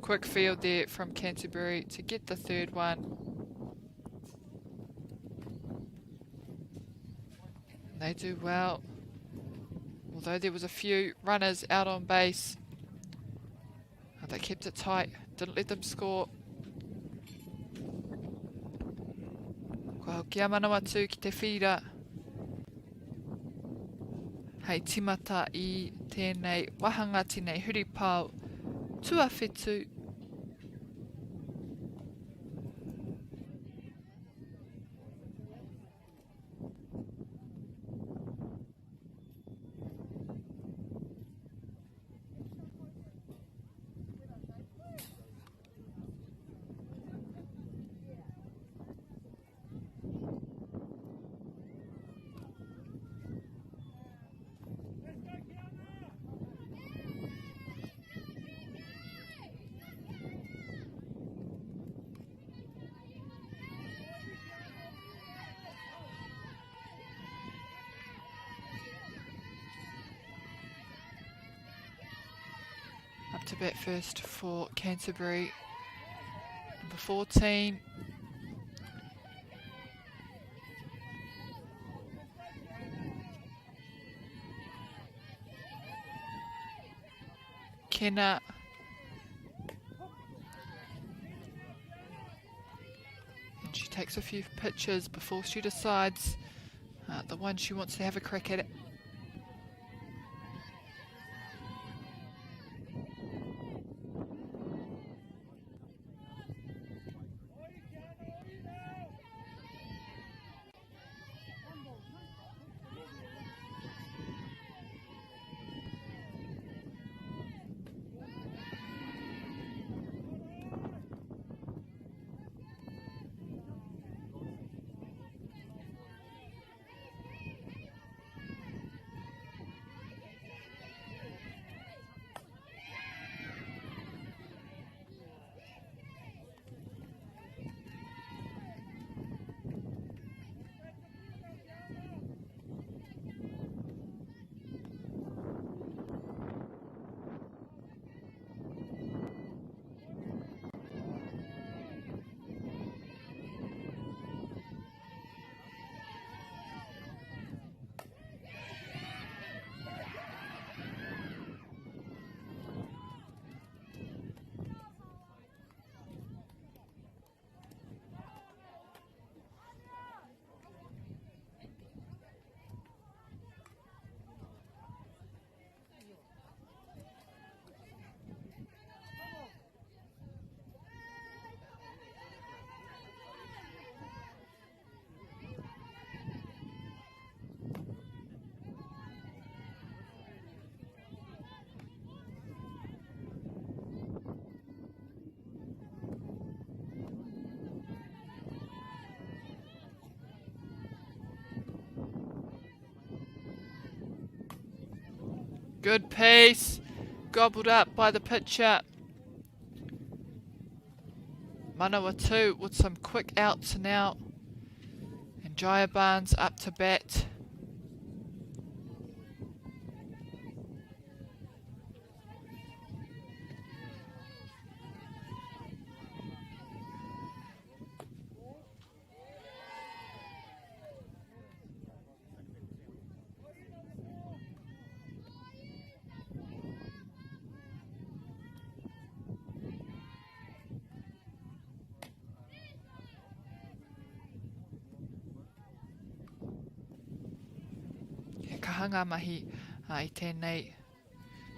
Quick field there from Canterbury to get the third one. They do well, although there was a few runners out on base. They kept it tight, didn't let them score. Kua hokia Manawatu ki te whira. Hei timata I tēnei wahanga tēnei huri pau. Tuawhetu. Up to bat first for Canterbury. Number 14. Kenna. And she takes a few pitches before she decides the one she wants to have a crack at it. Good piece. Gobbled up by the pitcher. Manawatu with some quick outs now. And Jaya Barnes up to bat. Kahanga mahi I tēnei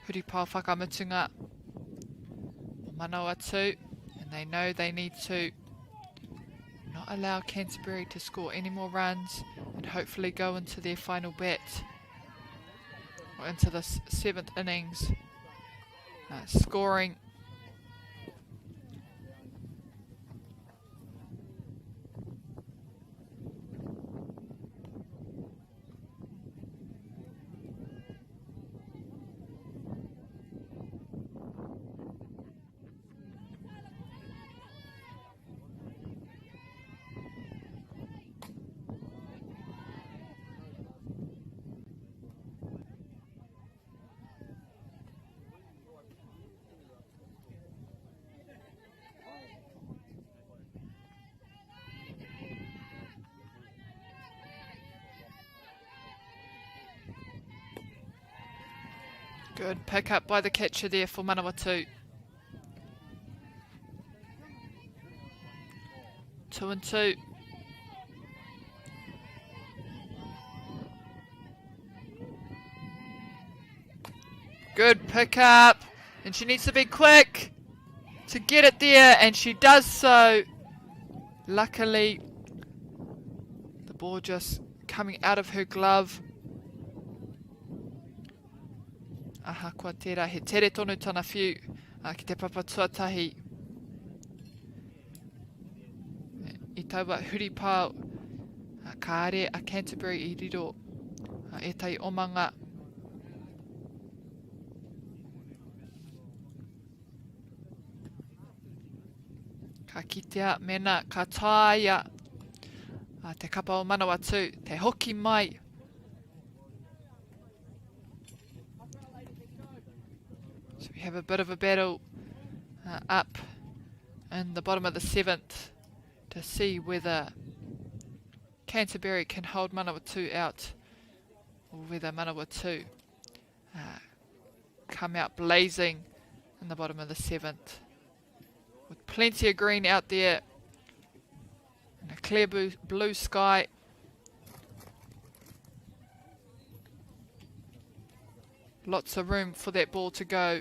huripao whakamutunga o Manawatu, and they know they need to not allow Canterbury to score any more runs and hopefully go into their final bat or into the 7th innings scoring. Good pick up by the catcher there for Manawatu. 2-2. Good pick up, and she needs to be quick to get it there, and she does so. Luckily, the ball just coming out of her glove. Aha, kua tērā, he tere tonu tana whiu ki te papa tuatahi. I taua huripao ka are a Canterbury I riro e tai omanga. Ka kitea mena ka tāia te kapa o Manawatu, te hoki mai. So we have a bit of a battle up in the bottom of the 7th to see whether Canterbury can hold Manawatu out or whether Manawatu come out blazing in the bottom of the 7th. With plenty of green out there and a clear blue sky. Lots of room for that ball to go.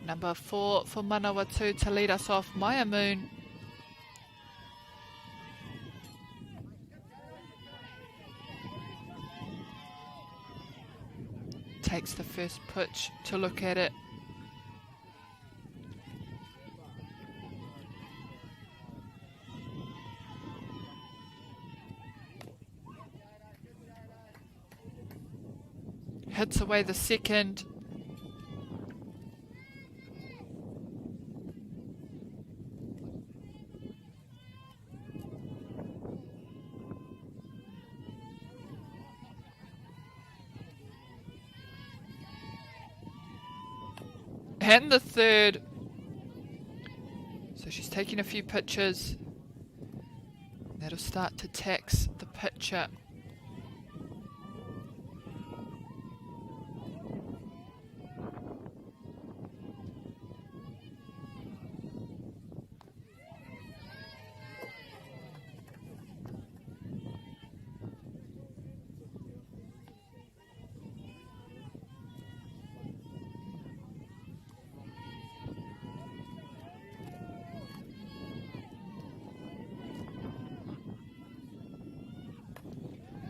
Number 4 for Manawatu to lead us off, Maya Moon. Takes the first pitch to look at it. Hits away the second. and the third. So she's taking a few pitches. That'll start to tax the pitcher.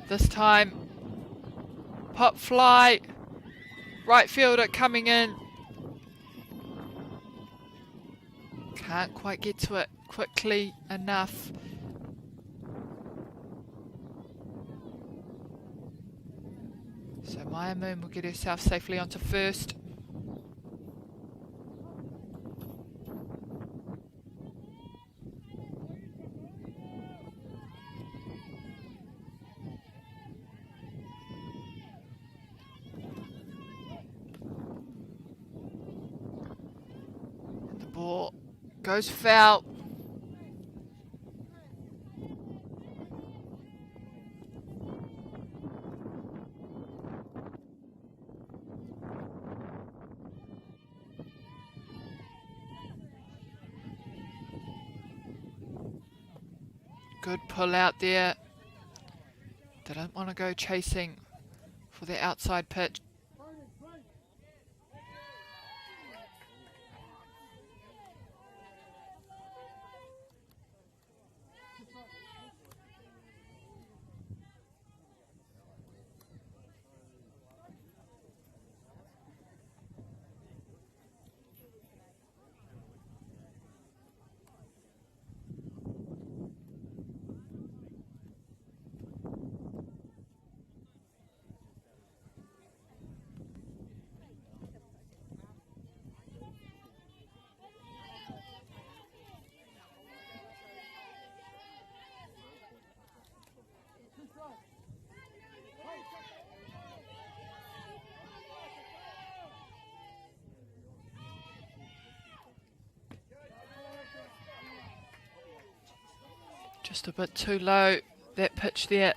This time, pop fly, right fielder coming in. Can't quite get to it quickly enough. So Maya Moon will get herself safely onto first. Ball goes foul. Good pull out there. They don't want to go chasing for the outside pitch. Just a bit too low, that pitch there.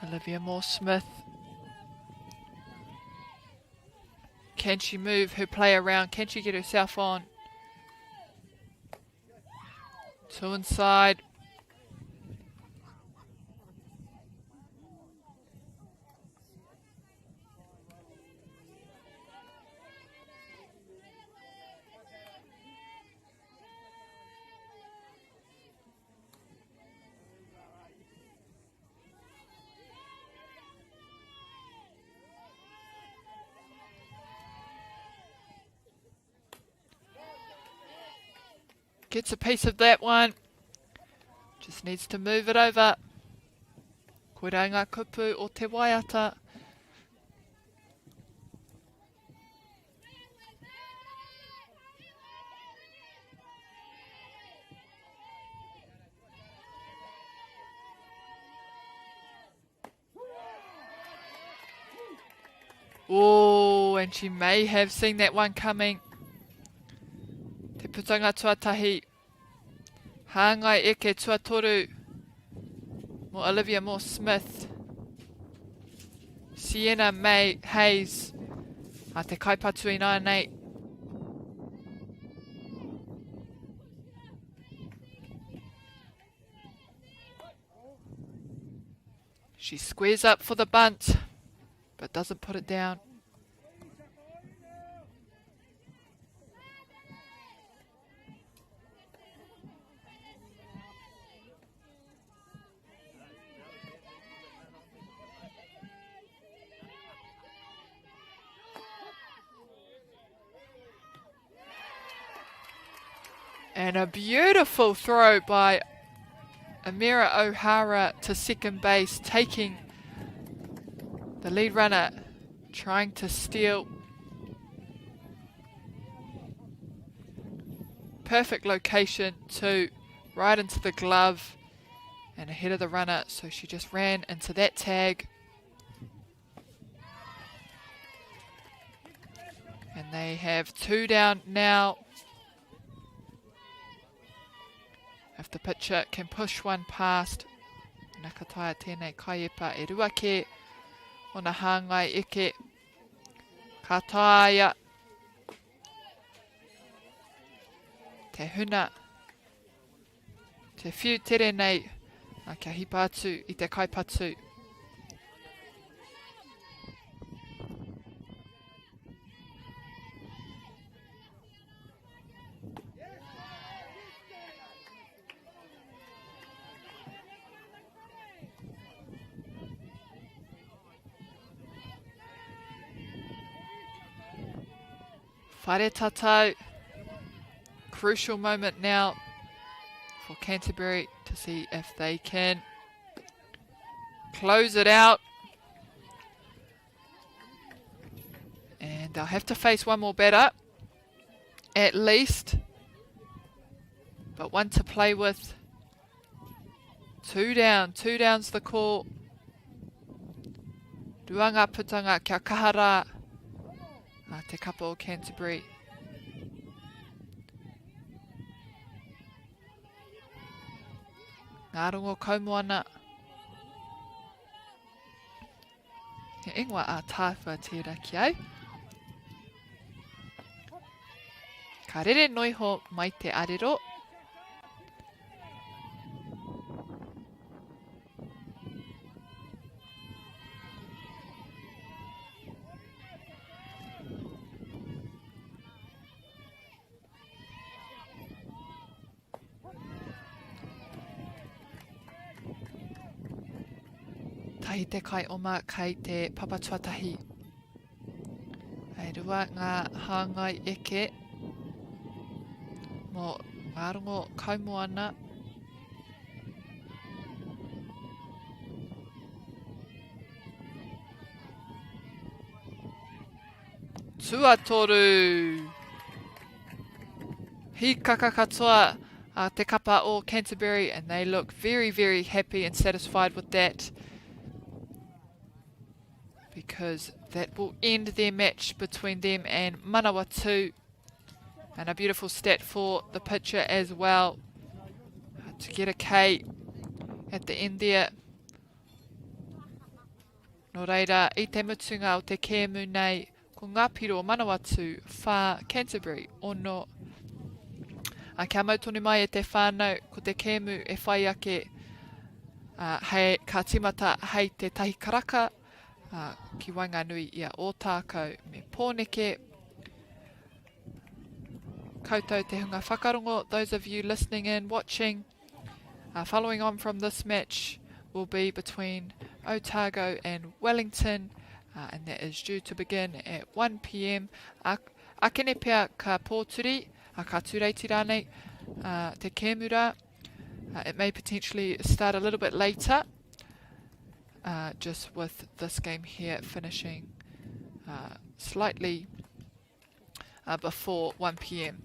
Olivia Moore-Smith. Can she move her play around? Can she get herself on? Two inside. Gets a piece of that one. Just needs to move it over. Koe rau ngā kupu o te waiata. Oh, and she may have seen that one coming. Te putanga tuatahi. Hāngai eke tuatoru. Mo Olivia Moore-Smith. Sienna May Hayes. A te kaipatu I nānei. She squares up for the bunt, but doesn't put it down. And a beautiful throw by Amira O'Hara to second base, taking the lead runner, trying to steal. Perfect location too, right into the glove and ahead of the runner, so she just ran into that tag. And they have 2 down now. If the pitcher can push one past, Nakataia tēnei kaiepa e ruake, ona hāngai eke, Kataia, te huna, te whiu tere nei, kia hipa atu I te kaipatu. Whare tatau, crucial moment now for Canterbury to see if they can close it out. And they'll have to face one more batter, at least. But one to play with. 2 down, 2 down's the call. Ruanga putanga kia kahara. Te kapa o Canterbury. Ngā rongo kaumoana. He ingoa a tāwha tērā ki au. Ka rere noiho mai te arero. Tahi te kai oma kai te papatuatahi. Ai rua ngā hāngai eke. Mō ngā rongo kaumoana. Tuatoru. Hikaka katoa te kapa o Canterbury, and they look very, very happy and satisfied with that, because that will end their match between them and Manawatu. And a beautiful stat for the pitcher as well, to get a K at the end there. Nō reira, I te mutunga o te kēmu nei, ko ngā piro o Manawatu, whā Canterbury, ono. Kia mautonu mai e te whānau, ko te kēmu e whai ake, hei ka timata hei te tahi karaka, ki Wainganui ia o tākau me pōneke. Koutou te hunga whakarongo, those of you listening in, watching, following on from this match will be between Otago and Wellington, and that is due to begin at 1 p.m. Akene pia ka pōturi, ka tureiti rānei, te kēmura. It may potentially start a little bit later, just with this game here finishing slightly before 1 p.m.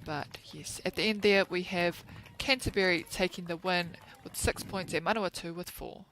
But yes, at the end there we have Canterbury taking the win with 6 points and Manawatu with 4.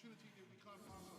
opportunity that we can't pass on.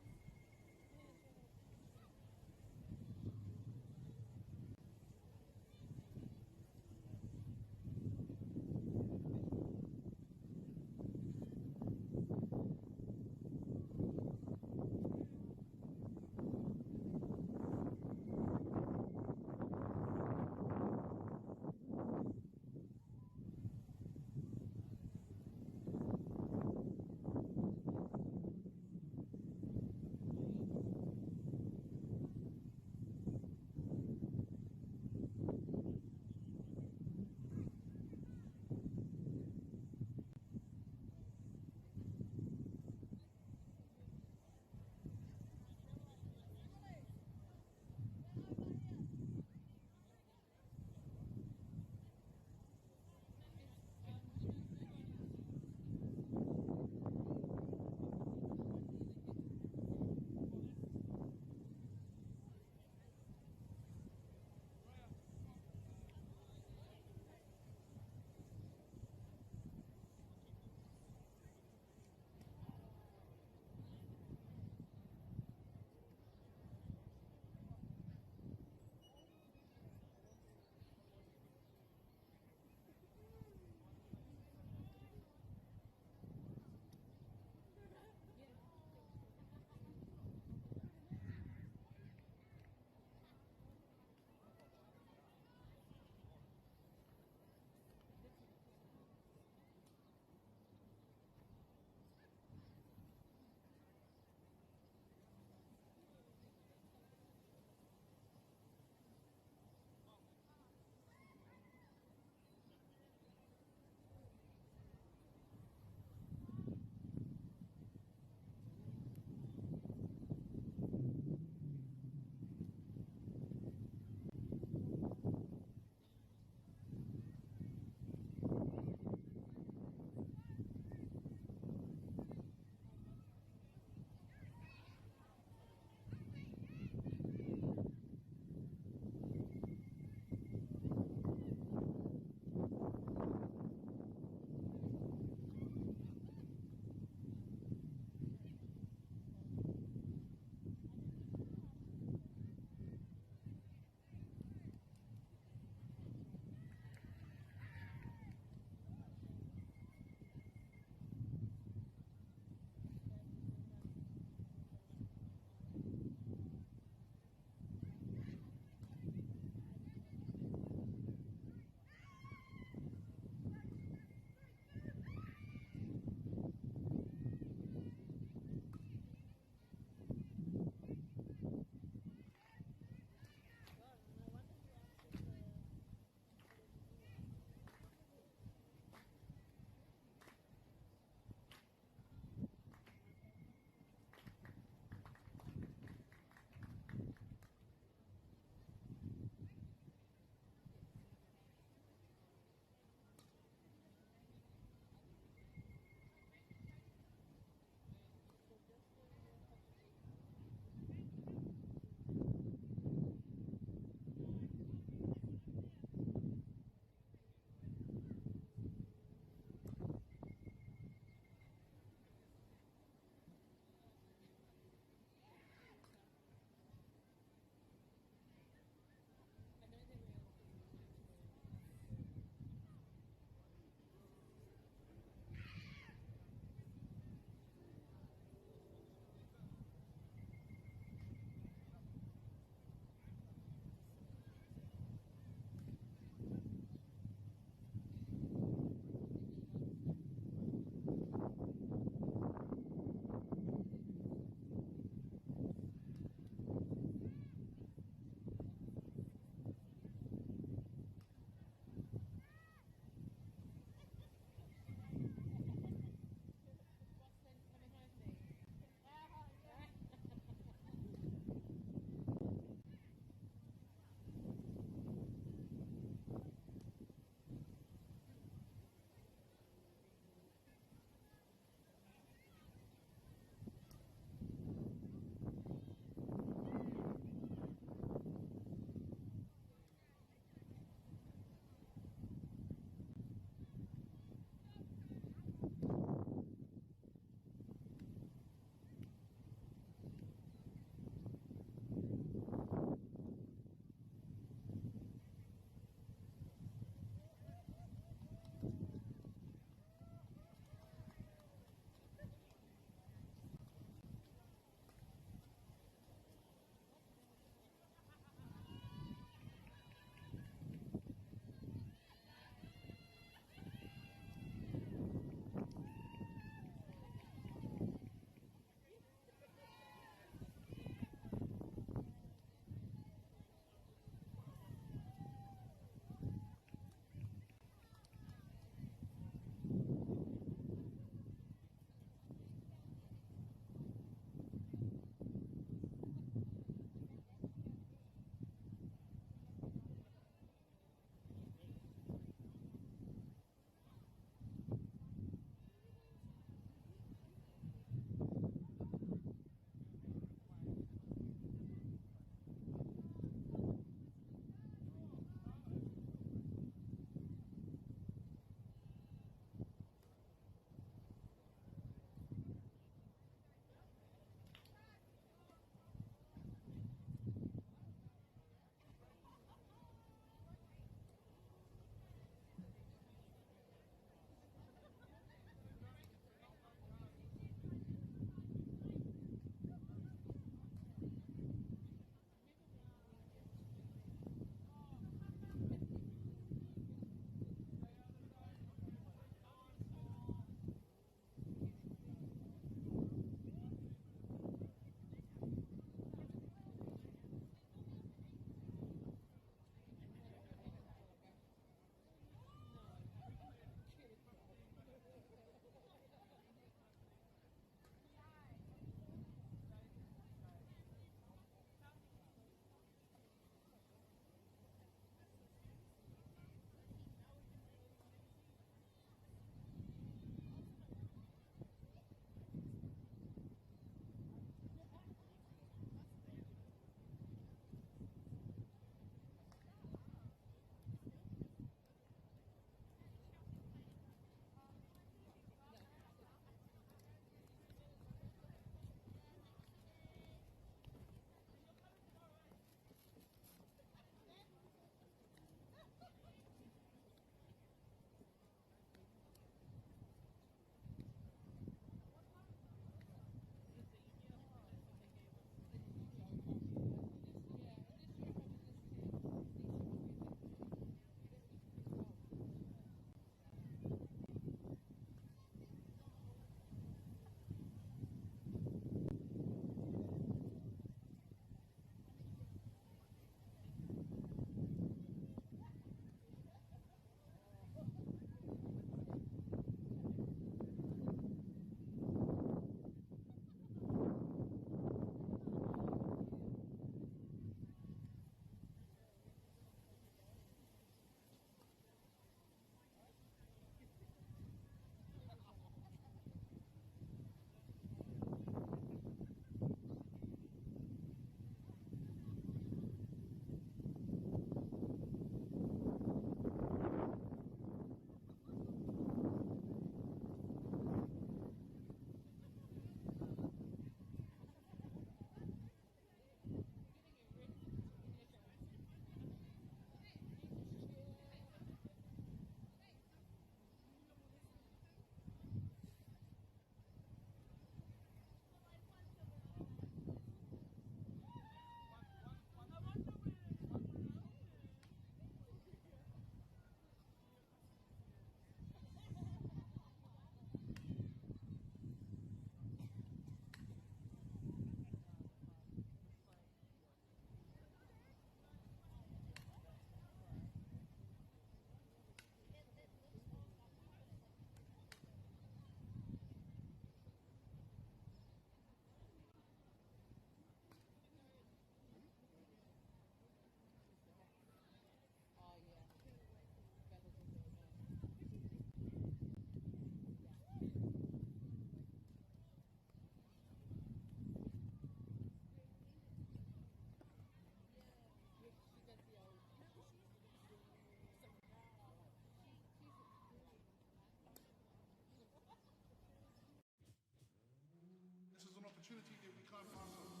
opportunity that we can't pass on.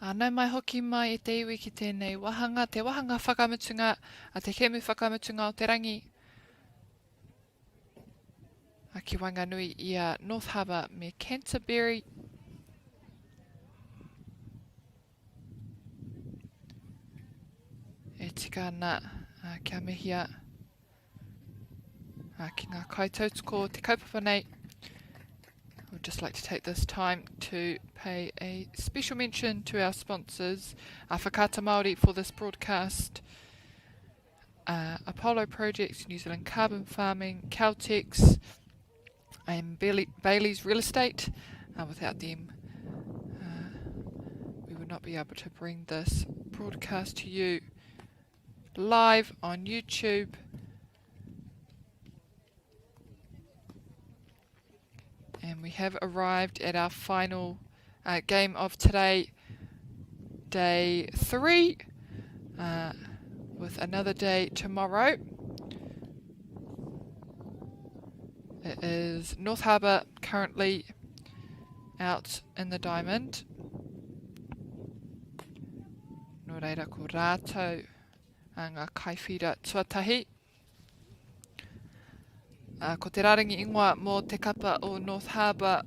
Nau mai hoki mai e te iwi ki tēnei wahanga, te wahanga whakamutunga, te kemu whakamutunga o te rangi. Ki Wanganui I a North Harbour me Canterbury. E tika ana kia mihia ki ngā kaitautoko te kaupapa nei. I would just like to take this time to pay a special mention to our sponsors, Whakaata Māori for this broadcast, Apollo Projects, New Zealand Carbon Farming, Caltex, and Bailey's Real Estate. Without them, we would not be able to bring this broadcast to you live on YouTube. And we have arrived at our final game of today, day 3, with another day tomorrow. It is North Harbour currently out in the diamond. Nō reira ko rātou ngā kaiwhira tuatahi. Ko te raringi ingoa mō te kapa o North Harbour,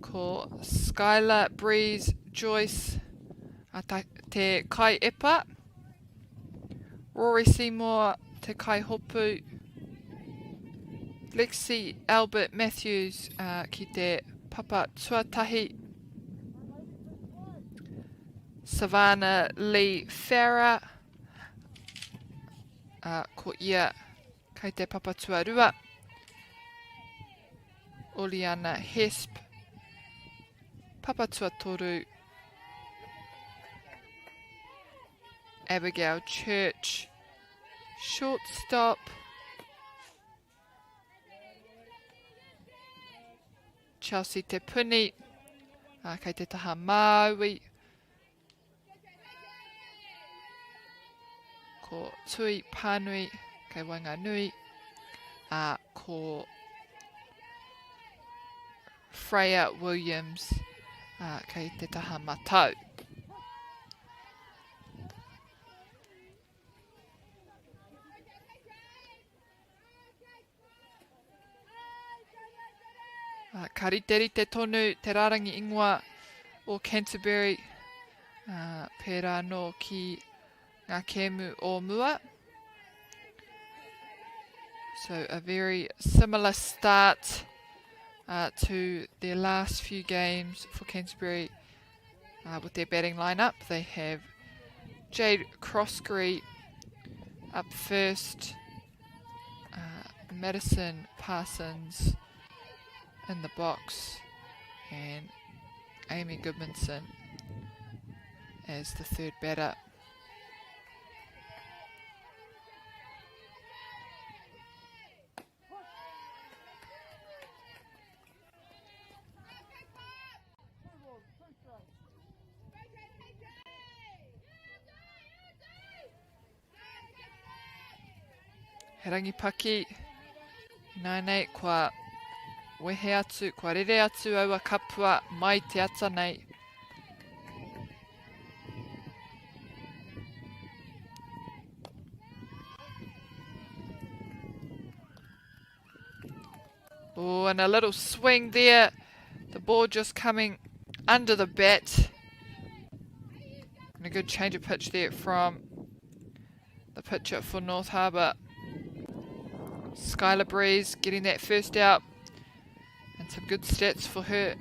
ko Skylar, Breeze, Joyce, te kai epa, Rory Seymour, te kai hopu, Lexi Albert Matthews ki te papa tuatahi, Savannah Lee Farah, ko ia kai te papa tuarua, Oliana Hesp, papa tuatoru, Abigail Church, shortstop, Chelsea Te Puni, kei te taha MΑΟRI, ko Tui Pānui, kei Wanganui, ko Freya Williams, kei te taha Matau. Ka rite tonu te rarangi ingoa o Canterbury, pērā no ki ngā kēmu o mua. So a very similar start to their last few games for Canterbury with their batting lineup. They have Jade Croskery up first, Madison Parsons in the box, and Amy Goodmanson as the third batter. He rangipaki, nei kua wehe atu, kua rere atu aua kapua mai te ata nei. Oh, and a little swing there. The ball just coming under the bat. And a good change of pitch there from the pitcher for North Harbour. Skylar Breeze getting that first out. And some good stats for her.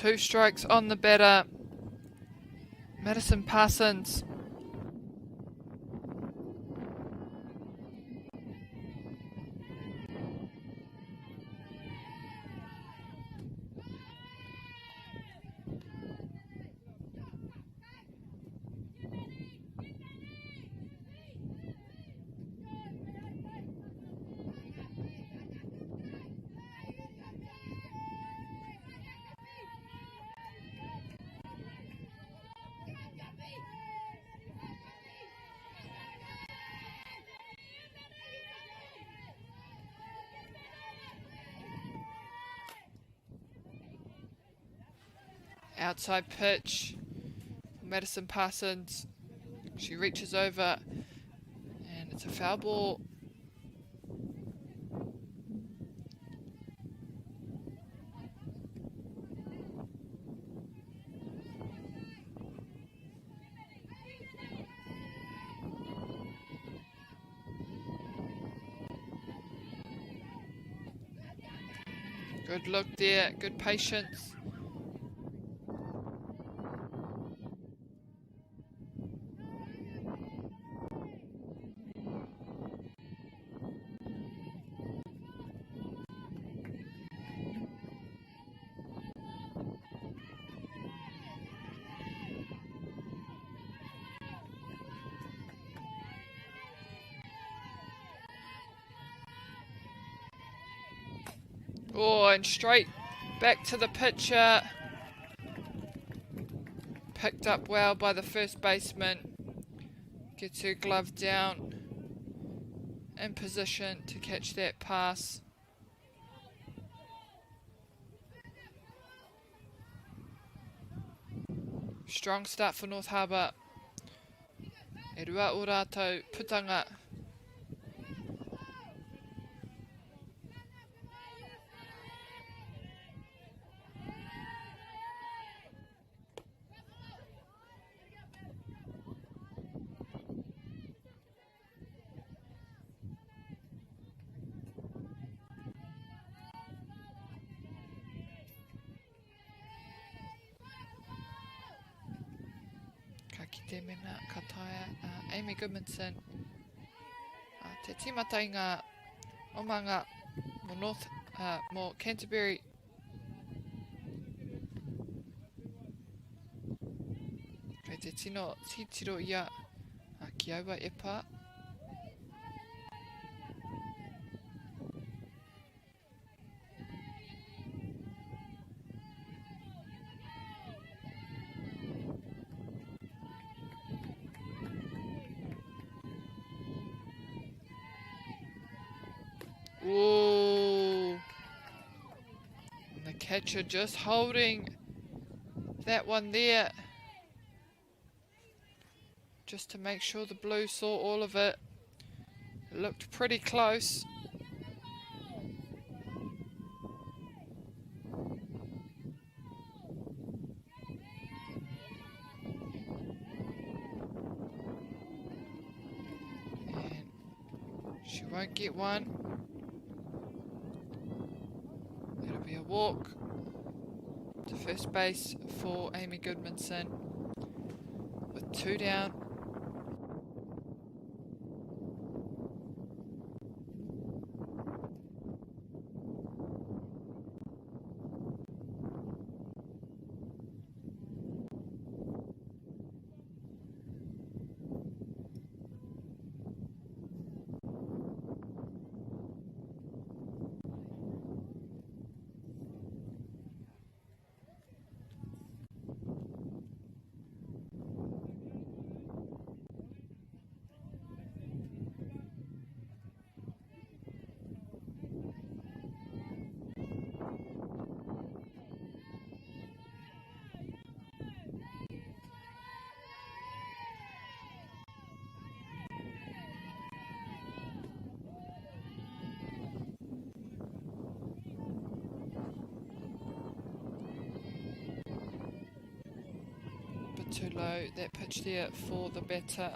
2 strikes on the batter. Madison Parsons. Outside pitch. Madison Parsons. She reaches over and it's a foul ball. Good look there, good patience. Oh, and straight back to the pitcher. Picked up well by the first baseman. Gets her glove down in position to catch that pass. Strong start for North Harbour. E rua o rātou putanga. Ki te mena kataia Amy Goodmanson. Te timata i ngā omanga mo Canterbury. Kei te tino titiro ia ki aua e pā. Ooh. And the catcher just holding that one there. Just to make sure the blue saw all of it. It looked pretty close. And she won't get one. It'll be a walk to first base for Amy Goodmanson with 2 down. Too low, that pitch there for the batter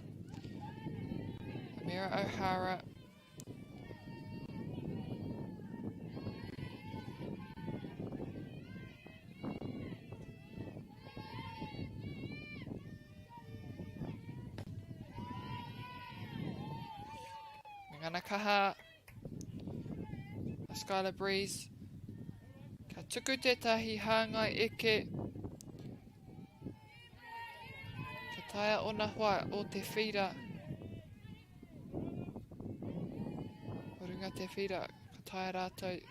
Amira O'Hara. Ngana kaha. Skylar Breeze. Ka tuku tētahi hāngai eke. Ka taia ona hoa o te whira. O runga te whira. Ka taia rātou.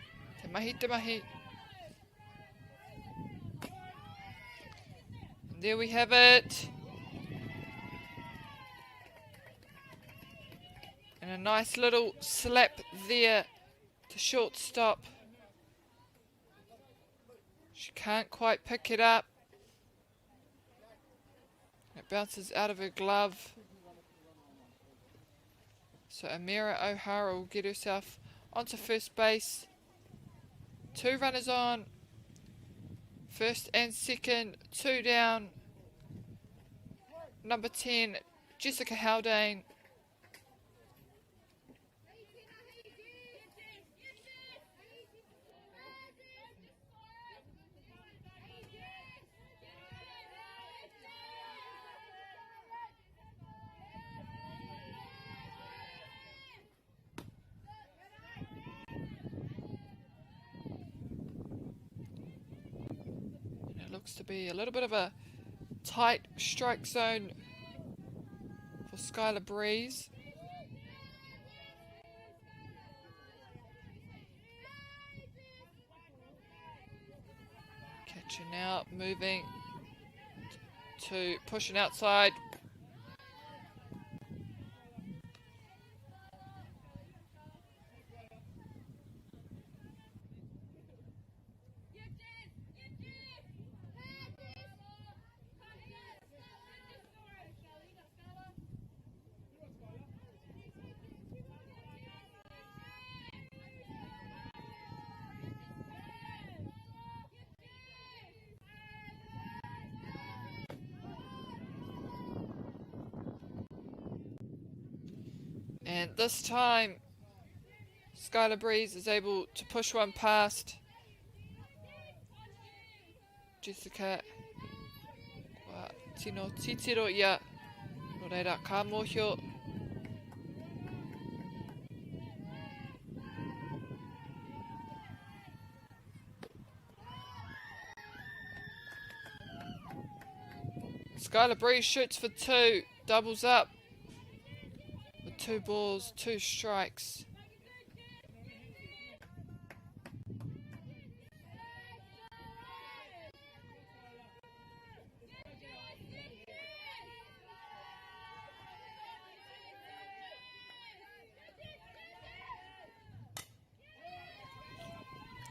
Te mahi te mahi. And there we have it. And a nice little slap there to shortstop. She can't quite pick it up. It bounces out of her glove. So Amira O'Hara will get herself onto first base. 2 runners on. First and second, 2 down. Number 10, Jessica Haldane. Looks to be a little bit of a tight strike zone for Skylar Breeze. Catcher now moving to pushing outside. And this time, Skylar Breeze is able to push one past Jessica. Wa tino titiro ia. No reira ka mōhio. Skylar Breeze shoots for 2, doubles up. 2 balls, 2 strikes.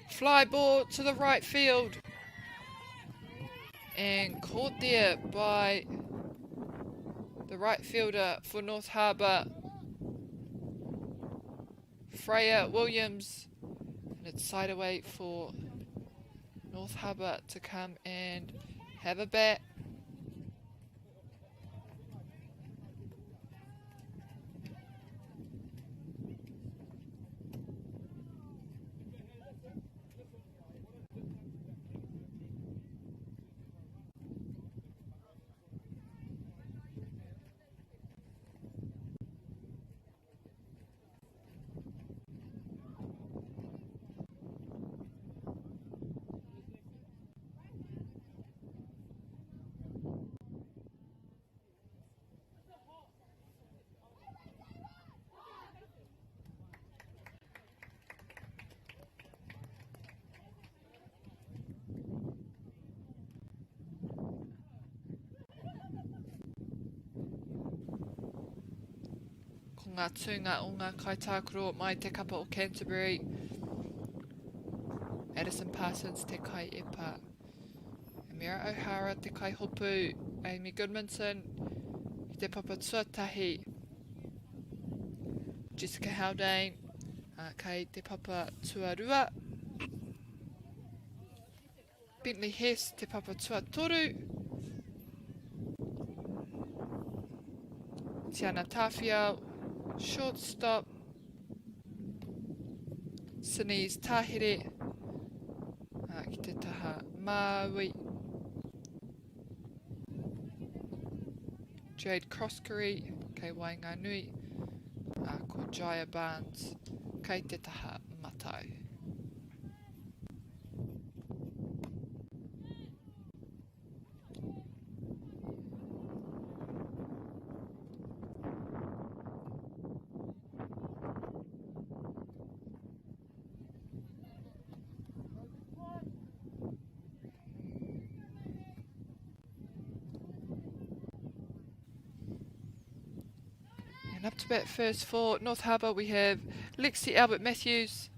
Fly ball to the right field. And caught there by the right fielder for North Harbour, Freya Williams. And it's side away for North Harbour to come and have a bat. Ngā tūnga o ngā kaitākuro mai te kapa o Canterbury. Addison Parsons te kai epa. Amira O'Hara te kai hopu. Amy Goodmanson te papa tuatahi. Jessica Haldane kai te papa tuarua. Bentley Hess te papa tuatoru. Tiana Tawhiao, shortstop. Sinise Tahere, ki te taha Māori. Jade Croskery, kei Wainganui. ko Jaya Barnes, kei te taha matau. And up to bat first for North Harbour, we have Lexi Albert Matthews.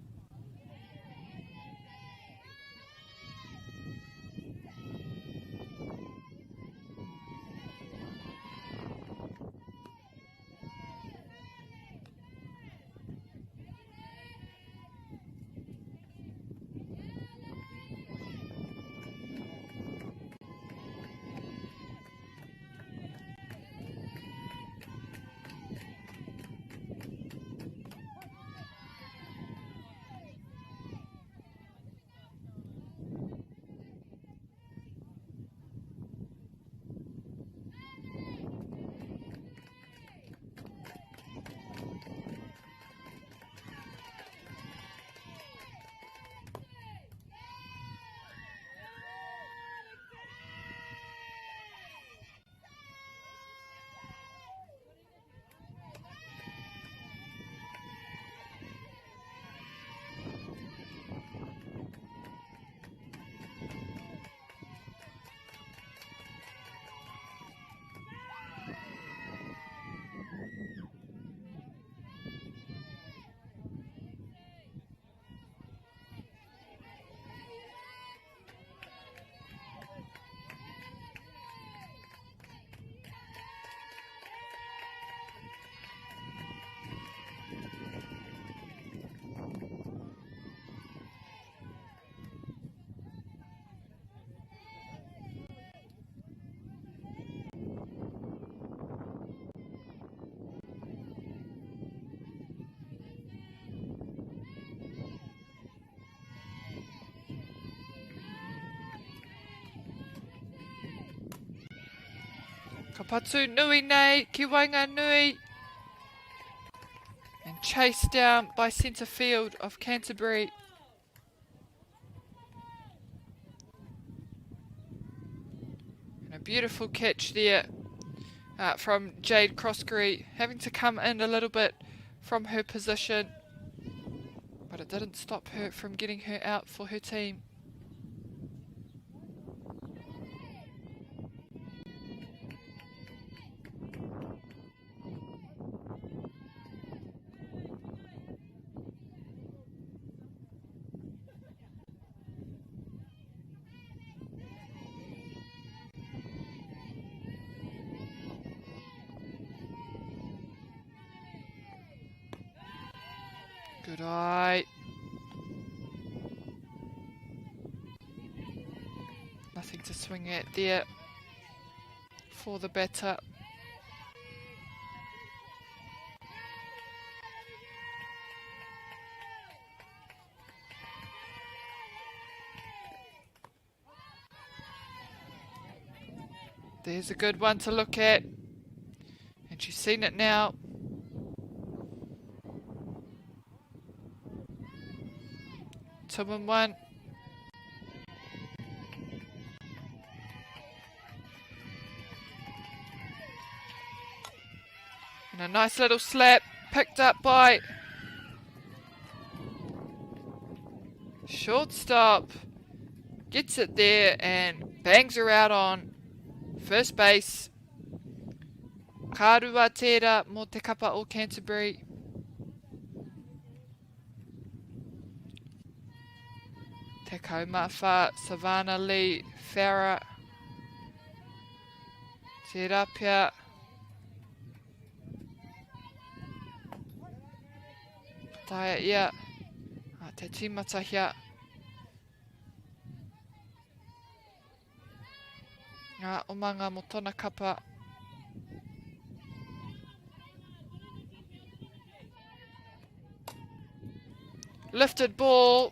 Ka patu nui nei, ki wainga nui. And chased down by centre field of Canterbury. And a beautiful catch there from Jade Croskery, having to come in a little bit from her position. But it didn't stop her from getting her out for her team. Good eye. Nothing to swing at there for the batter. There's a good one to look at. And she's seen it now. Two and one. And a nice little slap picked up by shortstop. Gets it there and bangs her out on first base. Karua tērā mō te kapa o Canterbury. Te kaumawha, Savannah Lee Farah. Tērā pia. Taia ia. Te tīmata hia. Ngā omanga mo tōna kapa. Lifted ball.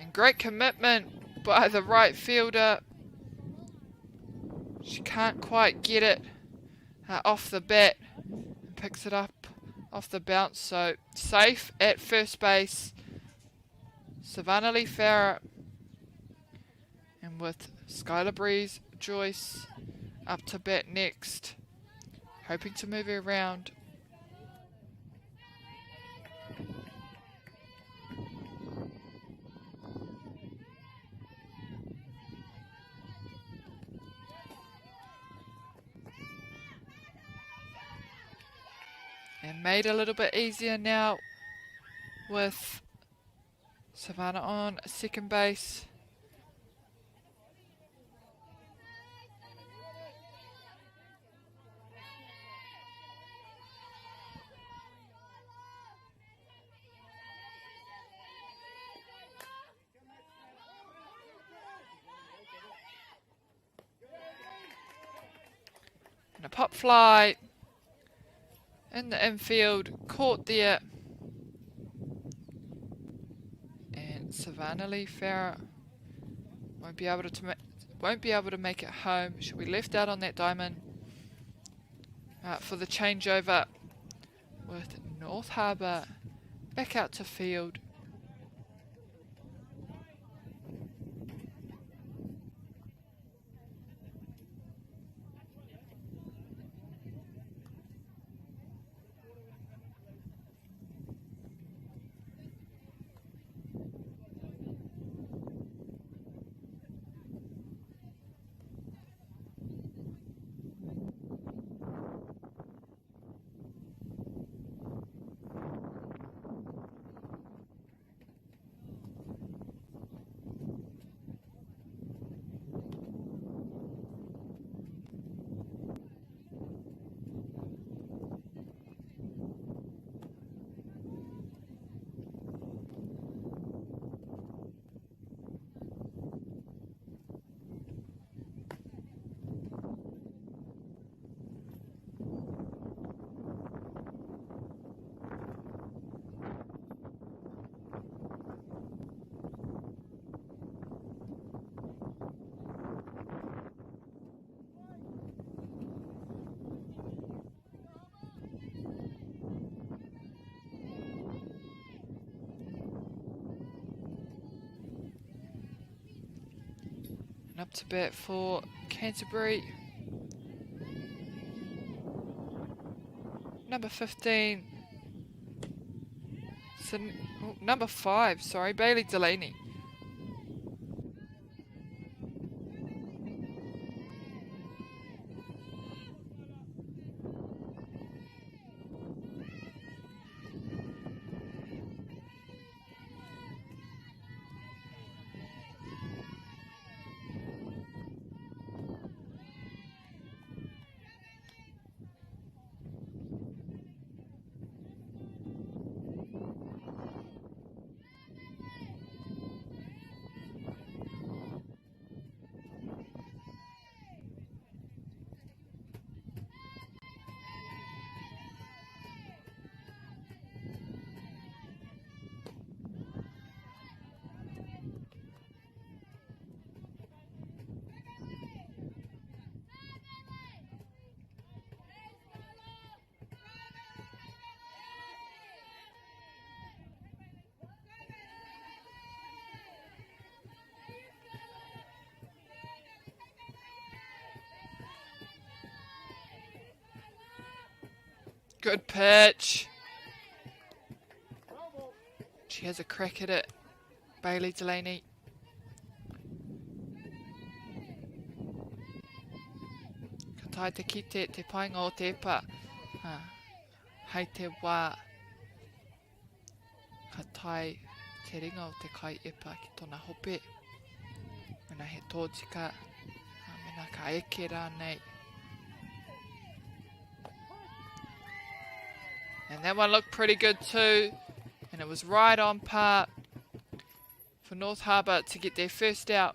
And great commitment by the right fielder. She can't quite get it off the bat. Picks it up off the bounce, so safe at first base. Savannah Lee Farah, and with Skylar Breeze Joyce up to bat next, hoping to move her around. And made a little bit easier now with Savannah on second base. And a pop fly in the infield, caught there. And Savannah Lee Farah won't be able to make it home. She'll be left out on that diamond for the changeover with North Harbour back out to field. And up to bat for Canterbury, number 15, number 5, sorry, Bailey Delaney. Good pitch. She has a crack at it, Bailey Delaney. Ka tae te kite te painga o te epa. Hei te wā. Ka tae te ringa o te kai epa ki tona hope. Mena he tōtika. Mena ka eke rānei. And that one looked pretty good too. And it was right on par for North Harbour to get their first out.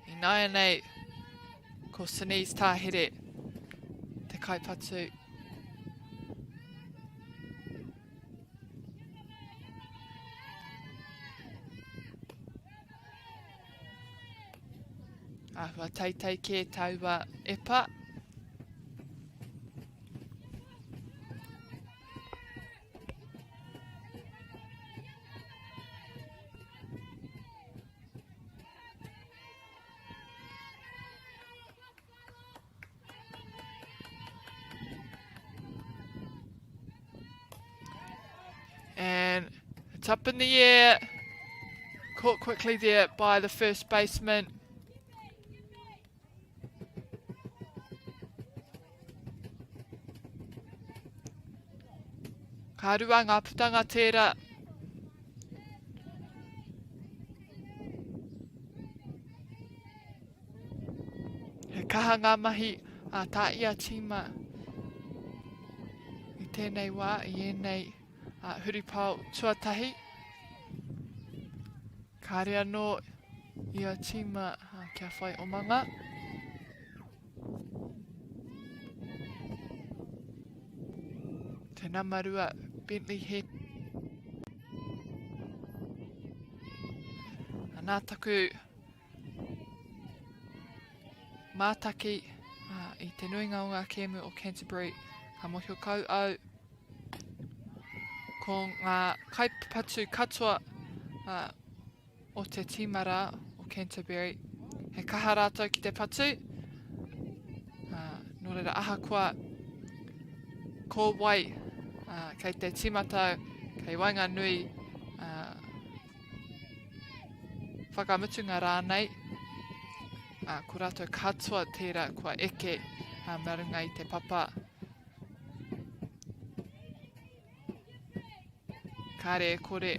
I nai nei, ko Sinise Tāhere, te kaipatu. Ahua teitei ke taua epa. And it's up in the air. Caught quickly there by the first baseman. Ka rua ngā putanga tērā. He kaha ngā mahi a tā ia tīma. I tēnei wā, i ēnei huripau tuatahi. Ka rea no ia tīma kia whai omanga. Te namarua Bentley Head. Nā taku mātaki i te nuinga o ngā kēmu o Canterbury. Ka mohio kau au ko ngā kaipatu katoa o te tīmara o Canterbury. He kaha rātou ki te patu. Nō reira ahakoa ko wai kei te tīmatau, kei wainga nui whakamutunga rānei. Ko rātou katoa tērā kua eke marunga i te papa. Kāre e kore.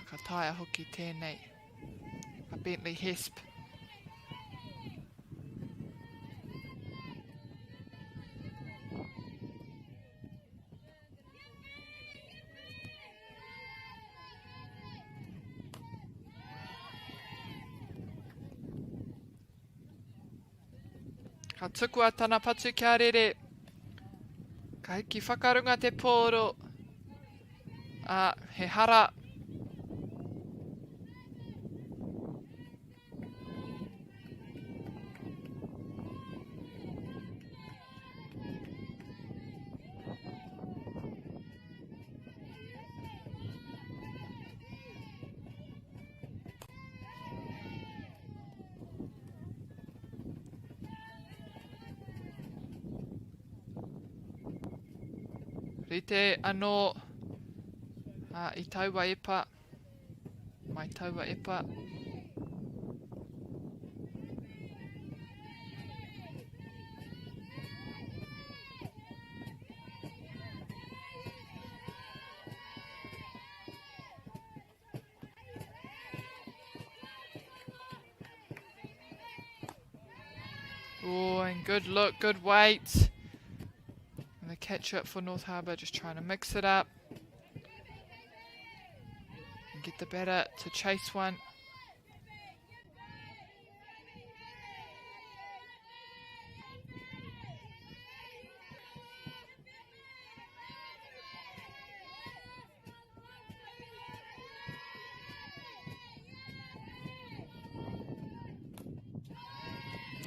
Ka taia hoki tēnei. A Bentley Hesp. Ka tukua tana patu kia rere. Ka hiki whakarunga te pōro. He hara. Rite anō I taua epa, mai taua epa. Oh, and good look, good weight. And the catch up for North Harbour, just trying to mix it up. And get the batter to chase one.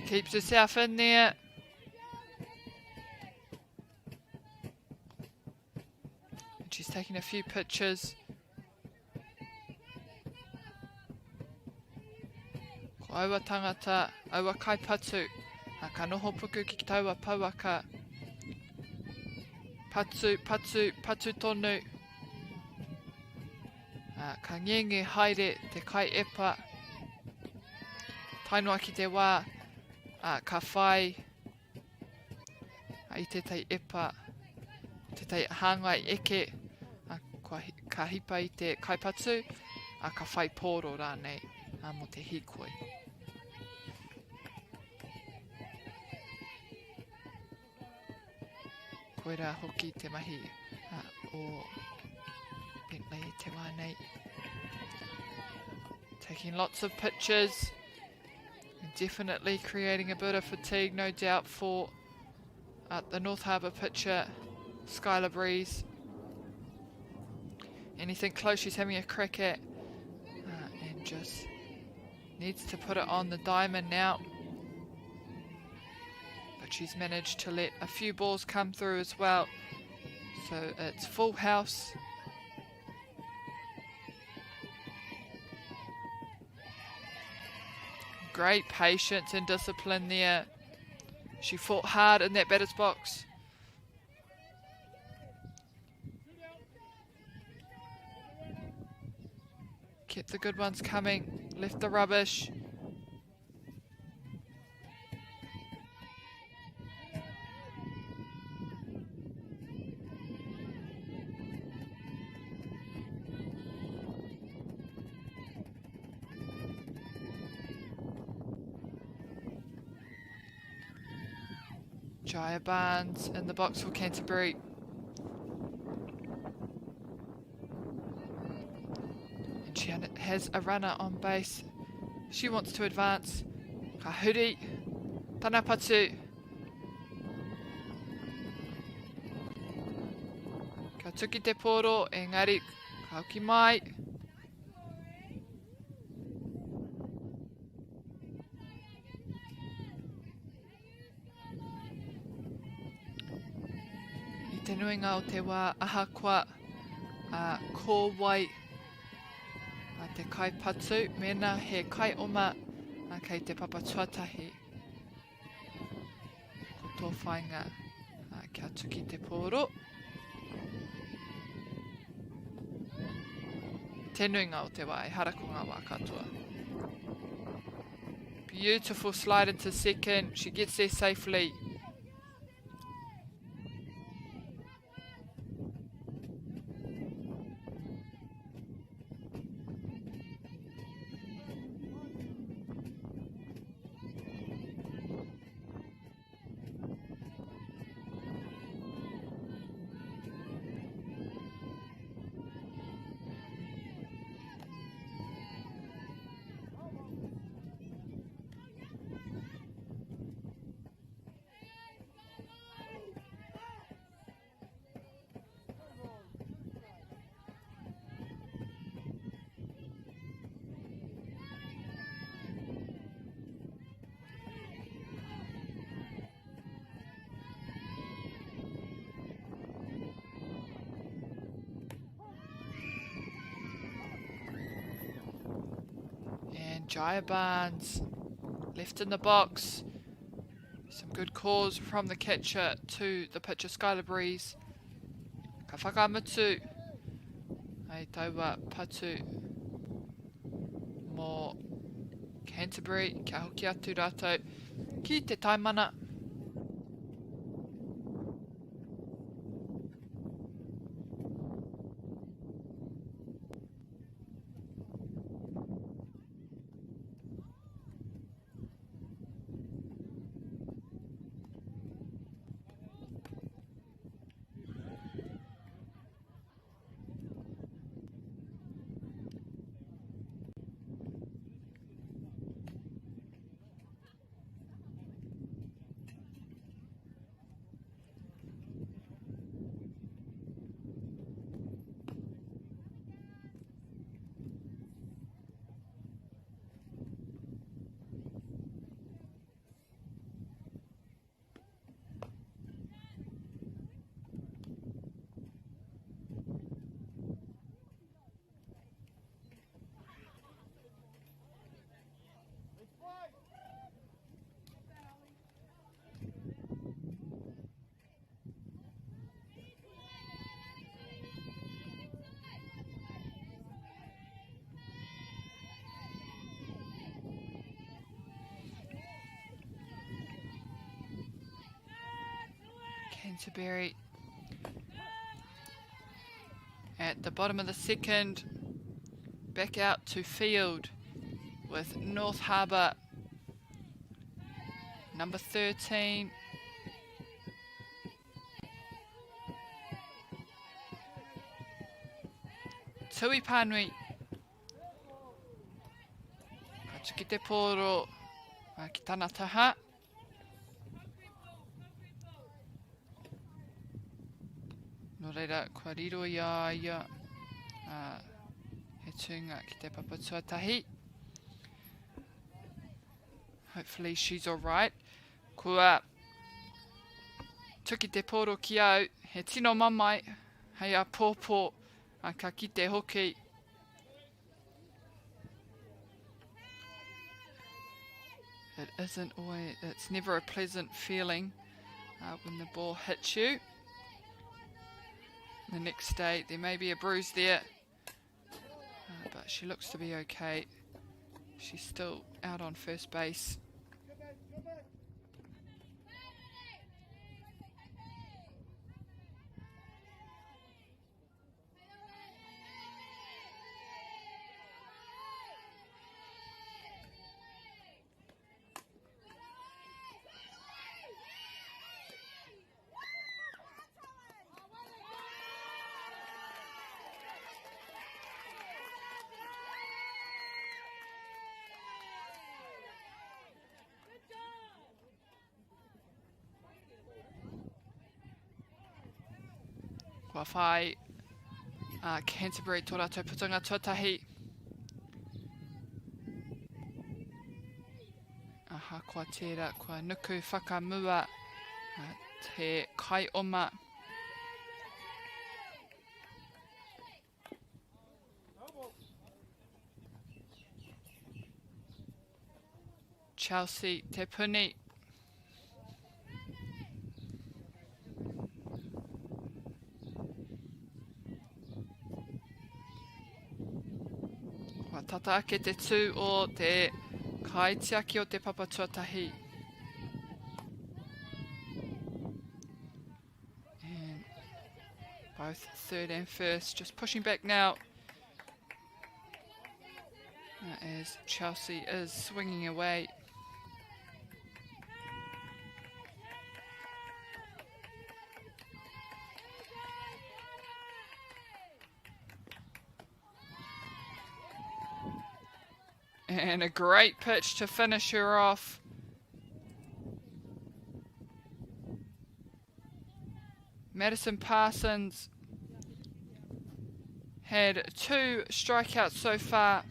Keeps herself in there. And she's taking a few pictures. Ko aua tangata, aua kaipatu. Ka noho puku ki taua pauaka. Patu, patu, patu tonu. Ka ngenge haere te kai epa. Tainoa ki te wā. Ka whai I te tei epa, te tei hāngai eke, ka hipa I te kaipatu, ka whai pōro rānei mo te hikoi. Koira hoki te mahi o Bentley te wānei. Taking lots of pictures. Definitely creating a bit of fatigue, no doubt, for the North Harbour pitcher, Skylar Breeze. Anything close she's having a crack at and just Needs to put it on the diamond now. But she's managed to let a few balls come through as well. So it's full house. Great patience and discipline there. She fought hard in that batter's box. Kept the good ones coming, left the rubbish. Jaya Barnes in the box for Canterbury. And she has a runner on base. She wants to advance. Ka huri, tana patu. Ka tuki te poro, engari, ka hoki mai. Te nuinga o te wā ahakoa kōwai a te kai patu, mena he kai oma kei te papatuatahi. Ko tō whainga kia tuki te pōro. Te nuinga o te wā e harako ngā wā katoa. Beautiful slide into second, she gets there safely. Jaya Barnes left in the box. Some good calls from the catcher to the pitcher, Skylar Breeze. Ka whakamutu. Hei taua patu mō Canterbury. Kia hoki atu rātou ki te taimana. Canterbury at the bottom of the second, back out to field with North Harbour, number 13. Tui Pānui. Ka tuki te pōro ki tāna taha. Nō reira, kua riro ia he tūnga ki te papatuatahi. Hopefully she's alright. Kua tuki te poro ki au. He tino mamai. Hei a pōpō. A ka kite hoki. It's never a pleasant feeling when the ball hits you. The next day, there may be a bruise there, but she looks to be okay. She's still out on first base. Kua whai Canterbury tō rātou putanga tuatahi. Aha, kua tērā, kua nuku whakamua te kai oma. Chelsea, te puni. Kua tata ake te tū o te kaitiaki o te papa tuatahi. And both third and first just pushing back now. As Chelsea is swinging away. And a great pitch to finish her off. Madison Parsons had 2 strikeouts so far.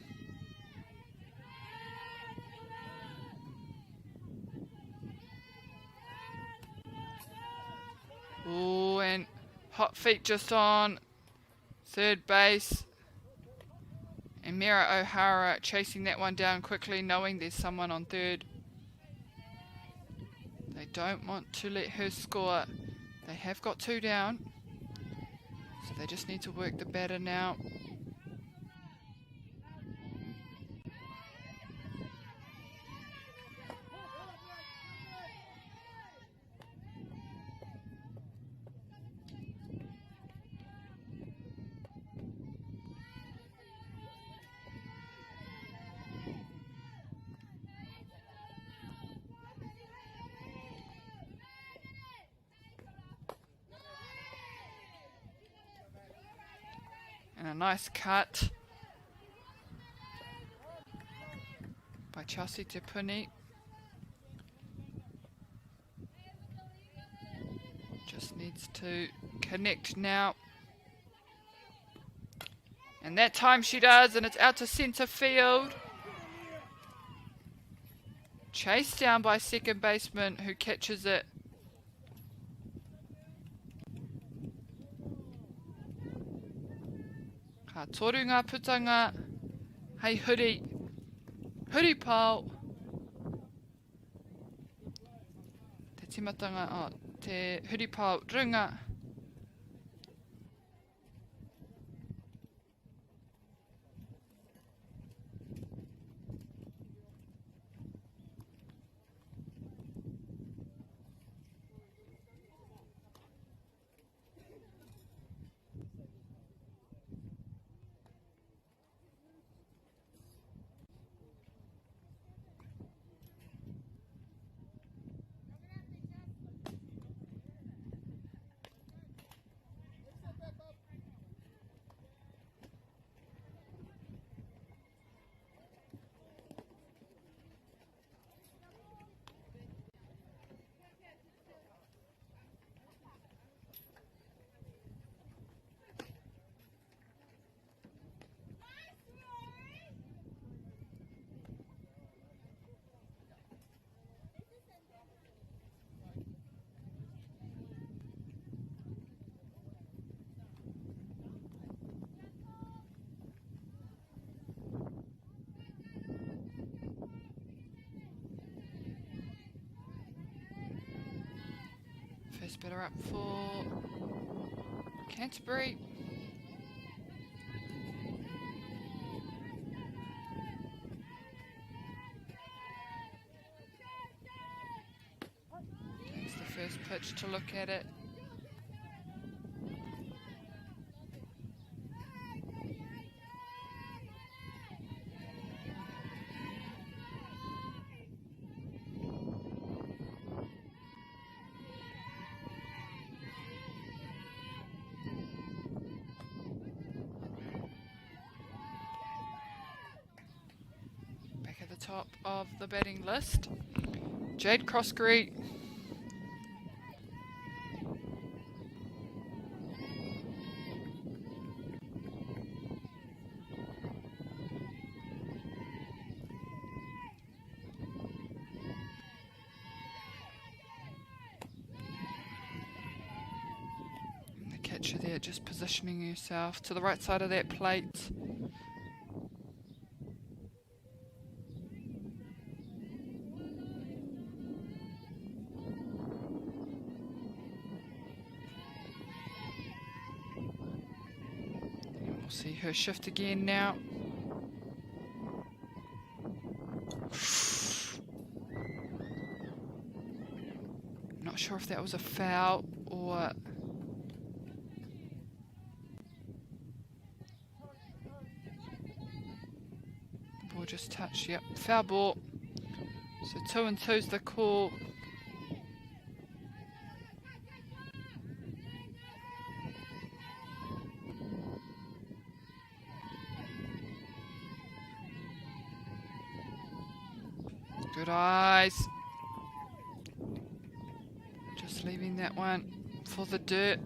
Oh, and hot feet just on third base. And Mira O'Hara chasing that one down quickly, knowing there's someone on third. They don't want to let her score. They have got 2 down. So they just need to work the batter now. And a nice cut by Chelsea Te Puni. Just needs to connect now. And that time she does, and it's out to centre field. Chased down by second baseman who catches it. Ka toru ngā putanga. Hei huri. Huri pau. Te timatanga, te huri pau runga. Spitter up for Canterbury. Takes the first pitch to look at it. Top of the batting list, Jade Croskery. And the catcher there just positioning herself to the right side of that plate. We'll see her shift again now. Not sure if that was a foul or the ball just touched. Yep, foul ball. So 2 and 2's the call. Good eyes. Just leaving that one for the dirt.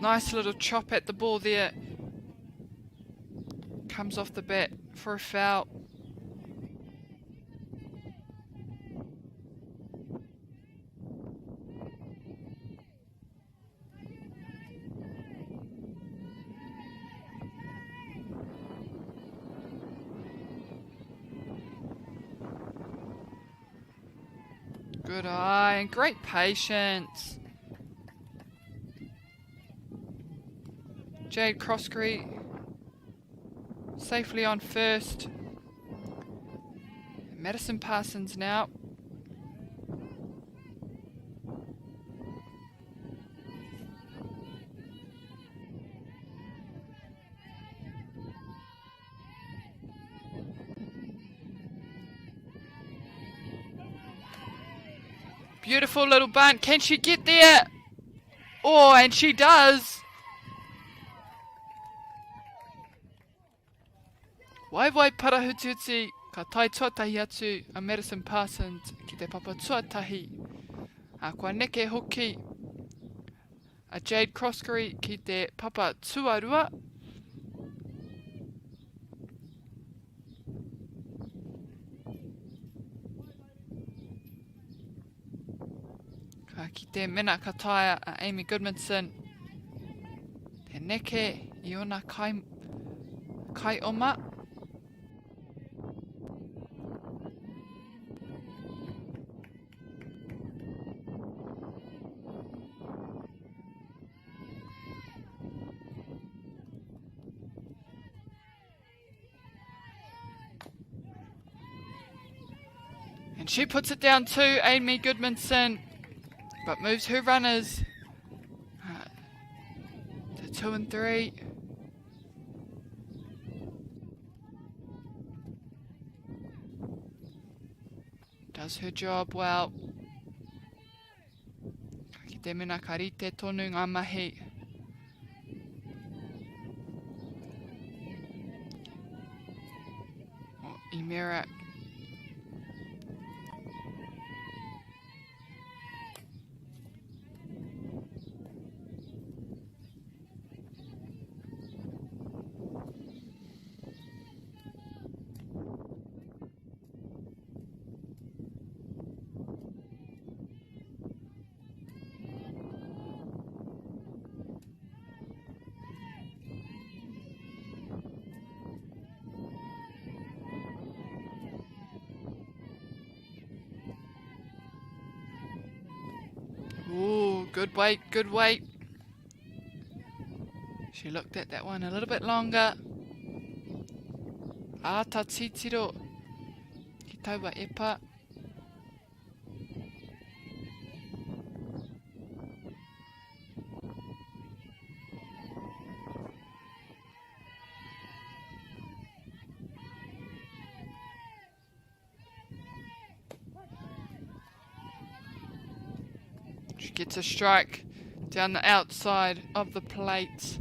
Nice little chop at the ball there. Comes off the bat for a foul. Good eye and great patience. Jade Croskery safely on first. Madison Parsons now. Beautiful little bunt. Can she get there? Oh, and she does. Wai parahutiuti ka tai tuatahi atu a Madison Parsons ki te papa tuatahi. A kua neke hoki a Jade Croskery ki te papa tuarua. Ka ki te mena kataia a Amy Goodmanson. Te neke i ona kai oma. And she puts it down to Amy Goodmanson, but moves her runners to 2 and 3. Does her job well. Ki te mena ka rite tonu ngā mahi. O Imera. good weight, good weight. She looked at that one a little bit longer. Ta titiro. Ki taua epa. She gets a strike down the outside of the plate.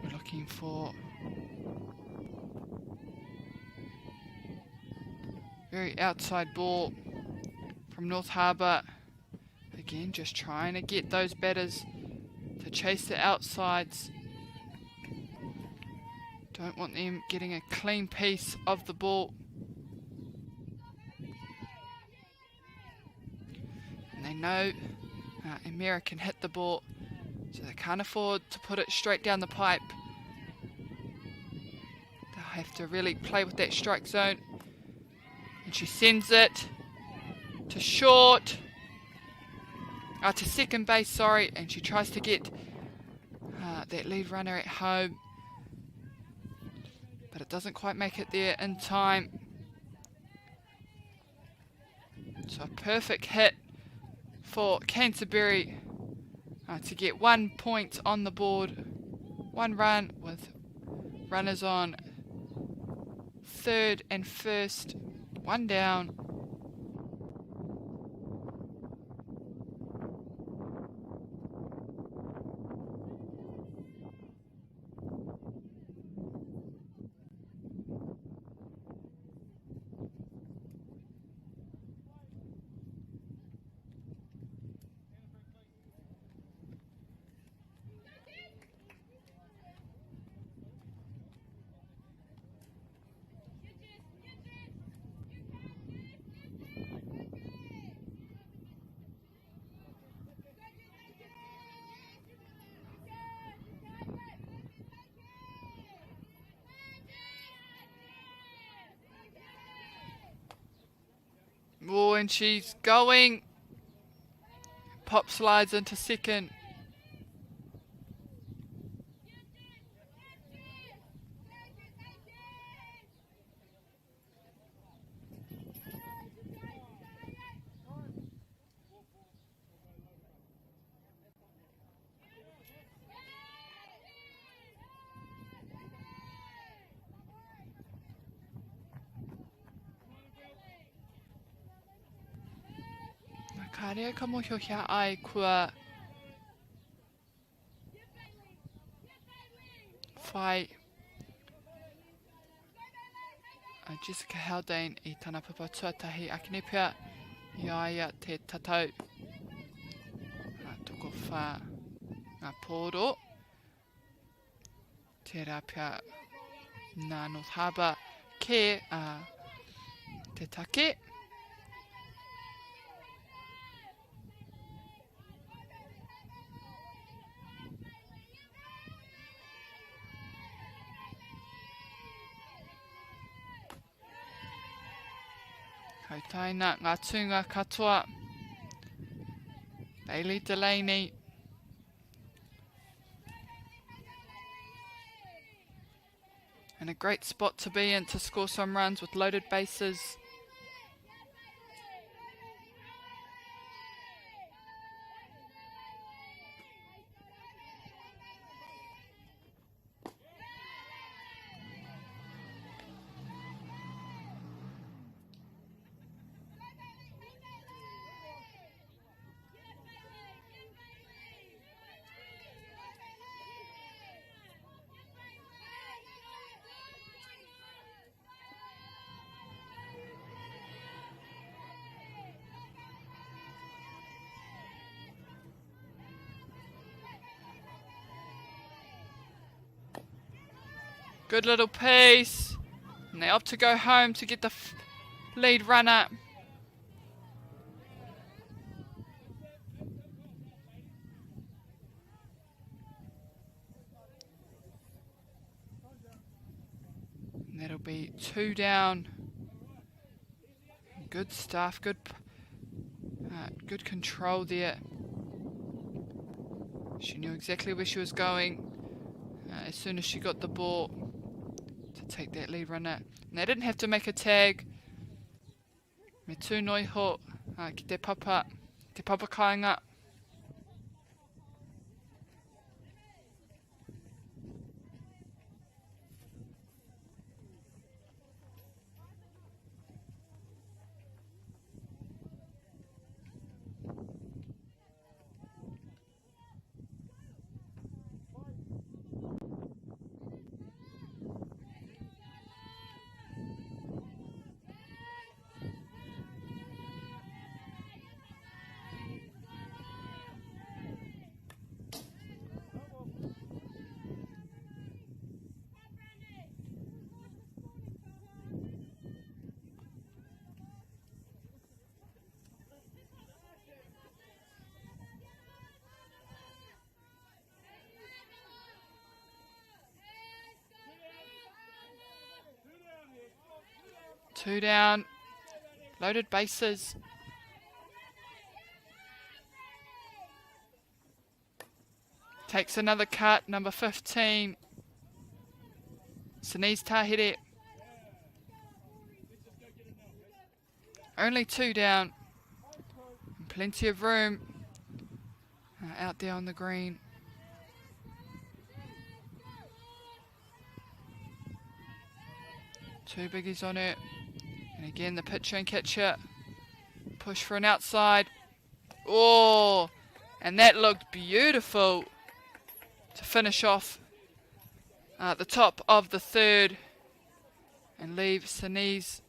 We're looking for very outside ball from North Harbour. Again, just trying to get those batters to chase the outsides. Don't want them getting a clean piece of the ball. And they know Emera can hit the ball, so they can't afford to put it straight down the pipe. They'll have to really play with that strike zone. And she sends it to short. To second base, sorry, and she tries to get that lead runner at home, but it doesn't quite make it there in time. So a perfect hit for Canterbury to get 1 point on the board. 1 run with runners on third and first, 1 down. Oh, and she's going. Pop slides into second. Ka rea ka mohiohia ai kua whai Jessica Haldane I tana papa tuatahi akinepia I aia te tatau toko wha ngā pōro te rapia nā North Harbour ke te take. Kau taina ngā tūnga katoa. Bailey Delaney. And a great spot to be in to score some runs with loaded bases. Good little piece. And they opt to go home to get the lead runner. be 2 down. Good stuff, good control there. She knew exactly where she was going as soon as she got the ball to take that lead runner. And they didn't have to make a tag. Me tū noiho ki te papa kāinga. Two down, loaded bases. Takes another cut, number 15. Sinise Tahere. Only 2 down. And plenty of room out there on the green. Two biggies on it. And again, the pitcher and catcher push for an outside. Oh, and that looked beautiful to finish off at the top of the third and leave Sinise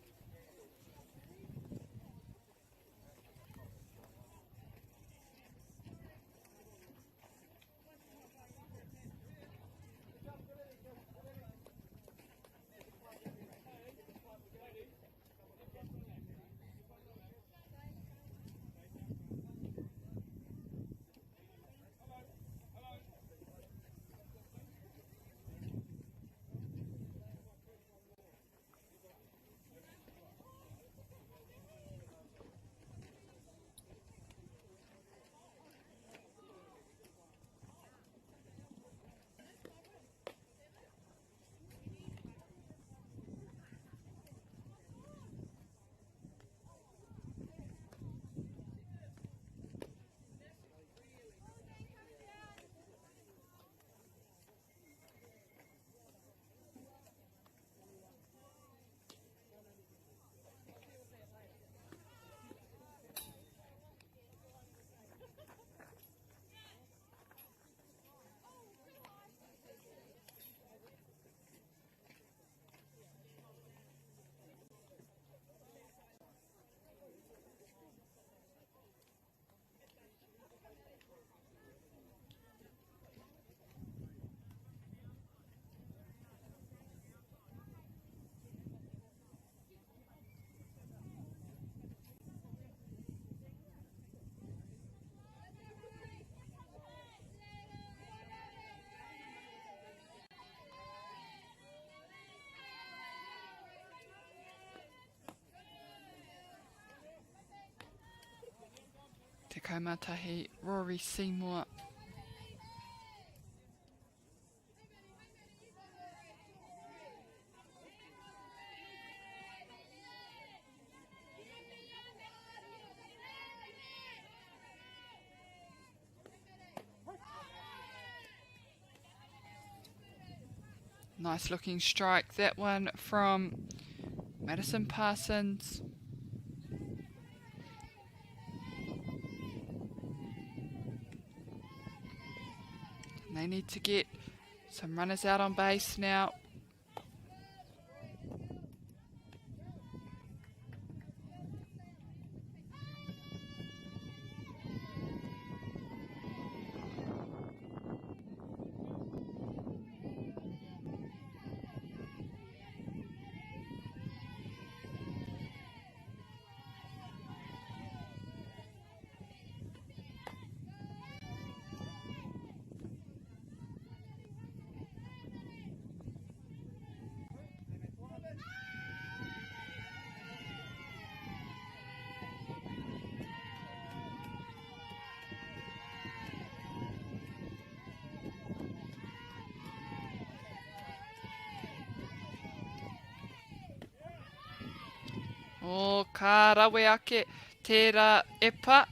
Te kaumatahi Rory Seymour. Nice looking strike, that one from Madison Parsons. They need to get some runners out on base now. O ka rawe ake tērā epa.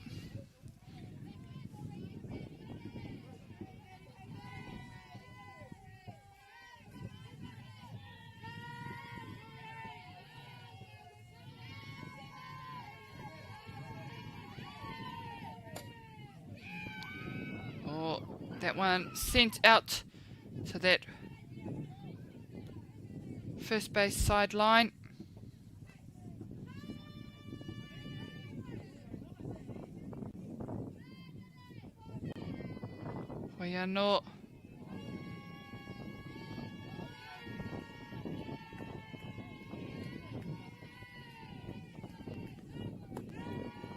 Oh, that one sent out to that first base sideline. Hoiano.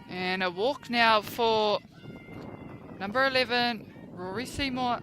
And a walk now for number 11, Rory Seymour.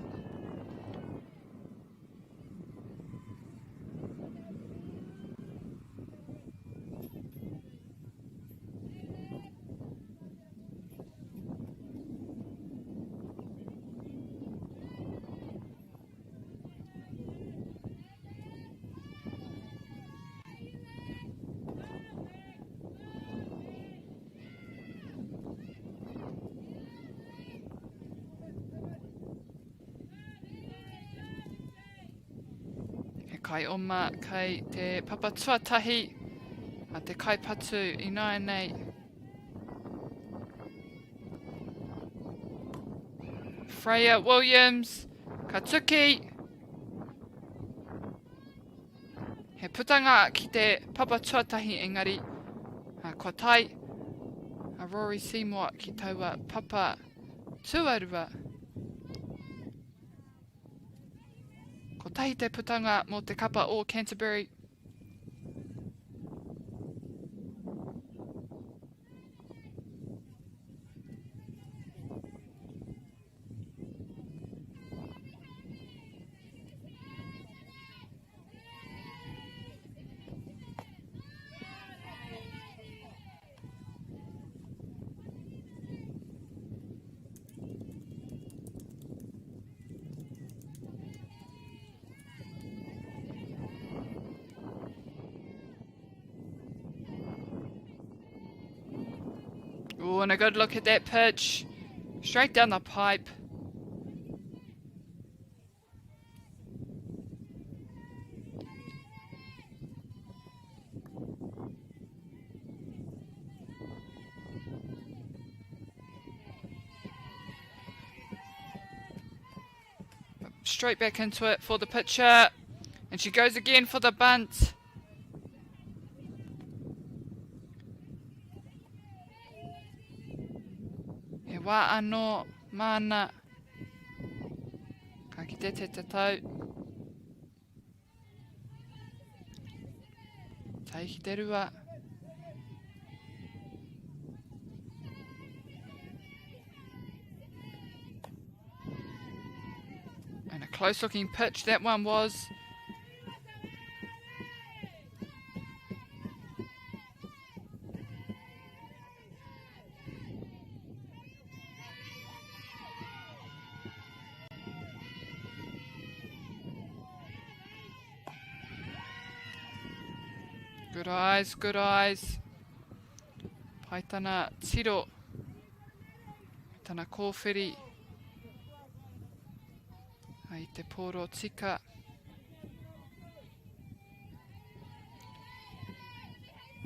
Kai oma kai te papatuatahi a te kaipatu I nai nei. Freya Williams, ka tuki. He putanga ki te papatuatahi engari. Kua tai, a Rory Seymour ki taua papa tuarua. Ko tahi te putanga mo te kapa o Canterbury. Oh, and a good look at that pitch. Straight down the pipe. Straight back into it for the pitcher. And she goes again for the bunt. E wā anō mana. Ka kite te tatau. Taiki te rua. And a close looking pitch that one was. Good eyes, good eyes. Paitana tiro. Paitana kōwhiri. Ai te poro tika.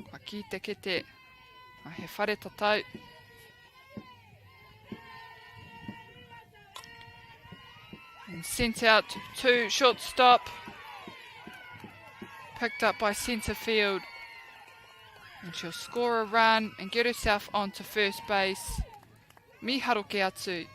Kua ki te kete. A he whare tatau. And sent out to shortstop. Picked up by centre field. And she'll score a run and get herself onto first base. Miharoke atu.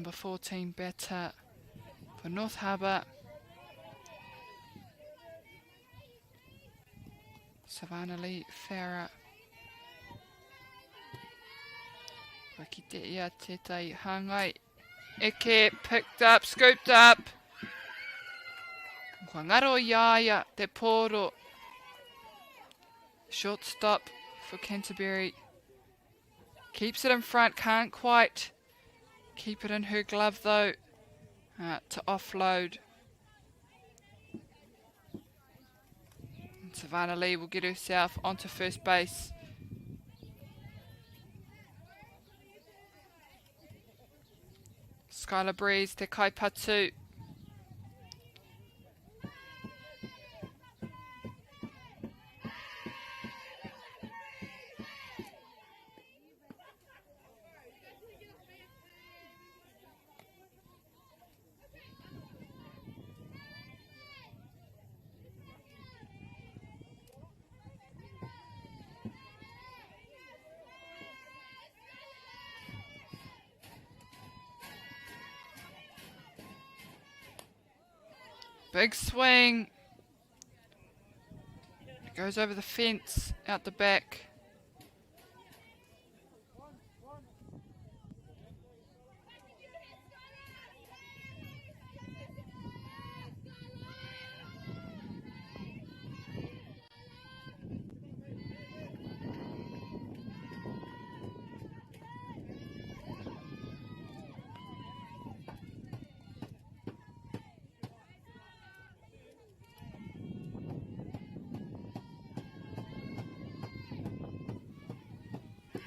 number 14 batter for North Harbour. Savannah Lee Farah. Wakite ia tētai hangai. Eke picked up, scooped up. Whangaro Yaya te poro. Shortstop for Canterbury. Keeps it in front, can't quite keep it in her glove though. To offload. And Savannah Lee will get herself onto first base. Skylar Breeze, te kaipatu. Big swing. It goes over the fence, out the back.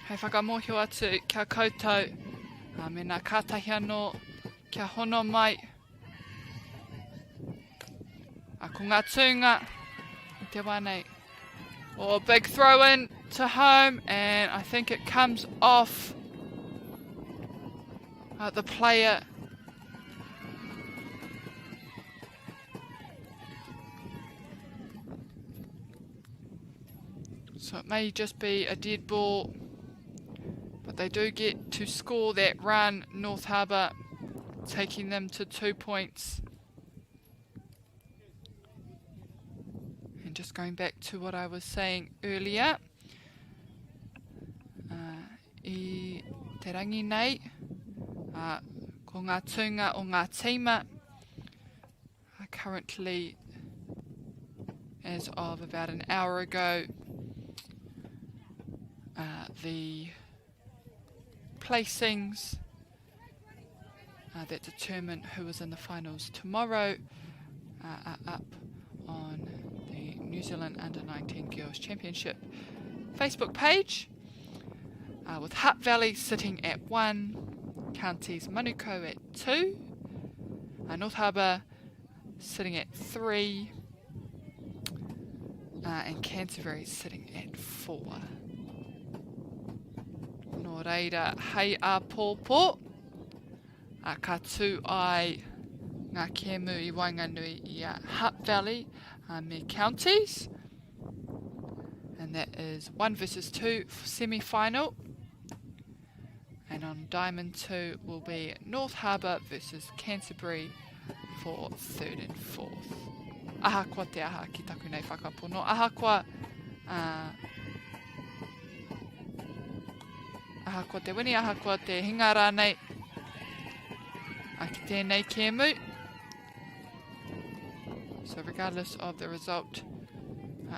Hei whakamohio atu kia koutou, me nā kātahi anō kia hono mai. Ko ngā tūnga i te wānei. Oh, big throw in to home, and I think it comes off the player. So it may just be a dead ball. But they do get to score that run, North Harbour, taking them to 2 points. And just going back to what I was saying earlier, I te rangi nei, ko ngā tūnga o ngā tīma, currently, as of about an hour ago, the placings that determine who is in the finals tomorrow are up on the New Zealand Under-19 Girls Championship Facebook page, with Hutt Valley sitting at 1, Counties Manukau at 2, North Harbour sitting at 3, and Canterbury sitting at 4. Nō reira, hei a pōpō, ka tū ai ngā kēmu I Wainganui I Hutt Valley me counties, and that is 1 versus 2 semi-final, and on Diamond 2 will be North Harbour versus Canterbury for 3rd and 4th. Aha kua te aha ki taku nei whakapono, aha kua te wini, aha kua te hinga rānei a ki tēnei kēmu. So regardless of the result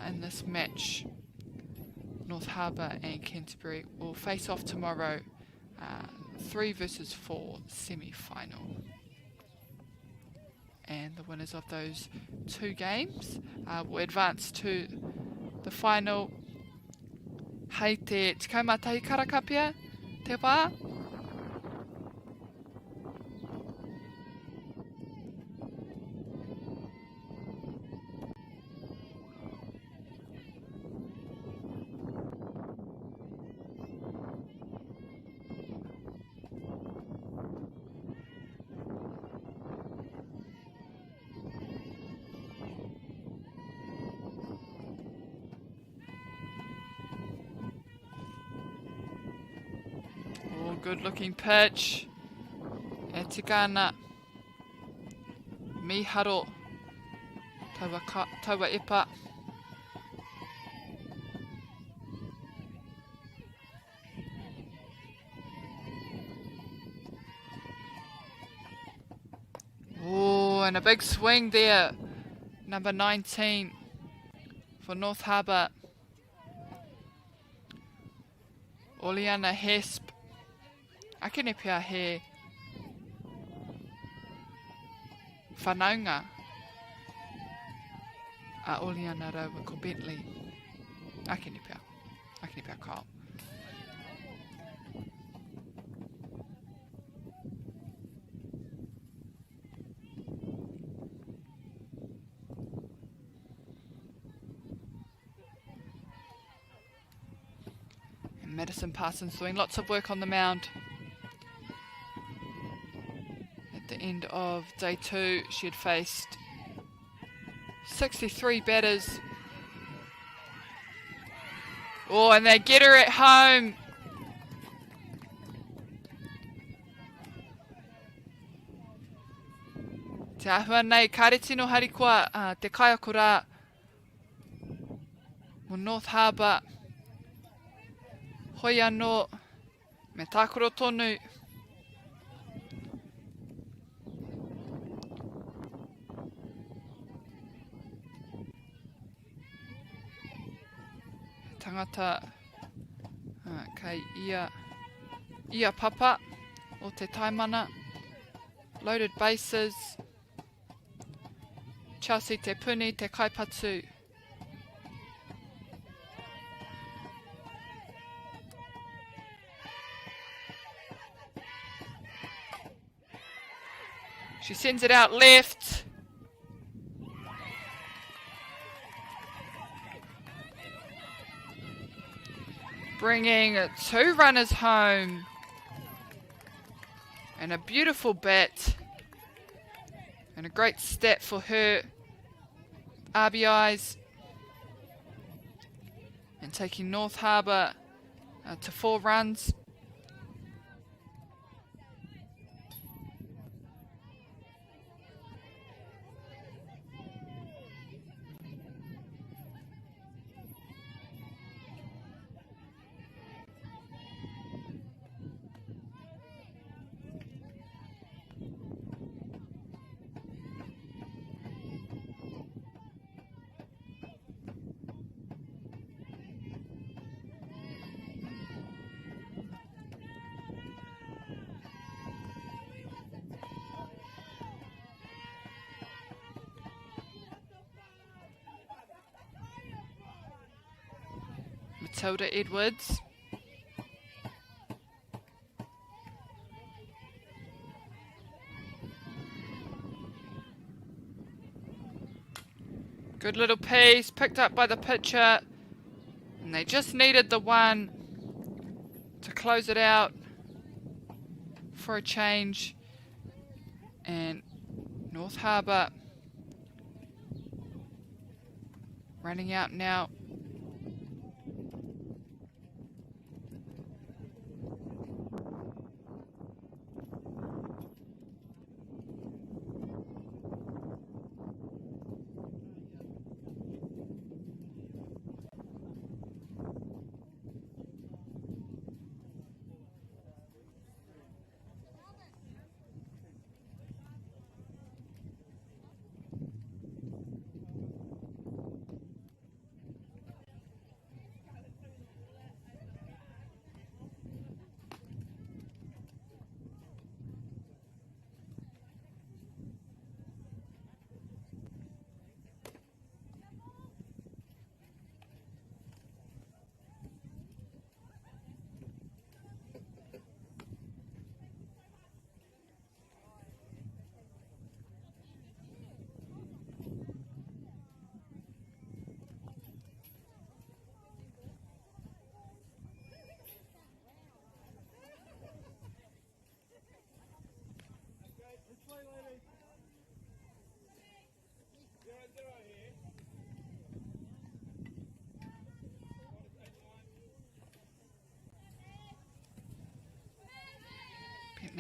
in this match, North Harbour and Canterbury will face off tomorrow, 3 versus 4 semi-final. And the winners of those 2 games will advance to the final. Hei te tikaumatahi karakapia, te wā. Good looking pitch. e tika ana miharo taua epa. Oh, and a big swing there. Number 19 for North Harbour. Oliana Hesp. Akene pia he whanaunga a Oliana Raua ko Bentley. Akene pia Kyle. And Madison Parsons doing lots of work on the mound. At the end of day 2, she had faced 63 batters. Oh, and they get her at home. Te ahua nei, kareti no harikoa, te kaiakura mo North Harbour. Hoi anō, me tākoro tonu. Tangata kei ia papa o te taimana. Loaded bases. Chelsea te puni, te kaipatu. She sends it out left. Bringing 2 runners home. And a beautiful bat. And a great stat for her. RBIs. And taking North Harbour to 4 runs. Matilda Edwards. Good little piece, picked up by the pitcher. And they just needed the one to close it out for a change. And North Harbour running out now.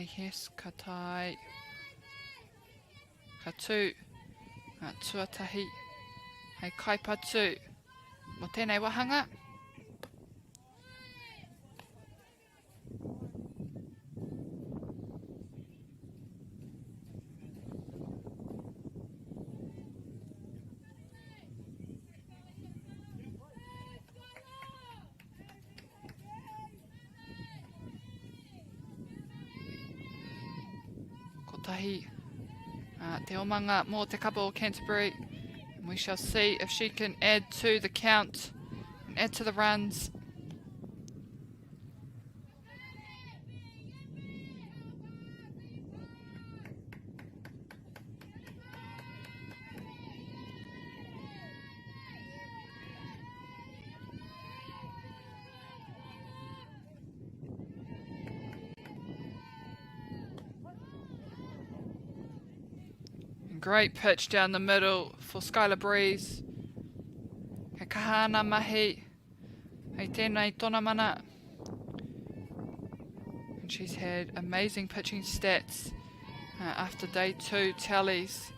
Bentley Hess, ka tai, ka tū, tuatahi, hei kaipatu, mo tēnei wahanga. Kotahi, te omanga mō te kapa o Canterbury. And we shall see if she can add to the count and add to the runs. Great pitch down the middle for Skylar Breeze. Ka kahana mahi. Hei tēnei tōna mana. And she's had amazing pitching stats after day 2 tallies.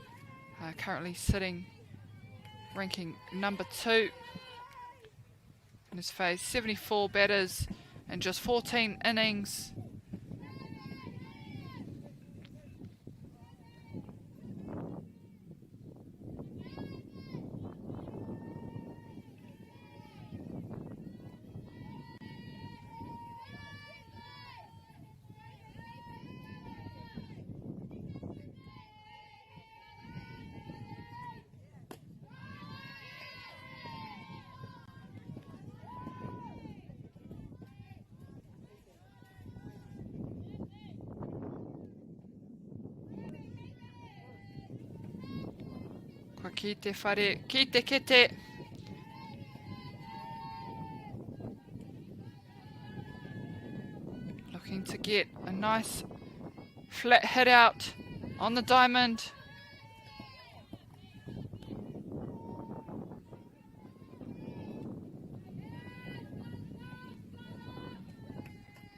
Currently sitting, ranking number 2. And has faced 74 batters in just 14 innings. Kua ki te whare, ki te kete. Looking to get a nice flat hit out on the diamond.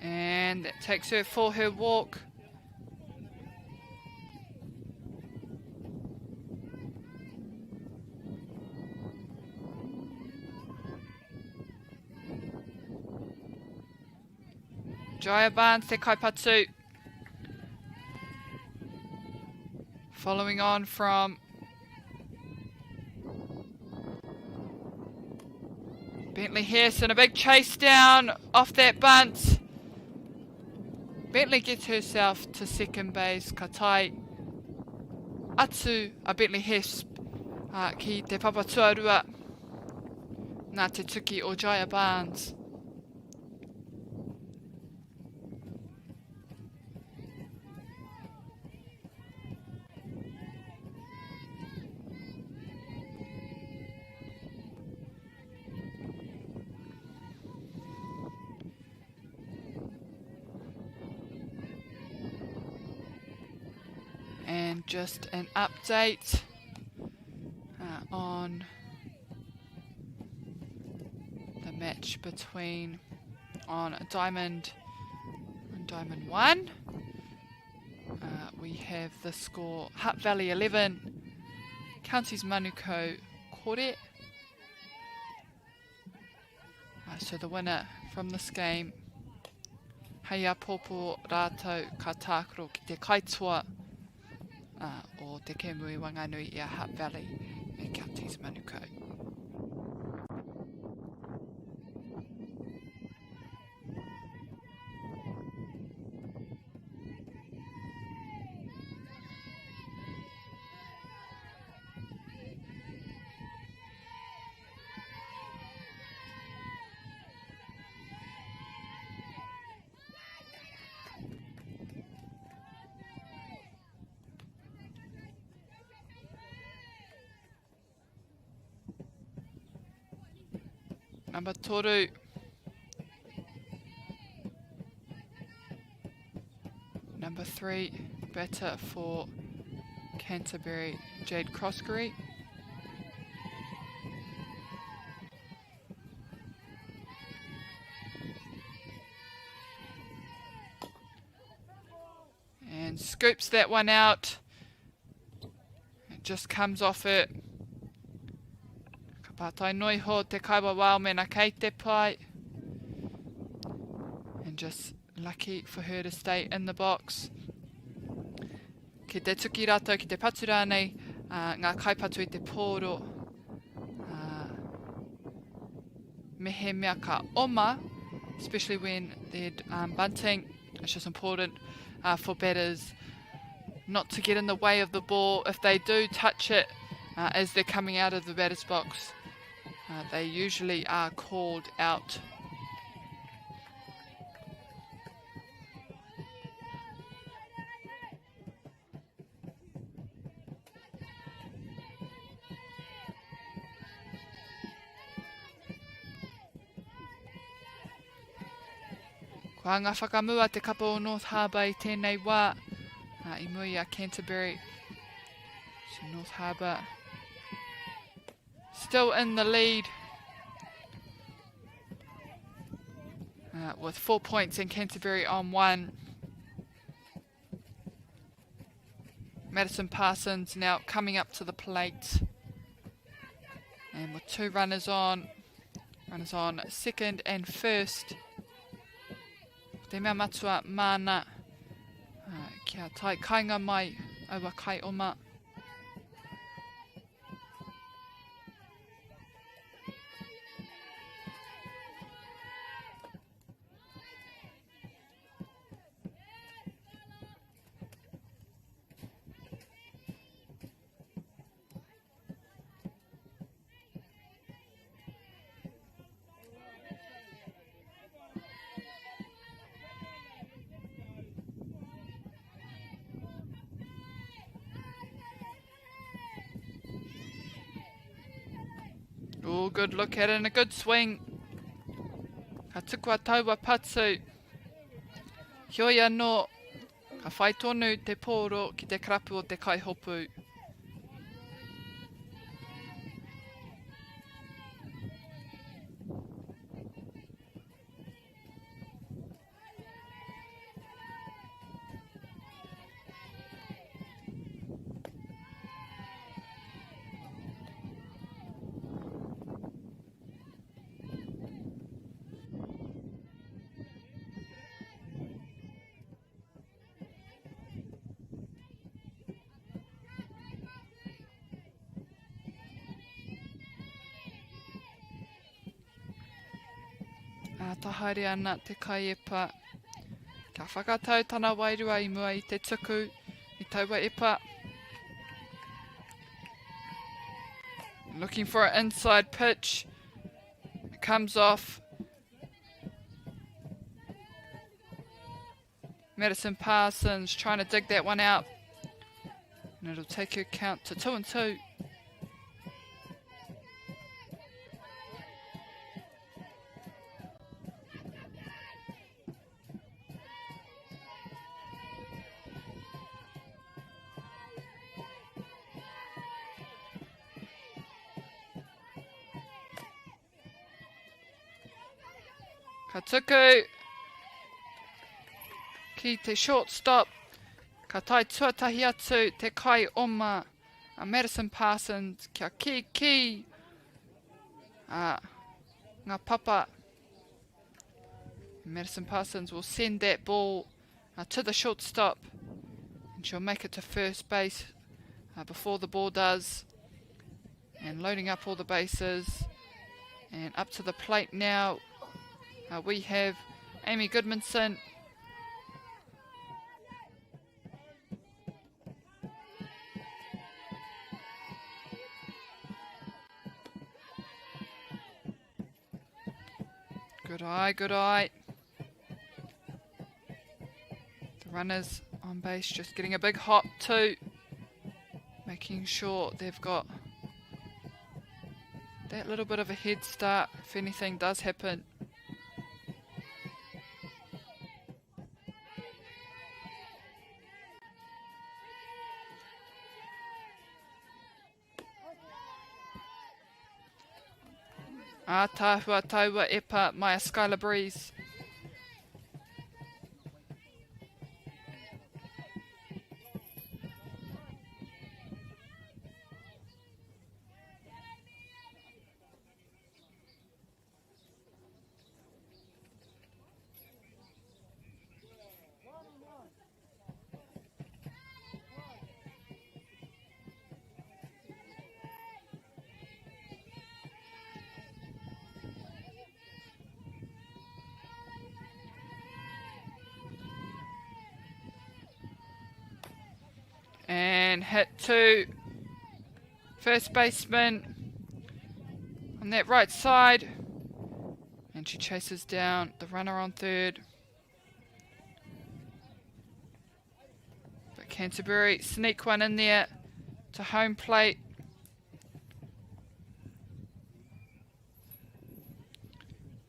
And that takes her for her walk. Jaya Barnes, te kaipatu. Following on from Bentley Hess and a big chase down off that bunt. Bentley gets herself to second base. Ka tai atu a Bentley Hess ki te papatuarua. Nā te tuki o Jaya Barnes. And just an update on the match between on Diamond and Diamond 1. We have the score Hutt Valley 11, Counties Manukau Kore. So the winner from this game, Heia Popo Rātou ka tākaro ki te kaitua o te Kemui Wanganui i a Hutt Valley and Counties Manukau. Number toru. Number 3, batter for Canterbury, Jade Croskery. and scoops that one out. It just comes off it. Ka pātai noi ho te kaiwa wao mena kei te pai. And just lucky for her to stay in the box. Ki te tuki rātou ki te patu rānei, ngā kaipatu I te pōro. Mehe mea ka oma, especially when they're bunting. It's just important for batters not to get in the way of the ball. If they do touch it as they're coming out of the batter's box, they usually are called out. Kua ngā whakamua te kapa o North Harbour I tēnei wā, I mui a Canterbury. So North Harbour still in the lead with 4 points and Canterbury on 1. Madison Parsons now coming up to the plate. And with 2 runners on second and first. Te mea matua mana kia tai kainga mai aua kai oma. Oh, good look at it and a good swing. Ka tukua taua patu. Hioi anō. Ka whai tonu te pōro ki te karapu o te kaihopu. Tahaere ana te kaiepa. Ka whakatau tana wairua I mua I te tuku I taua epa. Looking for an inside pitch. It comes off. Madison Parsons trying to dig that one out. And it'll take her count to 2-2. Ka tuku ki te shortstop. Ka tai tuatahi atu te kai oma. Madison Parsons kia ki. Ngā papa. Madison Parsons will send that ball to the shortstop. And she'll make it to first base before the ball does. And loading up all the bases. And up to the plate now. We have Amy Goodmanson. Good eye, good eye. The runners on base just getting a big hop too. Making sure they've got that little bit of a head start if anything does happen. Tāhua taua epa mai a Skylar Breeze. and hit to first baseman on that right side. And she chases down the runner on third. But Canterbury sneak one in there to home plate.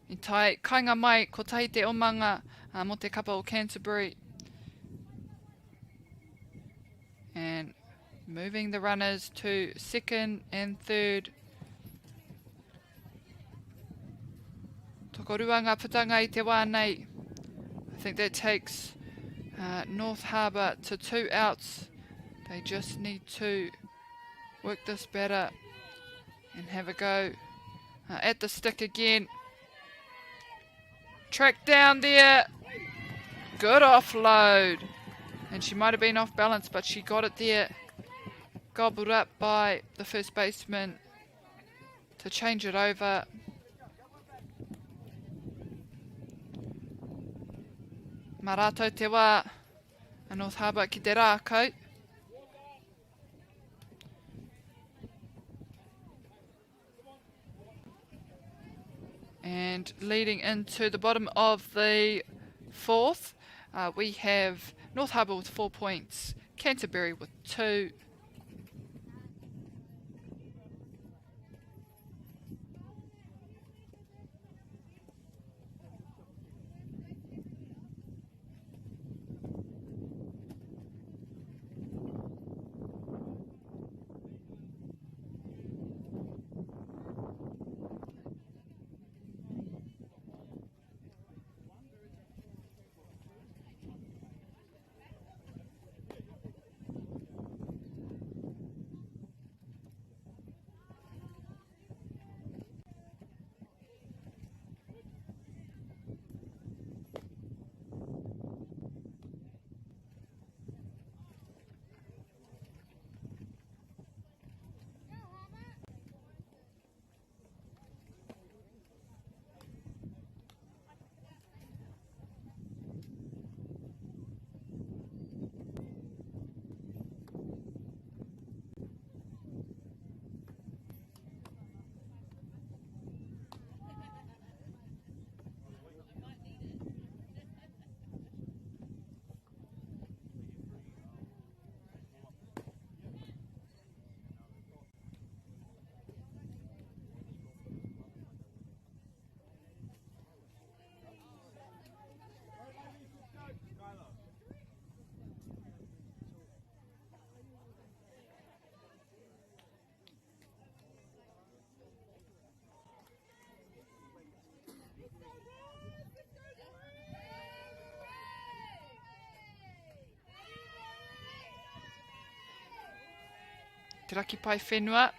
I tai kainga mai ko tahi te omanga mo te kapa o Canterbury. And moving the runners to second and third. Tokoruanga putanga I te wānei. I think that takes North Harbour to 2 outs. They just need to work this better and have a go at the stick again. Track down there. Good offload. And she might have been off balance, but she got it there. Gobbled up by the first baseman to change it over. Marato te wā, a North Harbour ki te rākau. And leading into the bottom of the fourth, we have North Harbour with 4 points, Canterbury with 2. Te raki pai whenua.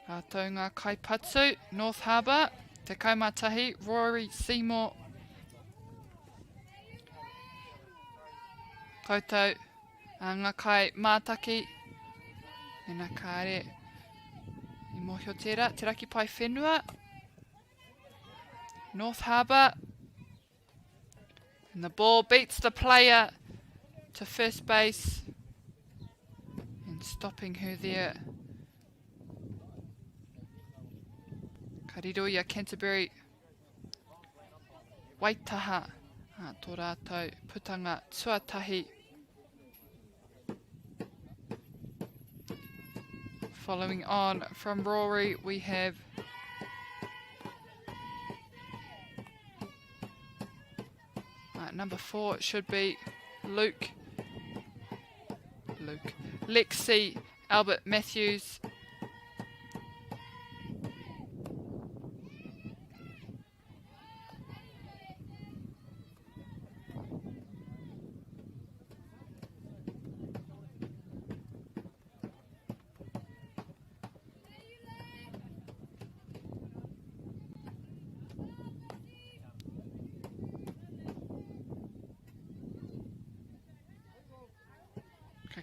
Rātou ngā kaipatu, North Harbour, te kaumatahi, Rory Seymour. Koutou, ngā kai mātaki. E nā kāre, I mohio tērā, te raki pai whenua. North Harbour. And the ball beats the player to first base. Stopping her there. Kariroia Canterbury. Waitaha. Tō rātou putanga tuatahi. Following on from Rory, we have number 4 should be Lexi Albert Matthews.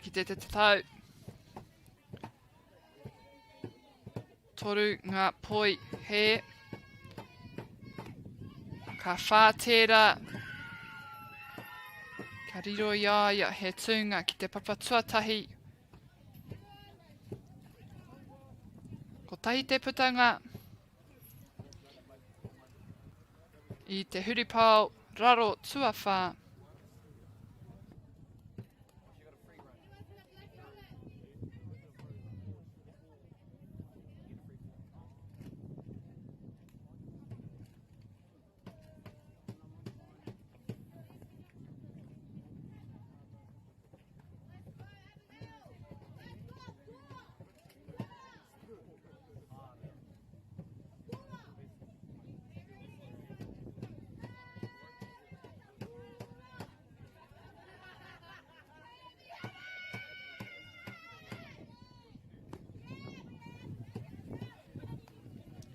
Ki te tau. Toru ngā poi he. Ka whātera. Ka riro iaia he tūnga ki te papa tuatahi. tahi te putanga I te huripau raro tuawha.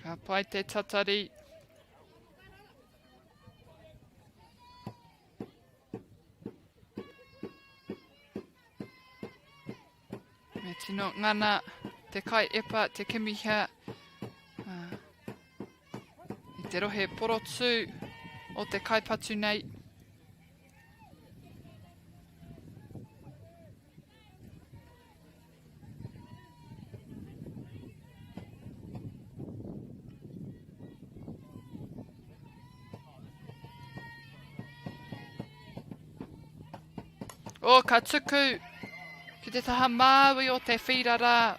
Ka pai te tatari. Me tino ngana te kai epa te kimiha I te rohe porotsu o te kaipatu nei. O ka tuku ki te taha māui o te whirara.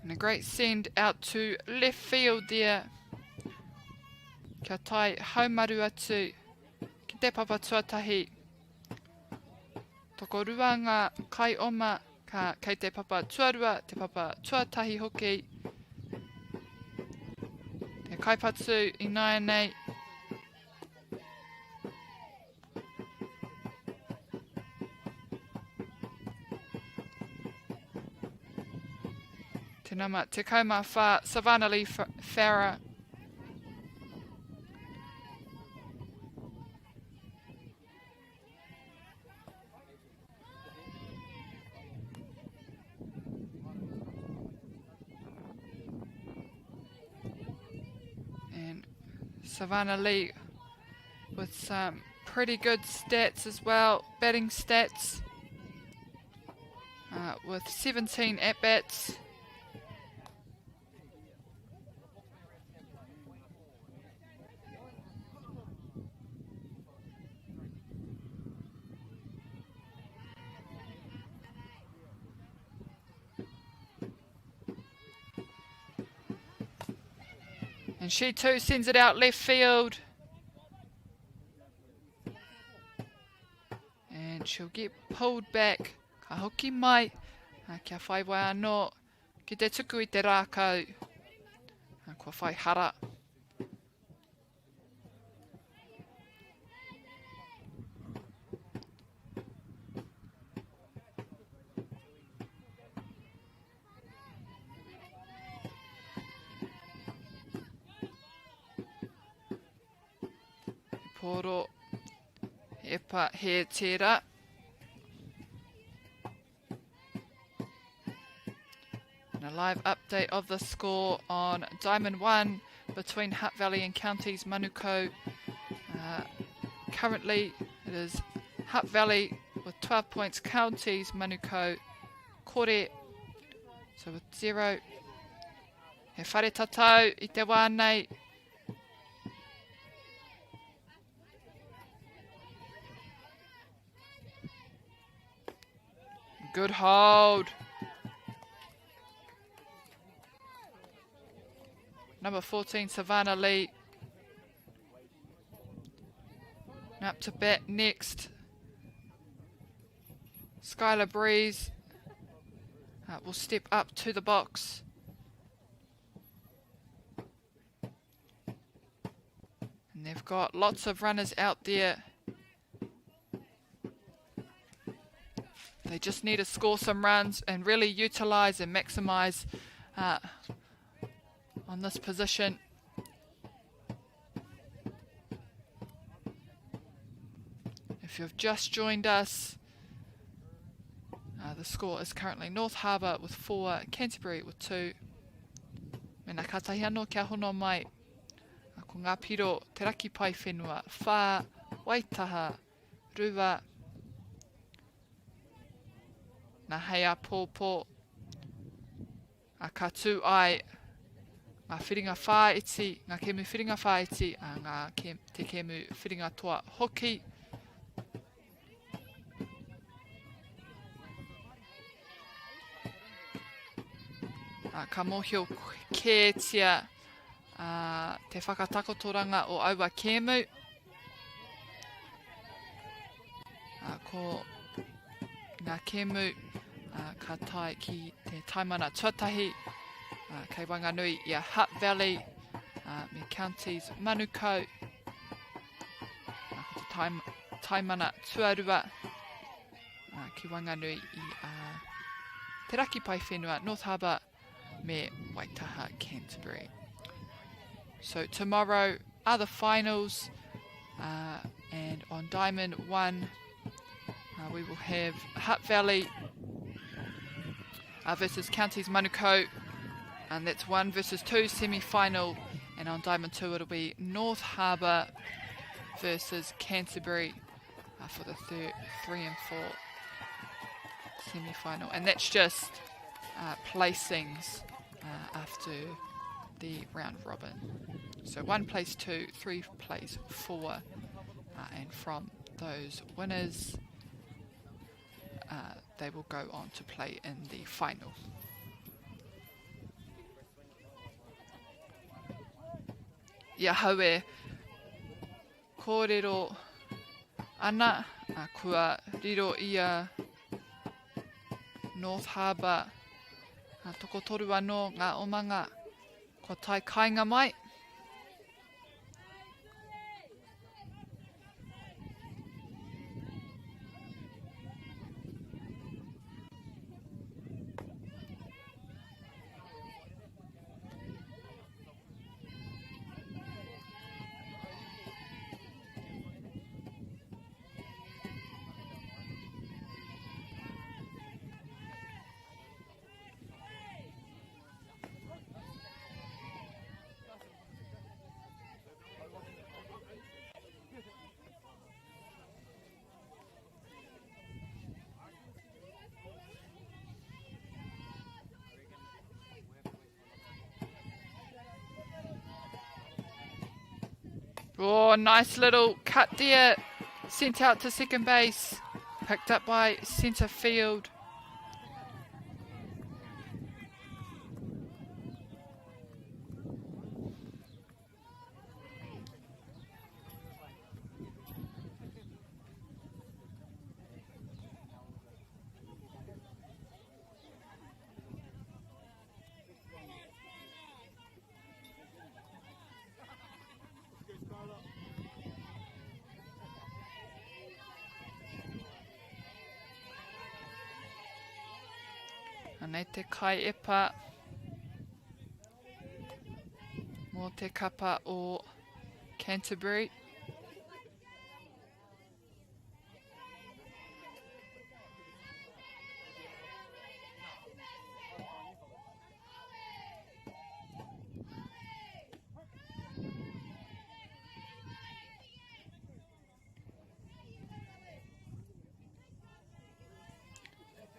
And a great send out to left field there. Kia tai haumaru atu ki te papa tuatahi. Toko rua ngā kai oma ka kei te papa tuarua, te papa tuatahi hoki. Te kaipatu I nai nei. Te nama te kaumawha Savannah Lee Farah. And Savannah Lee with some pretty good stats as well, batting stats with 17 at-bats. And she too sends it out left field. And she'll get pulled back. Ka hoki mai. Kia whai wai anō. Ki te tuku I te rākau. Kua whai hara. Poro epa he tērā. And a live update of the score on Diamond 1 between Hutt Valley and Counties Manukau. Currently it is Hutt Valley with 12 points, Counties Manukau kore. So with 0. He whare tatau I te wānei. Good hold. Number 14, Savannah Lee. Up to bat next. Skylar Breeze will step up to the box. And they've got lots of runners out there. They just need to score some runs and really utilise and maximise on this position. If you've just joined us, the score is currently North Harbour with 4, Canterbury with 2. Mena katahi anō kia hono mai. Ko ngā piro te raki pai whenua, whā, waitaha, rua. Ngā heia pōpō. A ka tū ai ngā whiringa whāiti, ngā kemu whiringa whāiti, a ngā te kemu whiringa toa hoki. Ka mōhio kētia te whakatakotoranga o aua kemu. Ko ngā kemu ka tai ki te taimana tuatahi. Kei Wanganui i a Hutt Valley, me counties Manukau. Ko te taimana tuarua ki Wanganui i te raki pai whenua North Harbour me Waitaha, Canterbury. So tomorrow are the finals, and on Diamond 1 we will have Hutt Valley versus Counties Manukau, and that's 1 versus 2 semi-final, and on Diamond 2 it'll be North Harbour versus Canterbury for the 3 and 4 semi-final, and that's just placings after the round robin. So 1 plays 2, 3 plays 4, and from those winners they will go on to play in the final. Ia haue kōrero ana kua riro ia North Harbour toko toru anō ngā omanga kua tai kainga mai. Oh, nice little cut there. Sent out to second base. Picked up by centre field. Nei te kai epa mō te kapa o Canterbury.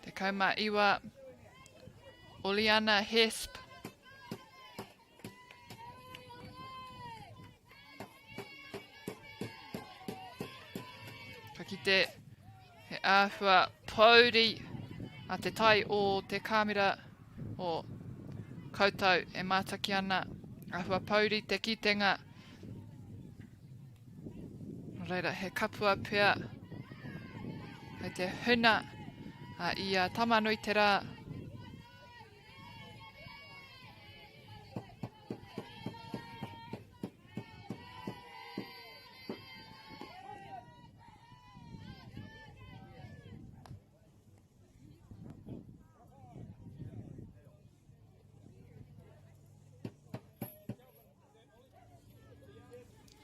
Te kauma iwa Oliana Hesp. Ka kite he āhua pauri a te tai o te kāmera o koutou e mātaki ana. Āhua pauri te kitenga. Reira he kapua pia. Hei te huna i a tamanui te rā.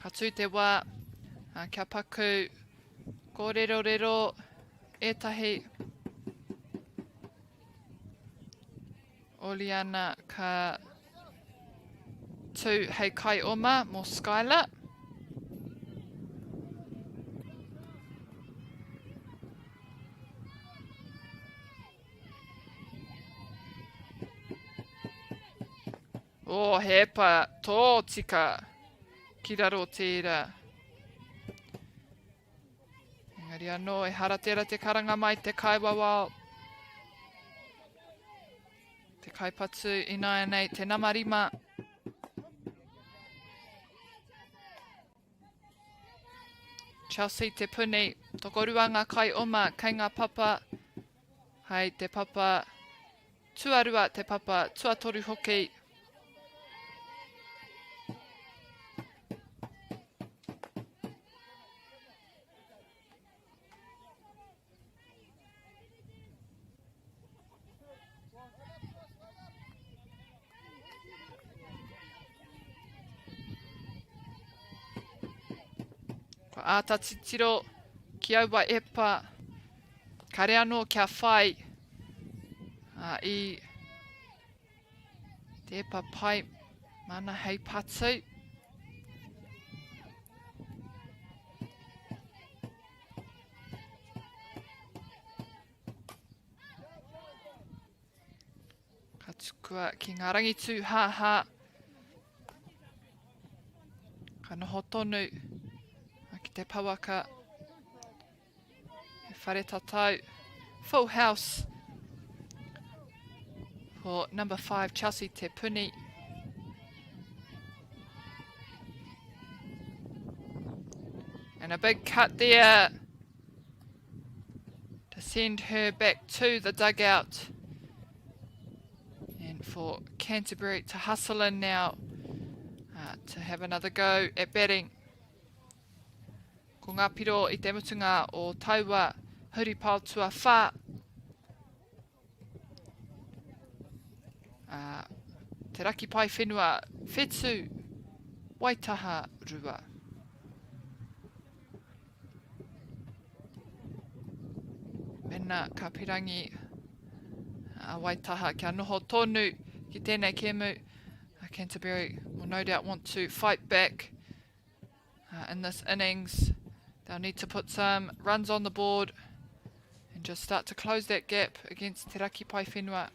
Hatu te wā, kia paku, kōrero rero, etahi. Oliana ka tū hei kai oma mō Skylar. O he epa tō tika ki raro tērā. Engari anō e haratera te karanga mai te kaiwawao. Te kaipatu ina nei te namarima. Chelsea te puni, tokoruanga kai oma, kei ngā papa. Hei te papa, tuarua te papa, tuatoru hoki. Ko āta titiro, ki aua epa, kare anō kia whai. I te epa pai, mana hei patu. Ka tukua ki ngā rangitu haha. Ka noho tonu. Ki te pawaka. E whare tatau. Full house. For number 5, Chelsea te puni. And a big cut there. To send her back to the dugout. And for Canterbury to hustle in now. To have another go at batting. Ko ngā piro I te mutunga o taua huri pautua whā. Te raki pai whenua, whetsu, waitaha rua. Mena ka pirangi waitaha kia noho tonu ki tēnei kēmu. Canterbury will no doubt want to fight back in this innings. They'll need to put some runs on the board and just start to close that gap against Te Raki Pai Whenua.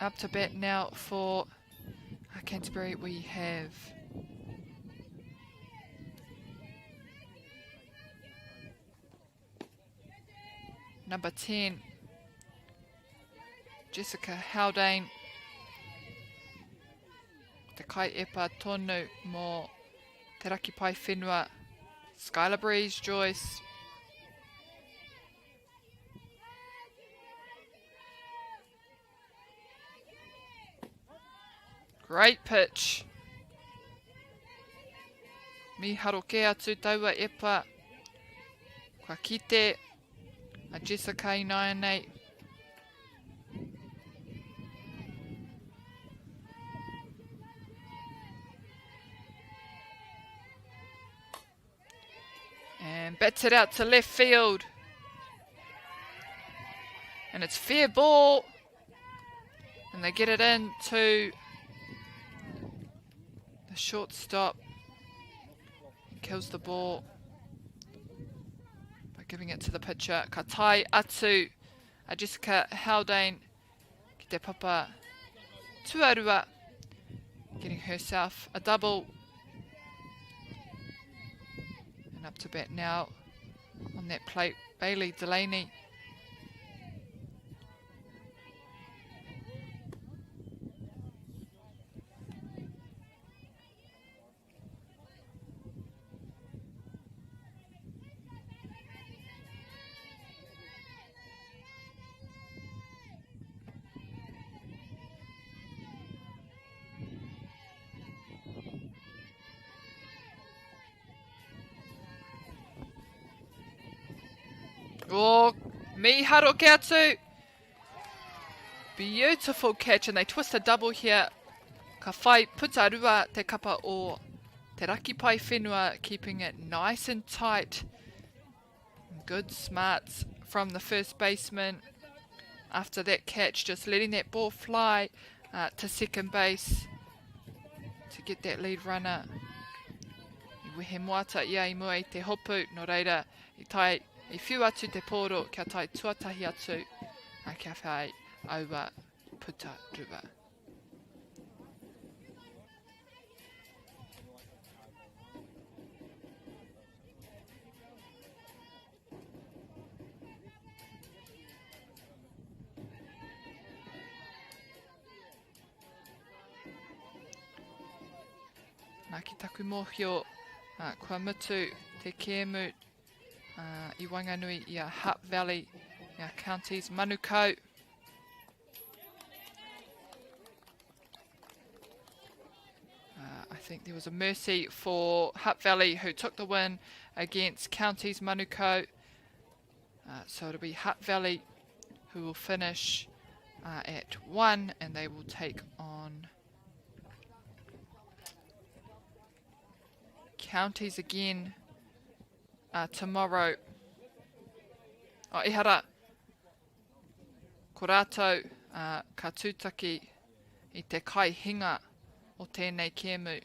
Up to bat now for Canterbury. We have number 10, Jessica Haldane. Te kai epa tonu mo Te Raki Pai Whenua. Skylar Breeze, Joyce. Great pitch. Mi haroke atu taua epa. Kua kite. A Jessica Inainei. And bats it out to left field. And it's fair ball. And they get it in to the shortstop. Kills the ball by giving it to the pitcher. Ka tai atu a Jessica Haldane ki te papa tuarua, getting herself a double. And up to bat now on that plate, Bailey Delaney. Oh, Miharo ke atu. Beautiful catch, and they twist a double here. Ka whai puta rua te kapa o te raki pai whenua, keeping it nice and tight. Good smarts from the first baseman. After that catch, just letting that ball fly to second base to get that lead runner. I wehe moata ia I mua I te hopu, no reira I tai I whiu atu te poro kia tai tuatahi atu kia whai aua puta rua. Nā ki taku mōhio, kua mutu te kēmu I Wanganui I a Hutt Valley, I a counties Manukau. I think there was a mercy for Hutt Valley who took the win against counties Manukau. So it'll be Hutt Valley who will finish at 1 and they will take on counties again tomorrow. O ihara, ko rātou ka tūtaki I te kai hinga o tēnei kēmu.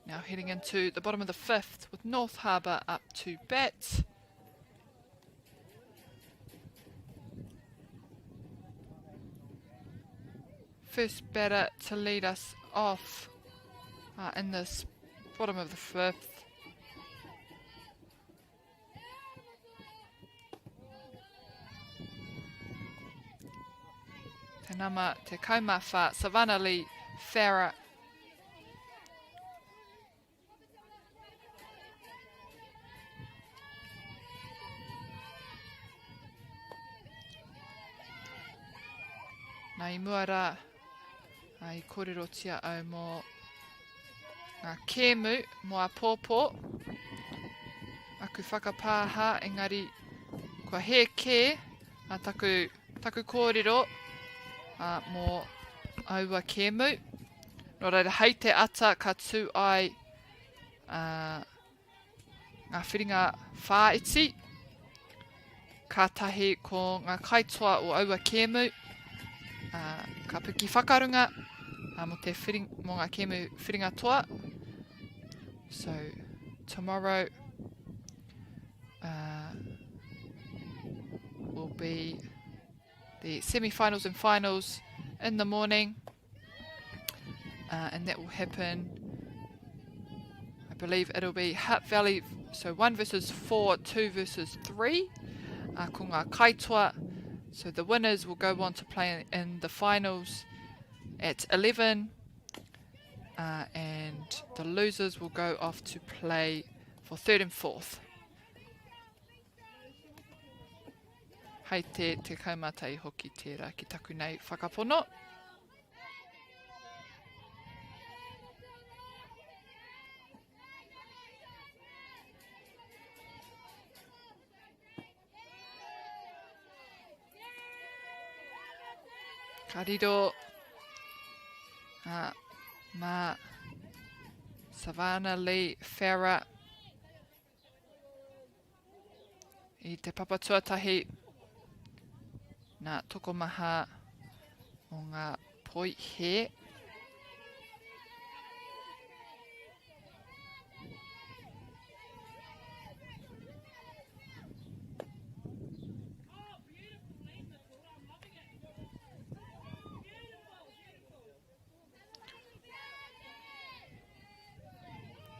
Now heading into the bottom of the 5th with North Harbour up to bat. First batter to lead us off in this bottom of the 5th. Te nama te kaumawha, Savannah Lee Farah. Nā I mua rā, I kōrero tia au mō ngā kēmu, mō a pōpō. Aku whakapāha, engari, kua he kē, taku kōrero mō aua kēmu. Nō reira, hei te ata ka tū ai ngā whiringa whāiti. Ka tahi ko ngā kaitoa o aua kēmu. Ka puki whakarunga mo ngā kēmu whiringa toa. So tomorrow will be the semi-finals and finals in the morning, and that will happen, I believe it'll be Hutt Valley, so 1 versus 4, 2 versus 3 ko ngā kaitoa. So the winners will go on to play in the finals at 11, and the losers will go off to play for 3rd and 4th. Hei te kaumata I hoki tērā ki taku nei whakapono. Ka riro mā Savannah Lee Farah I te papatuatahi nā tokomaha o ngā poi he.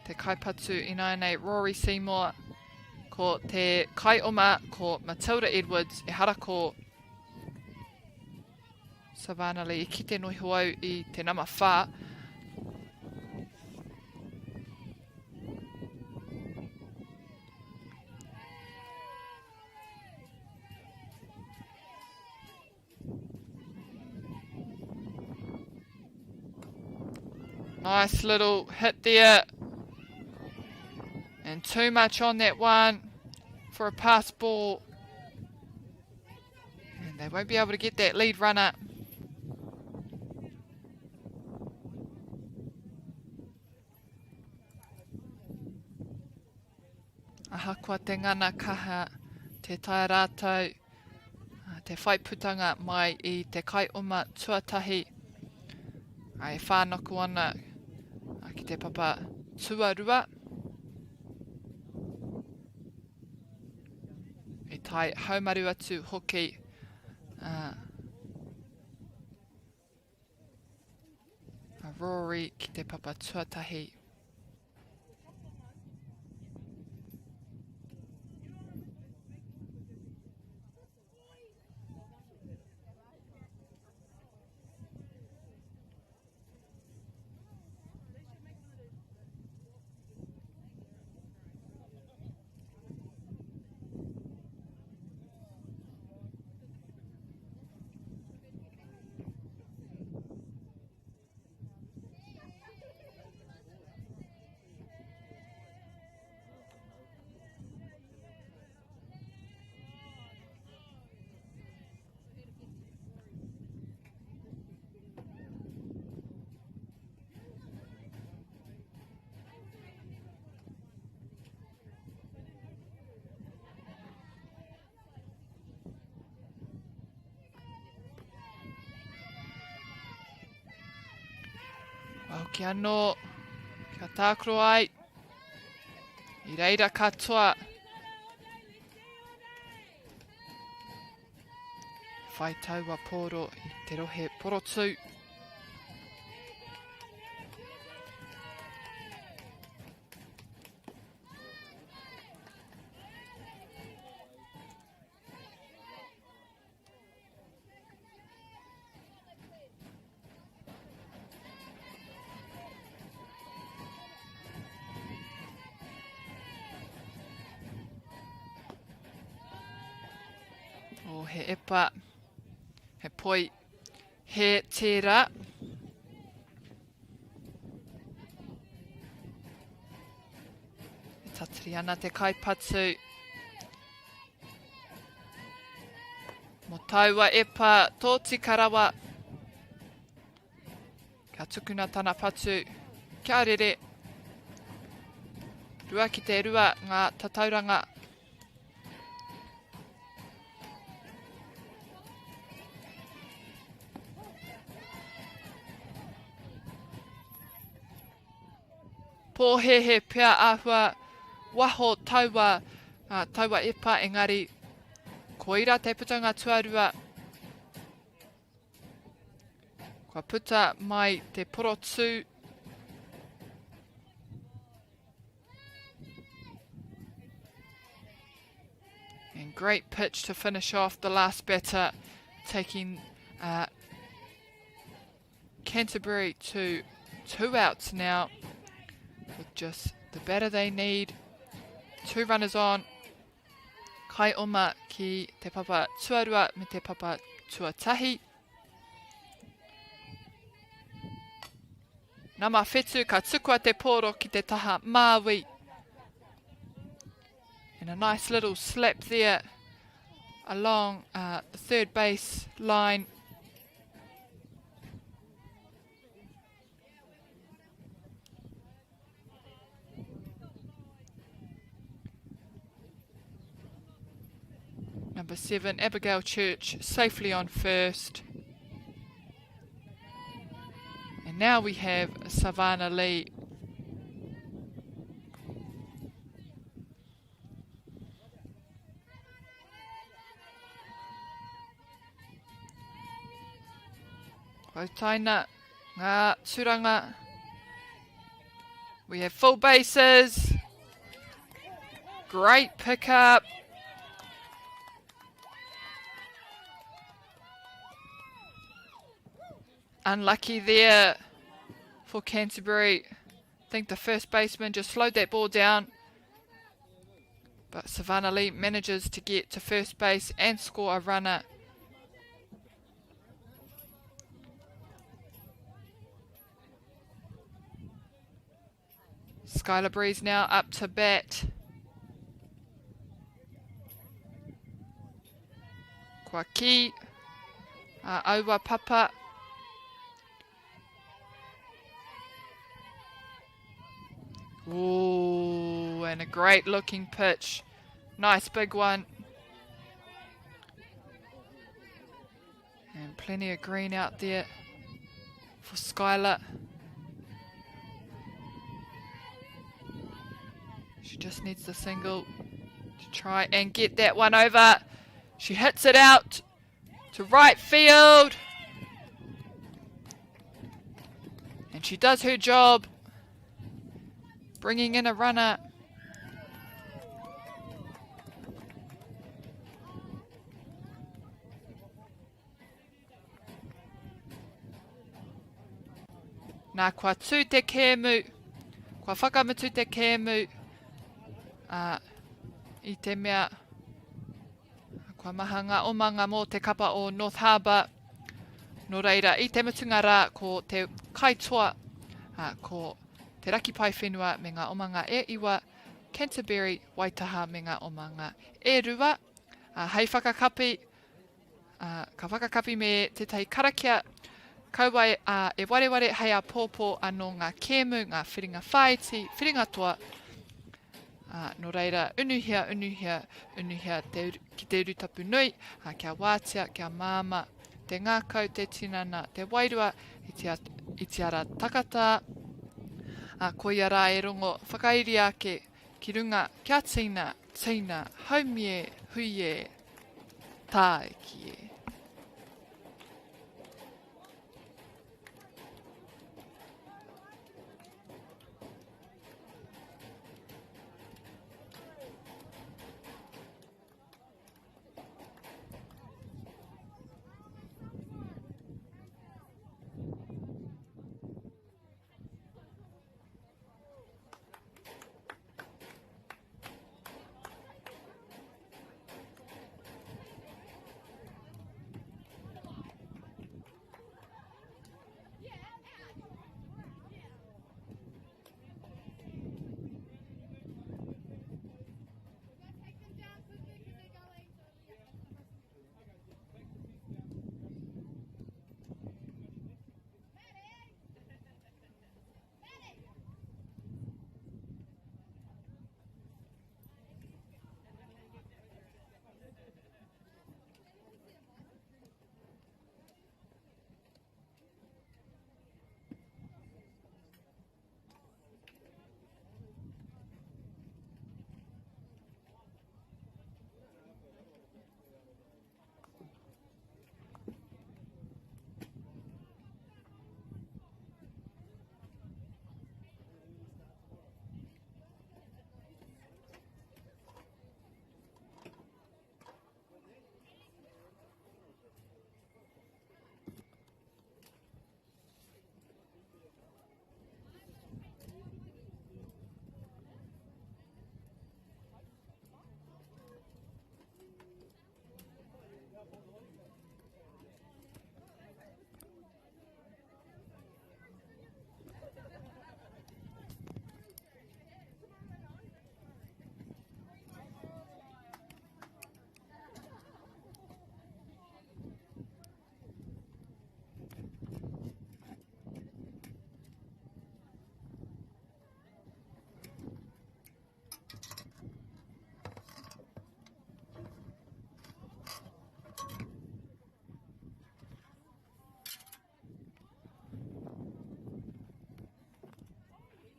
Te kaipatu I nei Rory Seymour, Ko te kaioma ko Matilda Edwards e hara ko Savannah Lee. I kite noho au I te nama whā. Nice little hit there. And too much on that one for a pass ball. And they won't be able to get that lead runner. Ahakoa te ngana kaha te tae rātou. Te whaiputanga mai I te kaioma tuatahi. Ai whānoko ana ki te papa tuarua. E tai haumaru atu hoki. A Rory ki te papa tuatahi. Au ki anō, kia tākro ai. I reira katoa. Whai taua pōro I te rohe porotu. O he epa, he poi, he tērā. E tatari ana te kaipatu. Mo taua epa, tōti karawa. Kia tukuna tana patu, kia rere. Rua ki te rua ngā tatauranga. Pōhehe pia ahua waho taua, taua epa engari. Koira te putanga tuarua. Kua puta mai te porotu. And great pitch to finish off the last batter, taking Canterbury to 2 outs now. With just the batter they need. 2 runners on. Kai oma ki te papa tuarua me te papa tuatahi. Nama whetu ka tukua te pōro ki te taha MΑΟRI. And a nice little slap there along the third base line. Number 7, Abigail Church, safely on first. And now we have Savannah Lee. Hautaina, ngā turanga. We have full bases. Great pickup. Unlucky there for Canterbury. I think the first baseman just slowed that ball down. But Savannah Lee manages to get to first base and score a runner. Skylar Breeze now up to bat. Kua ki. Aua Papa. Ooh, and a great looking pitch. Nice big one. And plenty of green out there for Skylar. She just needs the single to try and get that one over. She hits it out to right field. And she does her job, bringing in a runner. Nā kua tū te kēmu, kua whakamatu te kēmu I te mea kua maha ngā omanga mō te kapa o North Harbour. Nō reira, I te mutunga rā ko te kaitoa ko te raki pai whenua me ngā omanga e iwa, Canterbury, Waitaha me ngā omanga e rua. Hei whakakapi, ka whakakapi me te tei karakia, kaua e wareware hei a pōpō anō ngā kēmu, ngā whiringa whaiti, whiringa toa. Nō reira, unuhia ki te urutapu nui, kia wātia, kia māma, te ngākau, te tinana, te wairua, I te ara takata. Ko ia rā e rongo whakairi ake ki runga kia tina, haumie, huie, tāe ki e.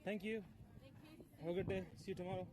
Thank you. Have a good day. See you tomorrow.